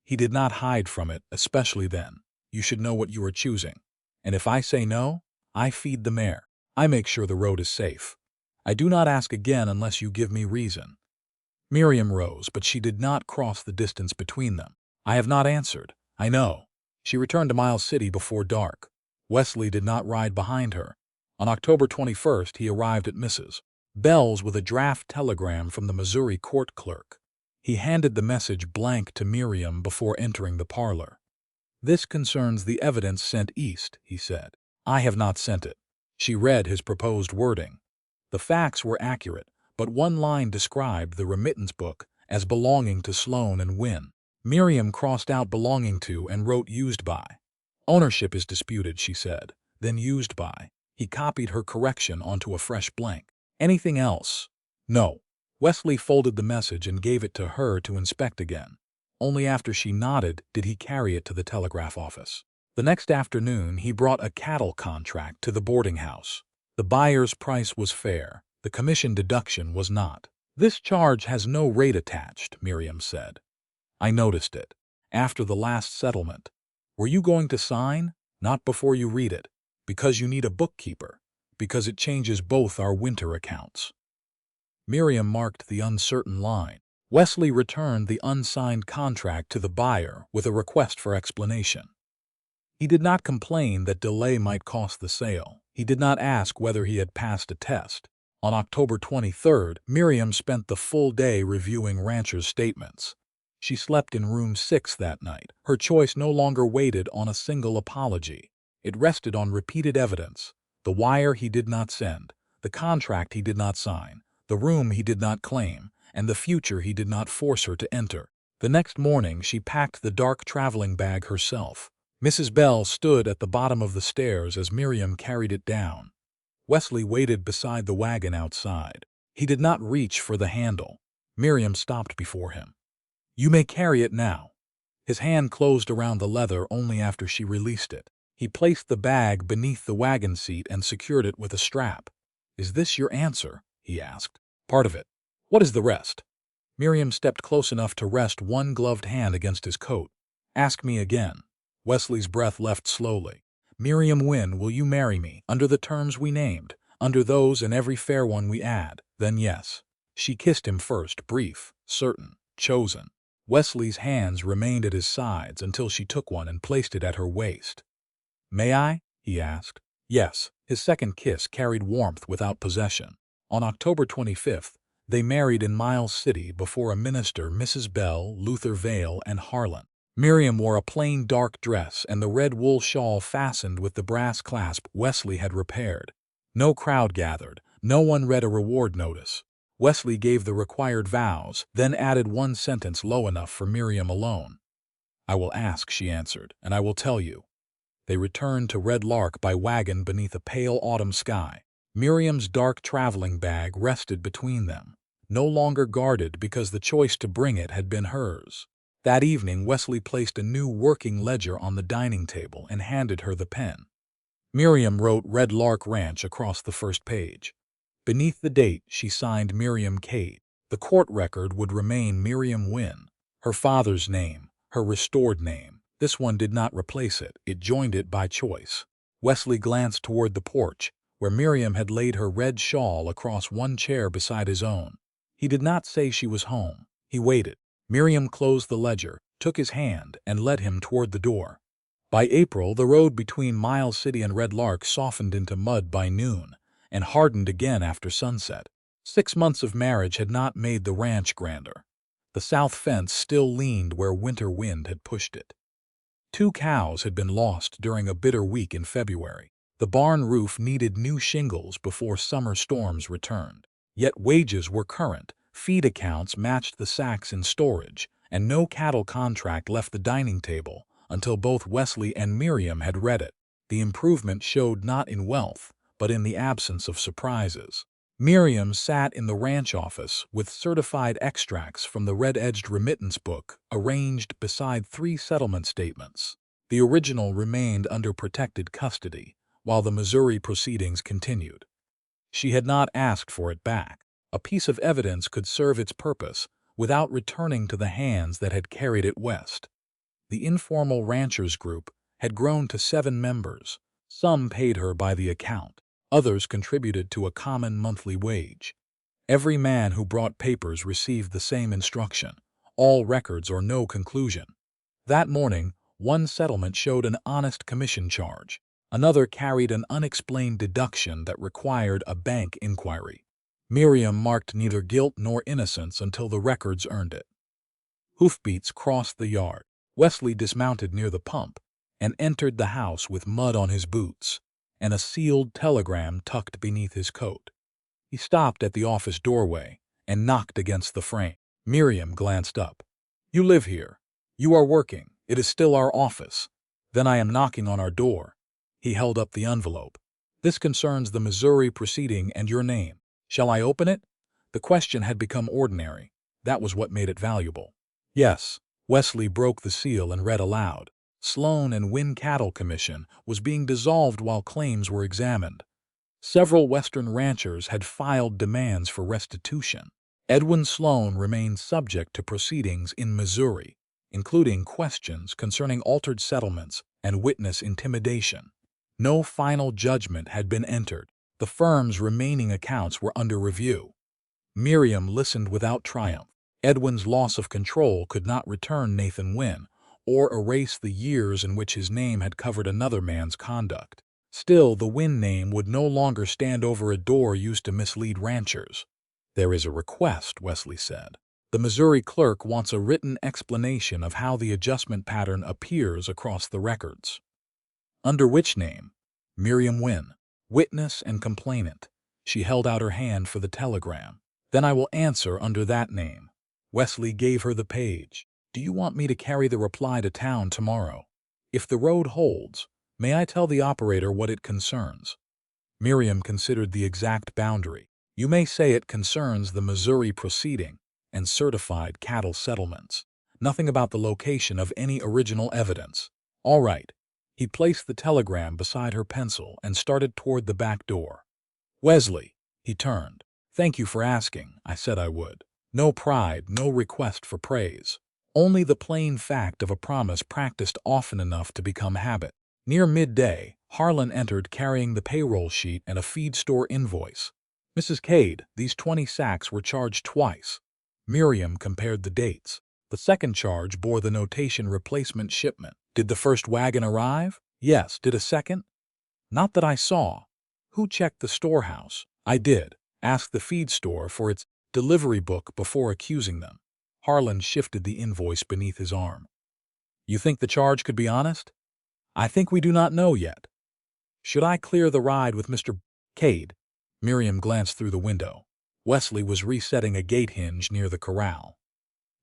He did not hide from it, especially then. You should know what you are choosing. And if I say no, I feed the mare. I make sure the road is safe. I do not ask again unless you give me reason. Miriam rose, but she did not cross the distance between them. I have not answered. I know. She returned to Miles City before dark. Wesley did not ride behind her. On October 21st, he arrived at Mrs. Bell's with a draft telegram from the Missouri court clerk. He handed the message blank to Miriam before entering the parlor. This concerns the evidence sent east, he said. I have not sent it. She read his proposed wording. The facts were accurate, but one line described the remittance book as belonging to Sloan and Wynn. Miriam crossed out belonging to and wrote used by. Ownership is disputed, she said, then used by. He copied her correction onto a fresh blank. Anything else? No. Wesley folded the message and gave it to her to inspect again. Only after she nodded did he carry it to the telegraph office. The next afternoon, he brought a cattle contract to the boarding house. The buyer's price was fair. The commission deduction was not. This charge has no rate attached, Miriam said. I noticed it. After the last settlement. Were you going to sign? Not before you read it. Because you need a bookkeeper. Because it changes both our winter accounts. Miriam marked the uncertain line. Wesley returned the unsigned contract to the buyer with a request for explanation. He did not complain that delay might cost the sale. He did not ask whether he had passed a test. On October 23rd, Miriam spent the full day reviewing ranchers' statements. She slept in room 6 that night. Her choice no longer waited on a single apology. It rested on repeated evidence. The wire he did not send, the contract he did not sign, the room he did not claim, and the future he did not force her to enter. The next morning, she packed the dark traveling bag herself. Mrs. Bell stood at the bottom of the stairs as Miriam carried it down. Wesley waited beside the wagon outside. He did not reach for the handle. Miriam stopped before him. You may carry it now. His hand closed around the leather only after she released it. He placed the bag beneath the wagon seat and secured it with a strap. Is this your answer? He asked. Part of it. What is the rest? Miriam stepped close enough to rest one gloved hand against his coat. Ask me again. Wesley's breath left slowly. Miriam Wynn, will you marry me, under the terms we named, under those and every fair one we add? Then yes. She kissed him first, brief, certain, chosen. Wesley's hands remained at his sides until she took one and placed it at her waist. May I? He asked. Yes. His second kiss carried warmth without possession. On October 25th, they married in Miles City before a minister, Mrs. Bell, Luther Vale, and Harlan. Miriam wore a plain dark dress and the red wool shawl fastened with the brass clasp Wesley had repaired. No crowd gathered. No one read a reward notice. Wesley gave the required vows, then added one sentence low enough for Miriam alone. I will ask, she answered, and I will tell you. They returned to Red Lark by wagon beneath a pale autumn sky. Miriam's dark traveling bag rested between them, no longer guarded because the choice to bring it had been hers. That evening, Wesley placed a new working ledger on the dining table and handed her the pen. Miriam wrote Red Lark Ranch across the first page. Beneath the date, she signed Miriam Cade. The court record would remain Miriam Wynn, her father's name, her restored name. This one did not replace it. It joined it by choice. Wesley glanced toward the porch, where Miriam had laid her red shawl across one chair beside his own. He did not say she was home. He waited. Miriam closed the ledger, took his hand, and led him toward the door. By April, the road between Miles City and Red Lark softened into mud by noon and hardened again after sunset. 6 months of marriage had not made the ranch grander. The south fence still leaned where winter wind had pushed it. 2 cows had been lost during a bitter week in February. The barn roof needed new shingles before summer storms returned. Yet wages were current, feed accounts matched the sacks in storage, and no cattle contract left the dining table until both Wesley and Miriam had read it. The improvement showed not in wealth, but in the absence of surprises. Miriam sat in the ranch office with certified extracts from the red-edged remittance book arranged beside 3 settlement statements. The original remained under protected custody, while the Missouri proceedings continued. She had not asked for it back. A piece of evidence could serve its purpose, without returning to the hands that had carried it west. The informal ranchers group had grown to 7 members. Some paid her by the account. Others contributed to a common monthly wage. Every man who brought papers received the same instruction: all records or no conclusion. That morning, one settlement showed an honest commission charge. Another carried an unexplained deduction that required a bank inquiry. Miriam marked neither guilt nor innocence until the records earned it. Hoofbeats crossed the yard. Wesley dismounted near the pump and entered the house with mud on his boots and a sealed telegram tucked beneath his coat. He stopped at the office doorway and knocked against the frame. Miriam glanced up. "You live here. You are working. It is still our office. Then I am knocking on our door." He held up the envelope. "This concerns the Missouri proceeding and your name. Shall I open it?" The question had become ordinary. That was what made it valuable. "Yes." Wesley broke the seal and read aloud. Sloan and Wynn Cattle Commission was being dissolved while claims were examined. Several Western ranchers had filed demands for restitution. Edwin Sloan remained subject to proceedings in Missouri, including questions concerning altered settlements and witness intimidation. No final judgment had been entered. The firm's remaining accounts were under review. Miriam listened without triumph. Edwin's loss of control could not return Nathan Wynn or erase the years in which his name had covered another man's conduct. Still, the Wynn name would no longer stand over a door used to mislead ranchers. "There is a request," Wesley said. "The Missouri clerk wants a written explanation of how the adjustment pattern appears across the records." "Under which name?" "Miriam Wynn, witness and complainant." She held out her hand for the telegram. "Then I will answer under that name." Wesley gave her the page. "Do you want me to carry the reply to town tomorrow? If the road holds, may I tell the operator what it concerns?" Miriam considered the exact boundary. "You may say it concerns the Missouri proceeding and certified cattle settlements. Nothing about the location of any original evidence." "All right." He placed the telegram beside her pencil and started toward the back door. "Wesley," he turned. "Thank you for asking. I said I would. No pride, no request for praise. Only the plain fact of a promise practiced often enough to become habit." Near midday, Harlan entered carrying the payroll sheet and a feed store invoice. "Mrs. Cade, these 20 sacks were charged twice." Miriam compared the dates. The second charge bore the notation replacement shipment. "Did the first wagon arrive?" "Yes." "Did a second?" "Not that I saw." "Who checked the storehouse?" "I did. Asked the feed store for its delivery book before accusing them." Harlan shifted the invoice beneath his arm. "You think the charge could be honest?" "I think we do not know yet." "Should I clear the ride with Mr. Cade?" Miriam glanced through the window. Wesley was resetting a gate hinge near the corral.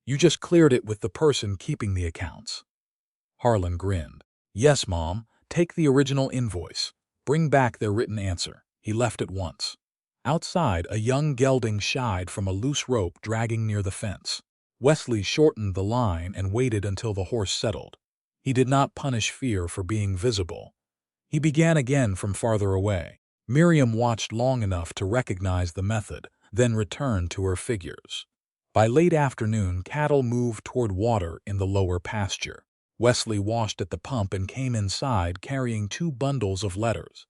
"You just cleared it with the person keeping the accounts." Harlan grinned. "Yes, Mom. Take the original invoice. Bring back their written answer." He left at once. Outside, a young gelding shied from a loose rope dragging near the fence. Wesley shortened the line and waited until the horse settled. He did not punish fear for being visible. He began again from farther away. Miriam watched long enough to recognize the method, then returned to her figures. By late afternoon, cattle moved toward water in the lower pasture. Wesley washed at the pump and came inside carrying 2 bundles of letters.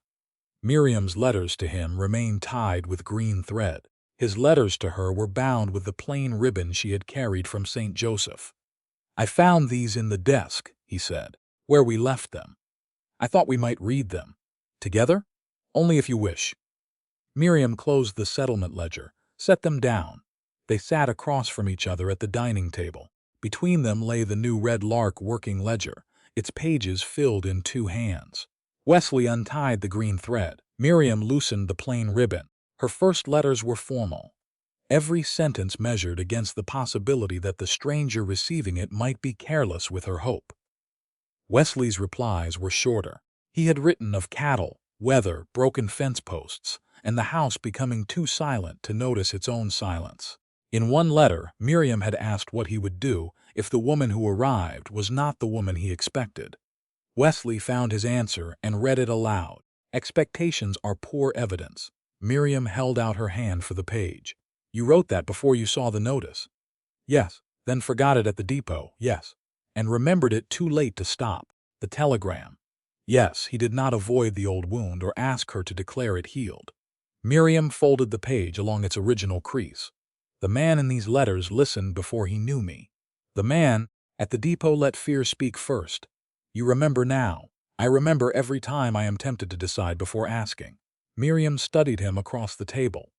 Miriam's letters to him remained tied with green thread. His letters to her were bound with the plain ribbon she had carried from St. Joseph. "I found these in the desk," he said, "where we left them. I thought we might read them. Together? Only if you wish." Miriam closed the settlement ledger, set them down. They sat across from each other at the dining table. Between them lay the new Red Lark working ledger, its pages filled in 2 hands. Wesley untied the green thread. Miriam loosened the plain ribbon. Her first letters were formal. Every sentence measured against the possibility that the stranger receiving it might be careless with her hope. Wesley's replies were shorter. He had written of cattle, weather, broken fence posts, and the house becoming too silent to notice its own silence. In one letter, Miriam had asked what he would do if the woman who arrived was not the woman he expected. Wesley found his answer and read it aloud. "Expectations are poor evidence." Miriam held out her hand for the page. "You wrote that before you saw the notice." Yes. Then forgot it at the depot. Yes. And remembered it too late to stop. The telegram. Yes, he did not avoid the old wound or ask her to declare it healed. Miriam folded the page along its original crease. The man in these letters listened before he knew me. The man at the depot let fear speak first. You remember now. I remember every time I am tempted to decide before asking. Miriam studied him across the table.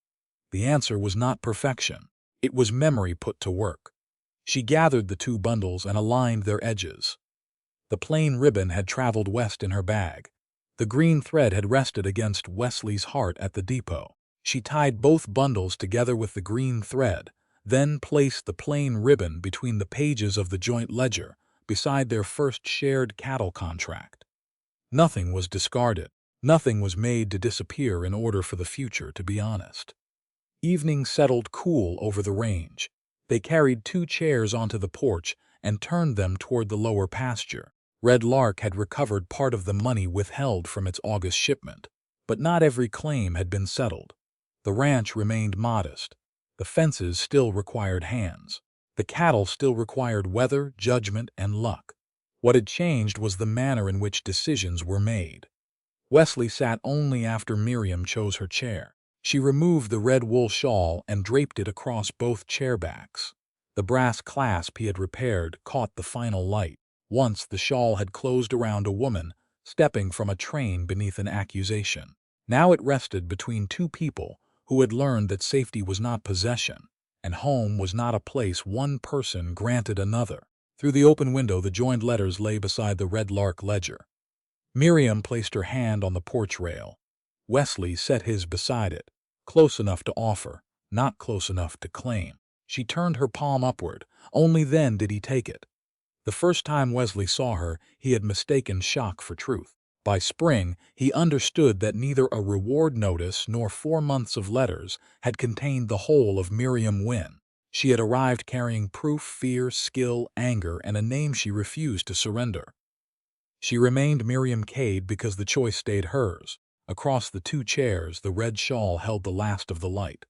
The answer was not perfection. It was memory put to work. She gathered the two bundles and aligned their edges. The plain ribbon had traveled west in her bag. The green thread had rested against Wesley's heart at the depot. She tied both bundles together with the green thread, then placed the plain ribbon between the pages of the joint ledger, beside their first shared cattle contract. Nothing was discarded. Nothing was made to disappear in order for the future to be honest. Evening settled cool over the range. They carried 2 chairs onto the porch and turned them toward the lower pasture. Red Lark had recovered part of the money withheld from its August shipment, but not every claim had been settled. The ranch remained modest. The fences still required hands. The cattle still required weather, judgment, and luck. What had changed was the manner in which decisions were made. Wesley sat only after Miriam chose her chair. She removed the red wool shawl and draped it across both chair backs. The brass clasp he had repaired caught the final light. Once the shawl had closed around a woman, stepping from a train beneath an accusation. Now it rested between 2 people who had learned that safety was not possession, and home was not a place one person granted another. Through the open window, the joined letters lay beside the Red Lark ledger. Miriam placed her hand on the porch rail. Wesley set his beside it, close enough to offer, not close enough to claim. She turned her palm upward. Only then did he take it. The first time Wesley saw her, he had mistaken shock for truth. By spring, he understood that neither a reward notice nor 4 months of letters had contained the whole of Miriam Wynn. She had arrived carrying proof, fear, skill, anger, and a name she refused to surrender. She remained Miriam Cade because the choice stayed hers. Across the 2 chairs, the red shawl held the last of the light.